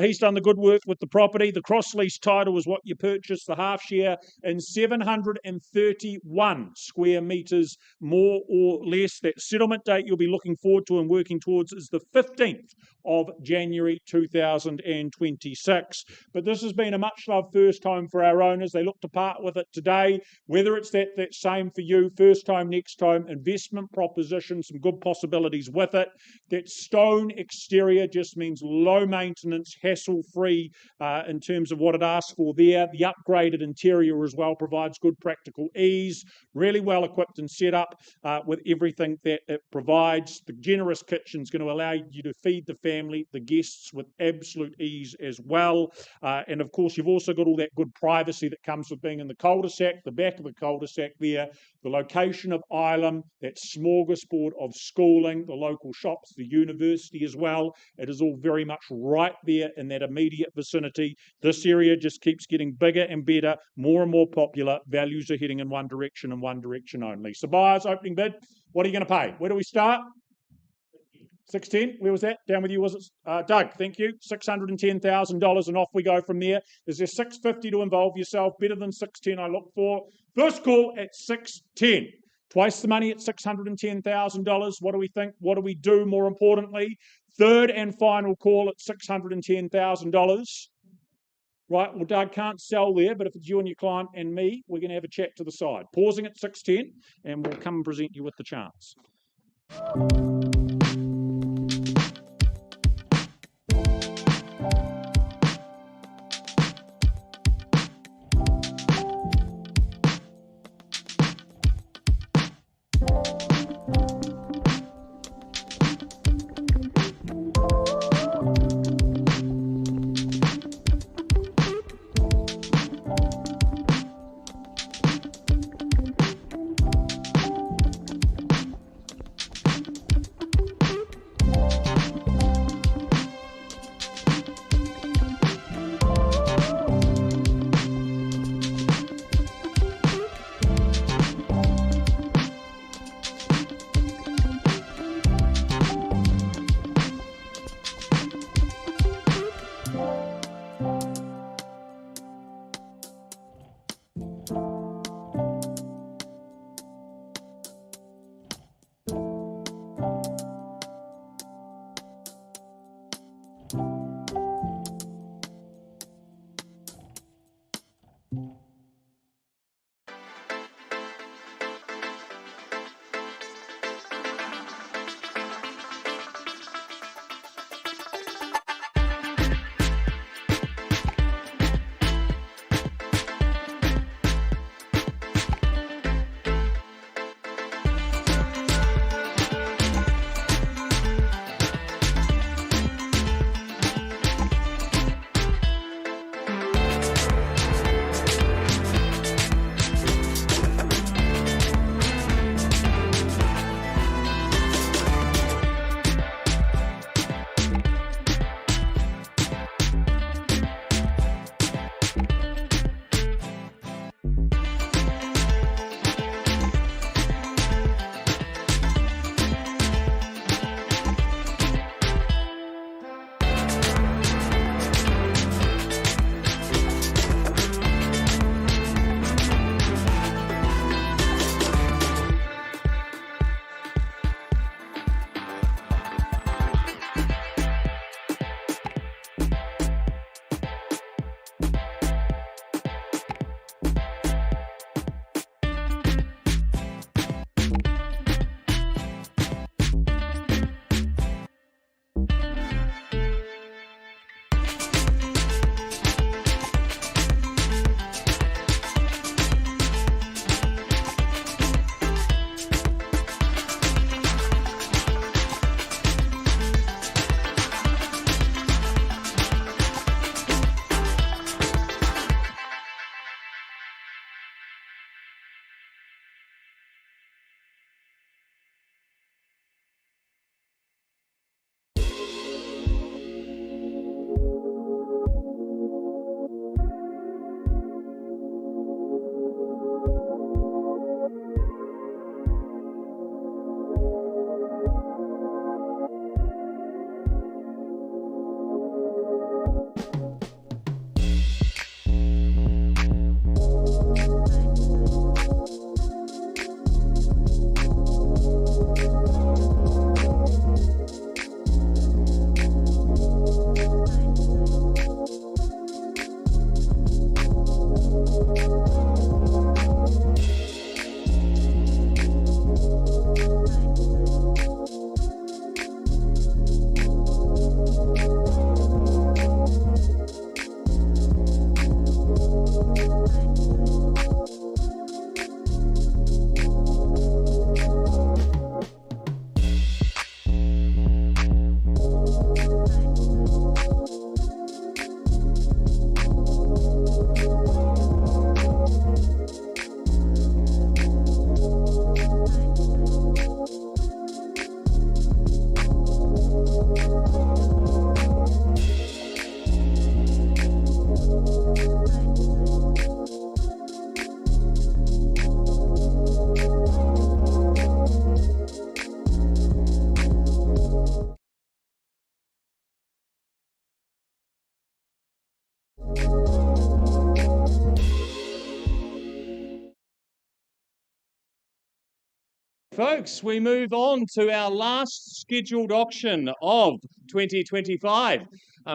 He's done the good work with the property. The cross-lease title was what you purchased, the half share in 731 square metres, more or less. That settlement date you'll be looking forward to and working towards is the 15th of January 2026. But this has been a much-loved first home for our owners. They look to part with it today, whether it's that same for you, first home, next home, investment proposition, some good possibilities with it. That stone exterior just means low maintenance, hassle-free in terms of what it asks for there. The upgraded interior as well provides good practical ease, really well equipped and set up with everything that it provides. The generous kitchen is going to allow you to feed the family, the guests with absolute ease as well. And of course, you've also got all that good privacy that comes with being in the cul-de-sac, the back of the cul-de-sac there, the location of Ilam, that smorgasbord of schooling, the local shops, the university as well. It is all very much right there in that immediate vicinity. This area just keeps getting bigger and better, more and more popular. Values are heading in one direction and one direction only. So buyers, opening bid, what are you going to pay? Where do we start? 610, where was that? Down with you, was it? Doug, thank you. $610,000 and off we go from there. Is there 650 to involve yourself? Better than 610 I look for. First call at 610. Twice the money at $610,000. What do we think? What do we do more importantly? Third and final call at $610,000. Right, well, Doug can't sell there, but if it's you and your client and me, we're going to have a chat to the side. Pausing at 610, and we'll come and present you with the chance. Folks, we move on to our last scheduled auction of 2025.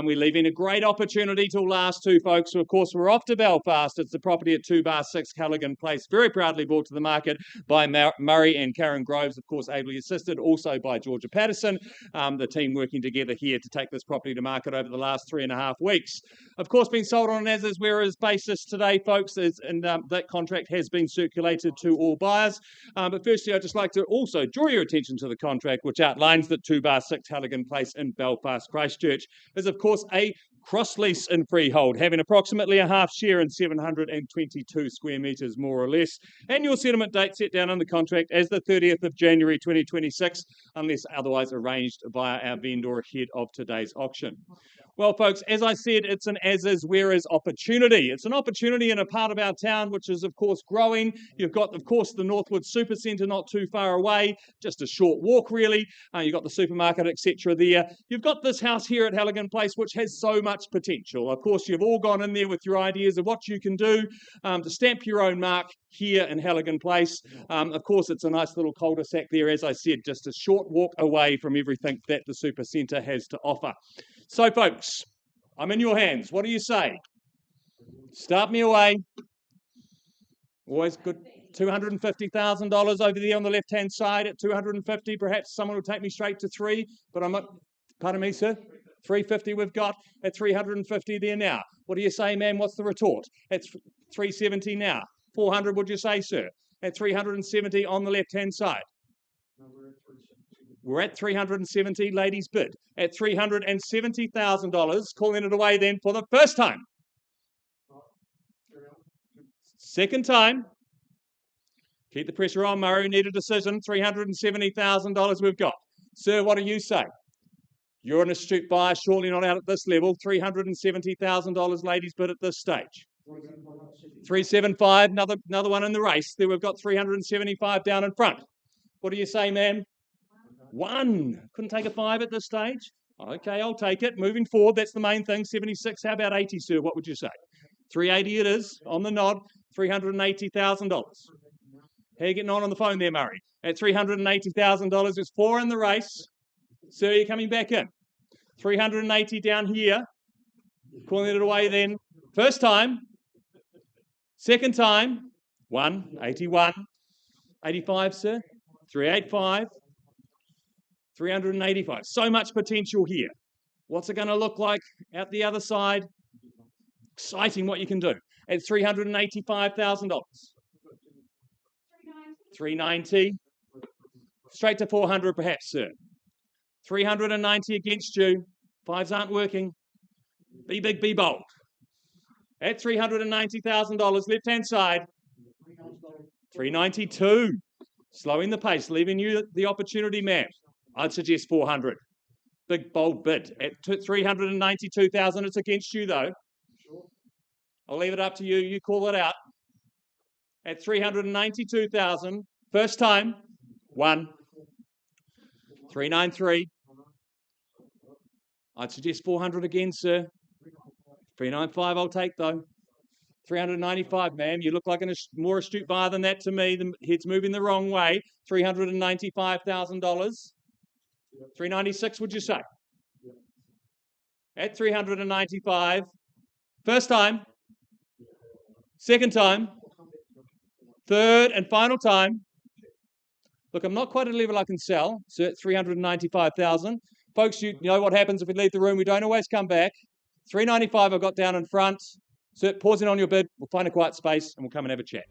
We're leaving a great opportunity till last two, folks. So, of course, we're off to Belfast. It's the property at 2/6 Callaghan Place, very proudly brought to the market by Murray and Karen Groves, of course, ably assisted also by Georgia Patterson, the team working together here to take this property to market over the last 3.5 weeks. Of course, being sold on an as-is, whereas basis today, folks, and that contract has been circulated to all buyers. But firstly, I'd just like to also draw your attention to the contract, which outlines that 2/6 Callaghan Place in Belfast, Christchurch, is of course a cross lease in freehold, having approximately a half share in 722 square metres, more or less. Annual settlement date set down in the contract as the 30th of January 2026, unless otherwise arranged via our vendor ahead of today's auction. Well, folks, as I said, it's an as-is, whereas opportunity. It's an opportunity in a part of our town which is, of course, growing. You've got, of course, the Northwood Supercentre not too far away, just a short walk, really. You've got the supermarket, etc. there. You've got this house here at Callaghan Place, which has so much potential. Of course, you've all gone in there with your ideas of what you can do to stamp your own mark here in Callaghan Place. Of course, it's a nice little cul-de-sac there, as I said, just a short walk away from everything that the Supercentre has to offer. So, folks, I'm in your hands. What do you say? Start me away. Always good. $250,000 over there on the left-hand side at 250. Perhaps someone will take me straight to 3, but I'm not. Pardon me, sir. 350 we've got at 350 there now. What do you say, ma'am? What's the retort? It's 370 now. 400, would you say, sir? At 370 on the left-hand side. We're at 370, ladies bid. At $370,000, calling it away then for the first time. Second time. Keep the pressure on, Murray. Need a decision. $370,000 we've got. Sir, what do you say? You're an astute buyer, surely not out at this level. $370,000, ladies bid at this stage. 375, another one in the race. There we've got 375 down in front. What do you say, ma'am? 1. Couldn't take a 5 at this stage? Okay, I'll take it. Moving forward, that's the main thing. 76, how about 80, sir? What would you say? 380 it is, on the nod. $380,000. How are you getting on the phone there, Murray? At $380,000, there's 4 in the race. Sir, you're coming back in. 380 down here. Calling it away then. First time. Second time. 181. 85, sir. 385. 385. So much potential here. What's it going to look like out the other side? Exciting what you can do. At $385,000. 390. Straight to 400 perhaps, sir. 390 against you. 5s aren't working. Be big, be bold. At $390,000, left-hand side. 392. Slowing the pace, leaving you the opportunity, ma'am. I'd suggest 400. Big, bold bid. At 392,000, it's against you, though. I'll leave it up to you. You call it out. At 392,000, first time, 1. 393. I'd suggest 400 again, sir. 395 I'll take, though. 395, ma'am. You look like a more astute buyer than that to me. The head's moving the wrong way. $395,000. 396, would you say? At 395. First time. Second time. Third and final time. Look, I'm not quite at a level I can sell. So at 395,000. Folks, you know what happens if we leave the room. We don't always come back. 395 I've got down in front. So pausing on your bid. We'll find a quiet space and we'll come and have a chat.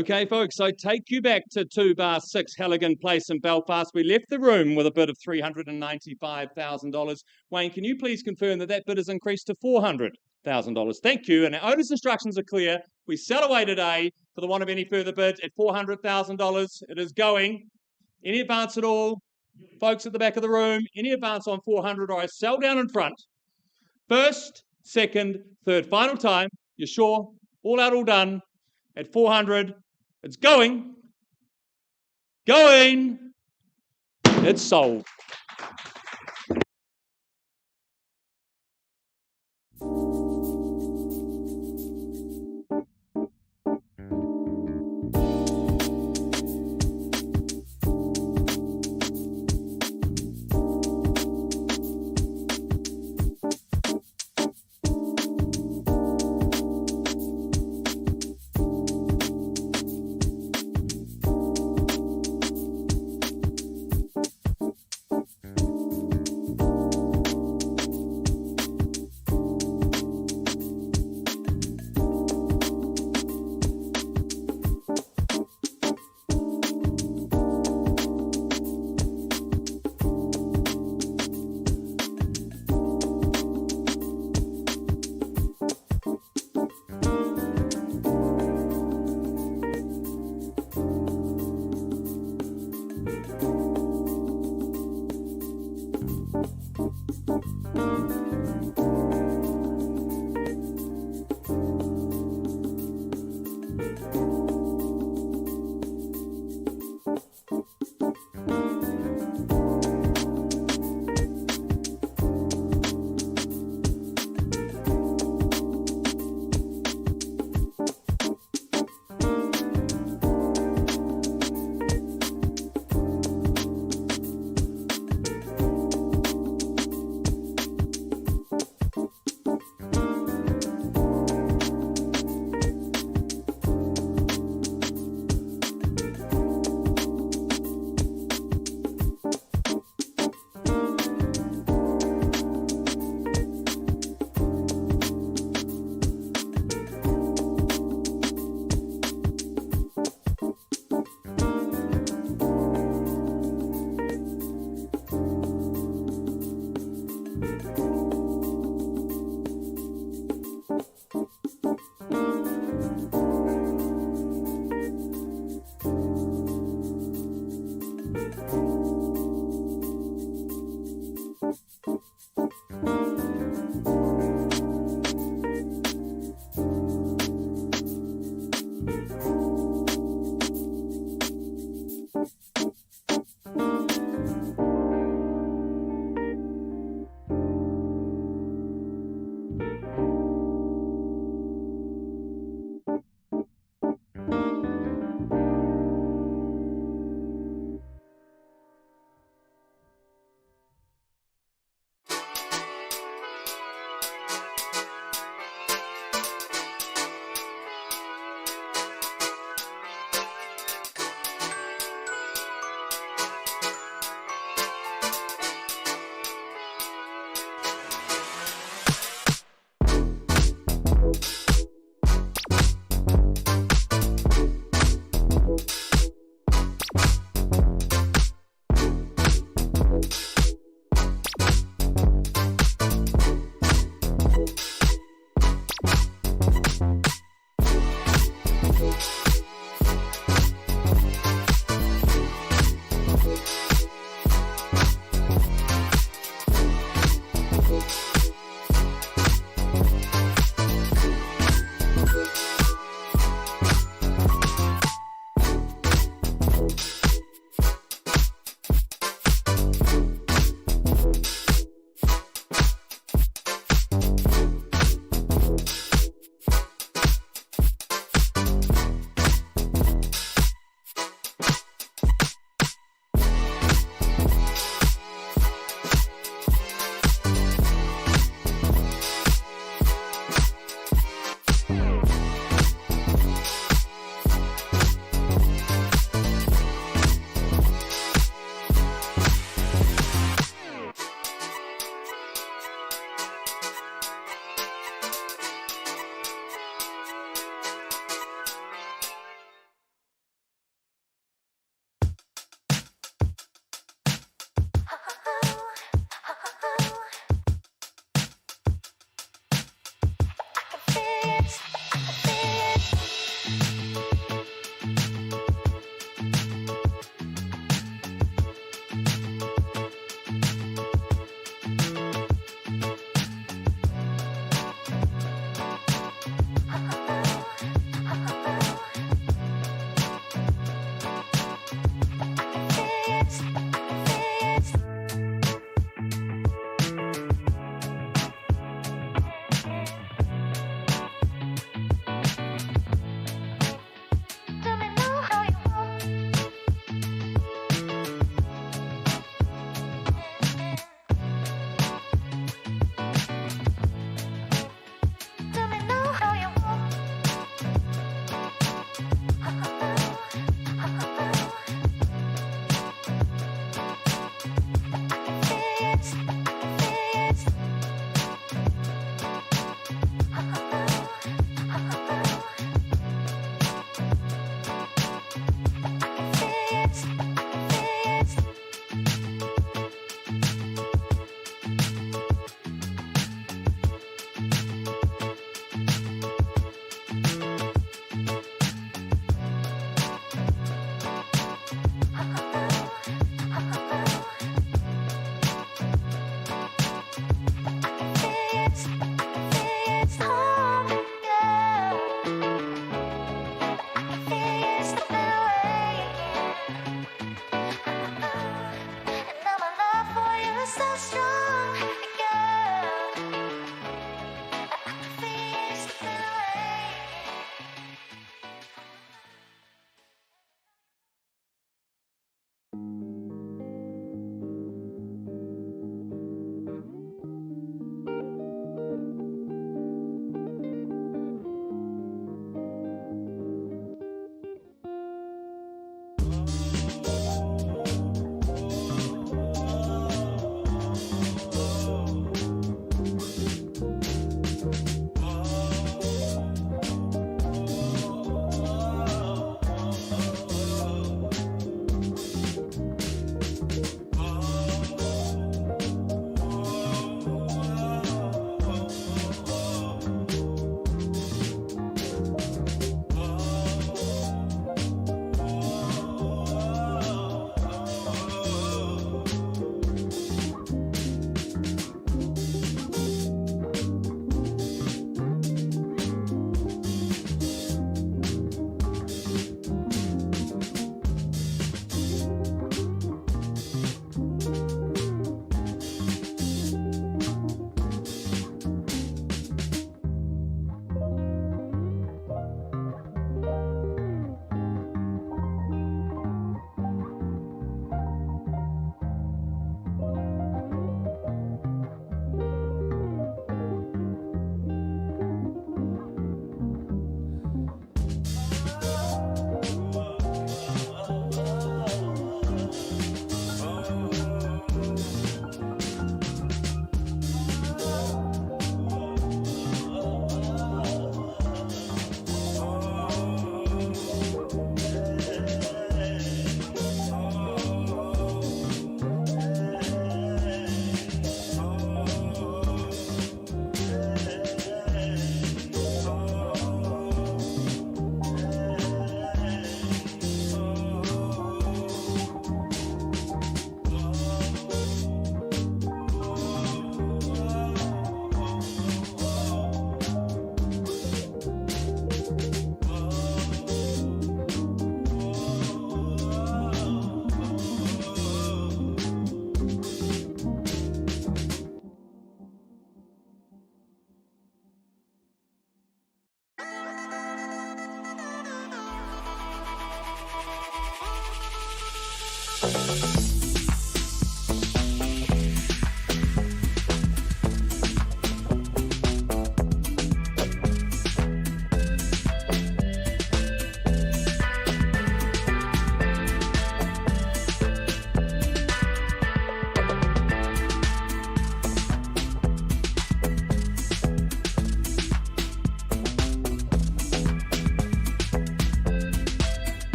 Okay, folks, so take you back to 2 bar 6 Halligan Place in Belfast. We left the room with a bid of $395,000. Wayne, can you please confirm that that bid has increased to $400,000? Thank you. And our owner's instructions are clear. We sell away today for the want of any further bids at $400,000. It is going. Any advance at all? Folks at the back of the room, any advance on 400 or I sell down in front. First, second, third, final time. You're sure? All out, all done. At 400, it's going. Going. It's sold.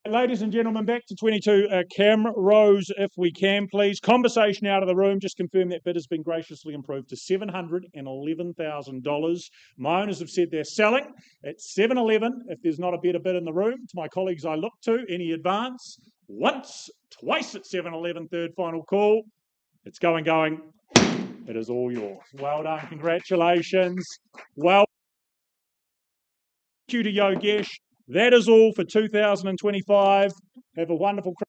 Ladies and gentlemen, back to 22 Cam Rose, if we can, please. Conversation out of the room. Just confirm that bid has been graciously improved to $711,000. My owners have said they're selling at $711. If there's not a better bid in the room, to my colleagues I look to, any advance? Once, twice at $711, third final call. It's going. It is all yours. Well done. Congratulations. Well, thank you to Yogesh. That is all for 2025. Have a wonderful Christmas.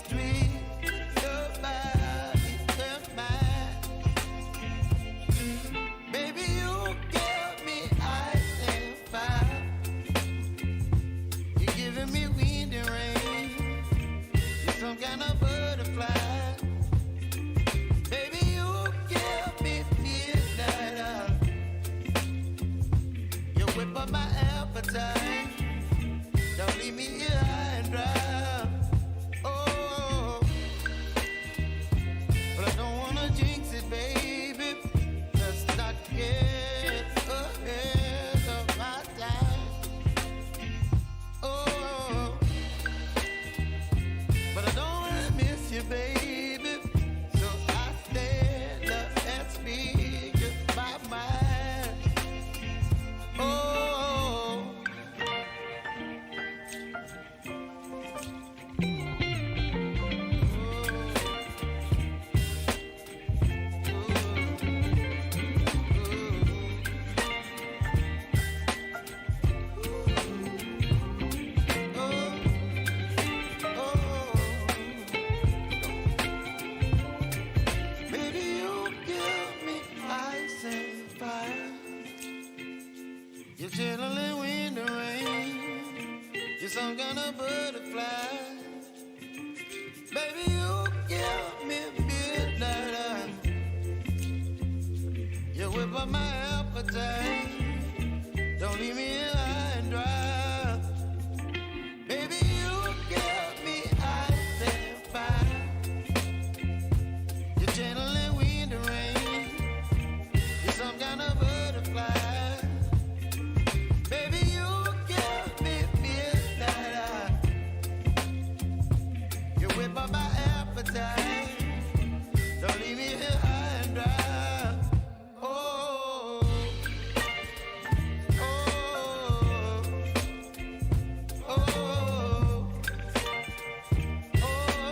sweet. Your body and mine. Baby, you give me ice and fire. You're giving me wind and rain. You're some kind of butterfly. Baby, you give me midnight. You whip up my appetite. Don't leave me here high and dry. Oh, but I don't wanna jinx it, baby. Let's not get ahead of my time. Oh, but I don't wanna miss you, baby. So I stand up and speak my mind. Oh. Baby, you give me ice and fire. You're chilling wind and rain. You're some kind of butterfly. Baby, you give me midnight. You whip up my appetite. Don't leave me here high and dry. Baby, you give me ice and fire. You're channeling wind and rain. You're some kind of butterfly. Baby, you give me midnight. You whip up my appetite. Don't leave me here high and dry. Oh, oh, oh, oh,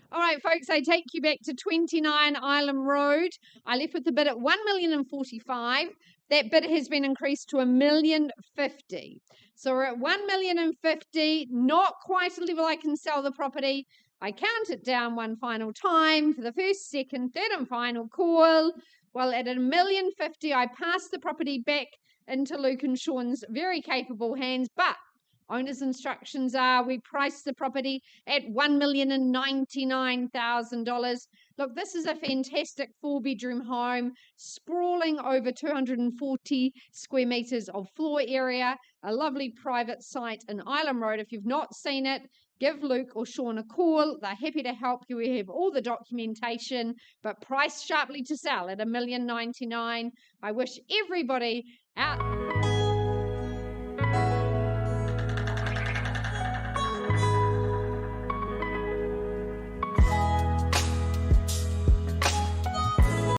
All right, folks, I take you back to 29 Island Road. I left with the bid at 1,045,000. That bid has been increased to 1,050,000. So we're at 1,050,000, not quite a level I can sell the property. I count it down one final time for the first, second, third, and final call. Well, at 1,050,000, I pass the property back into Luke and Sean's very capable hands, but owner's instructions are we price the property at $1,099,000. Look, this is a fantastic 4-bedroom home, sprawling over 240 square metres of floor area, a lovely private site in Island Road. If you've not seen it, give Luke or Sean a call. They're happy to help you. We have all the documentation, but priced sharply to sell at $1,099,000. I wish everybody out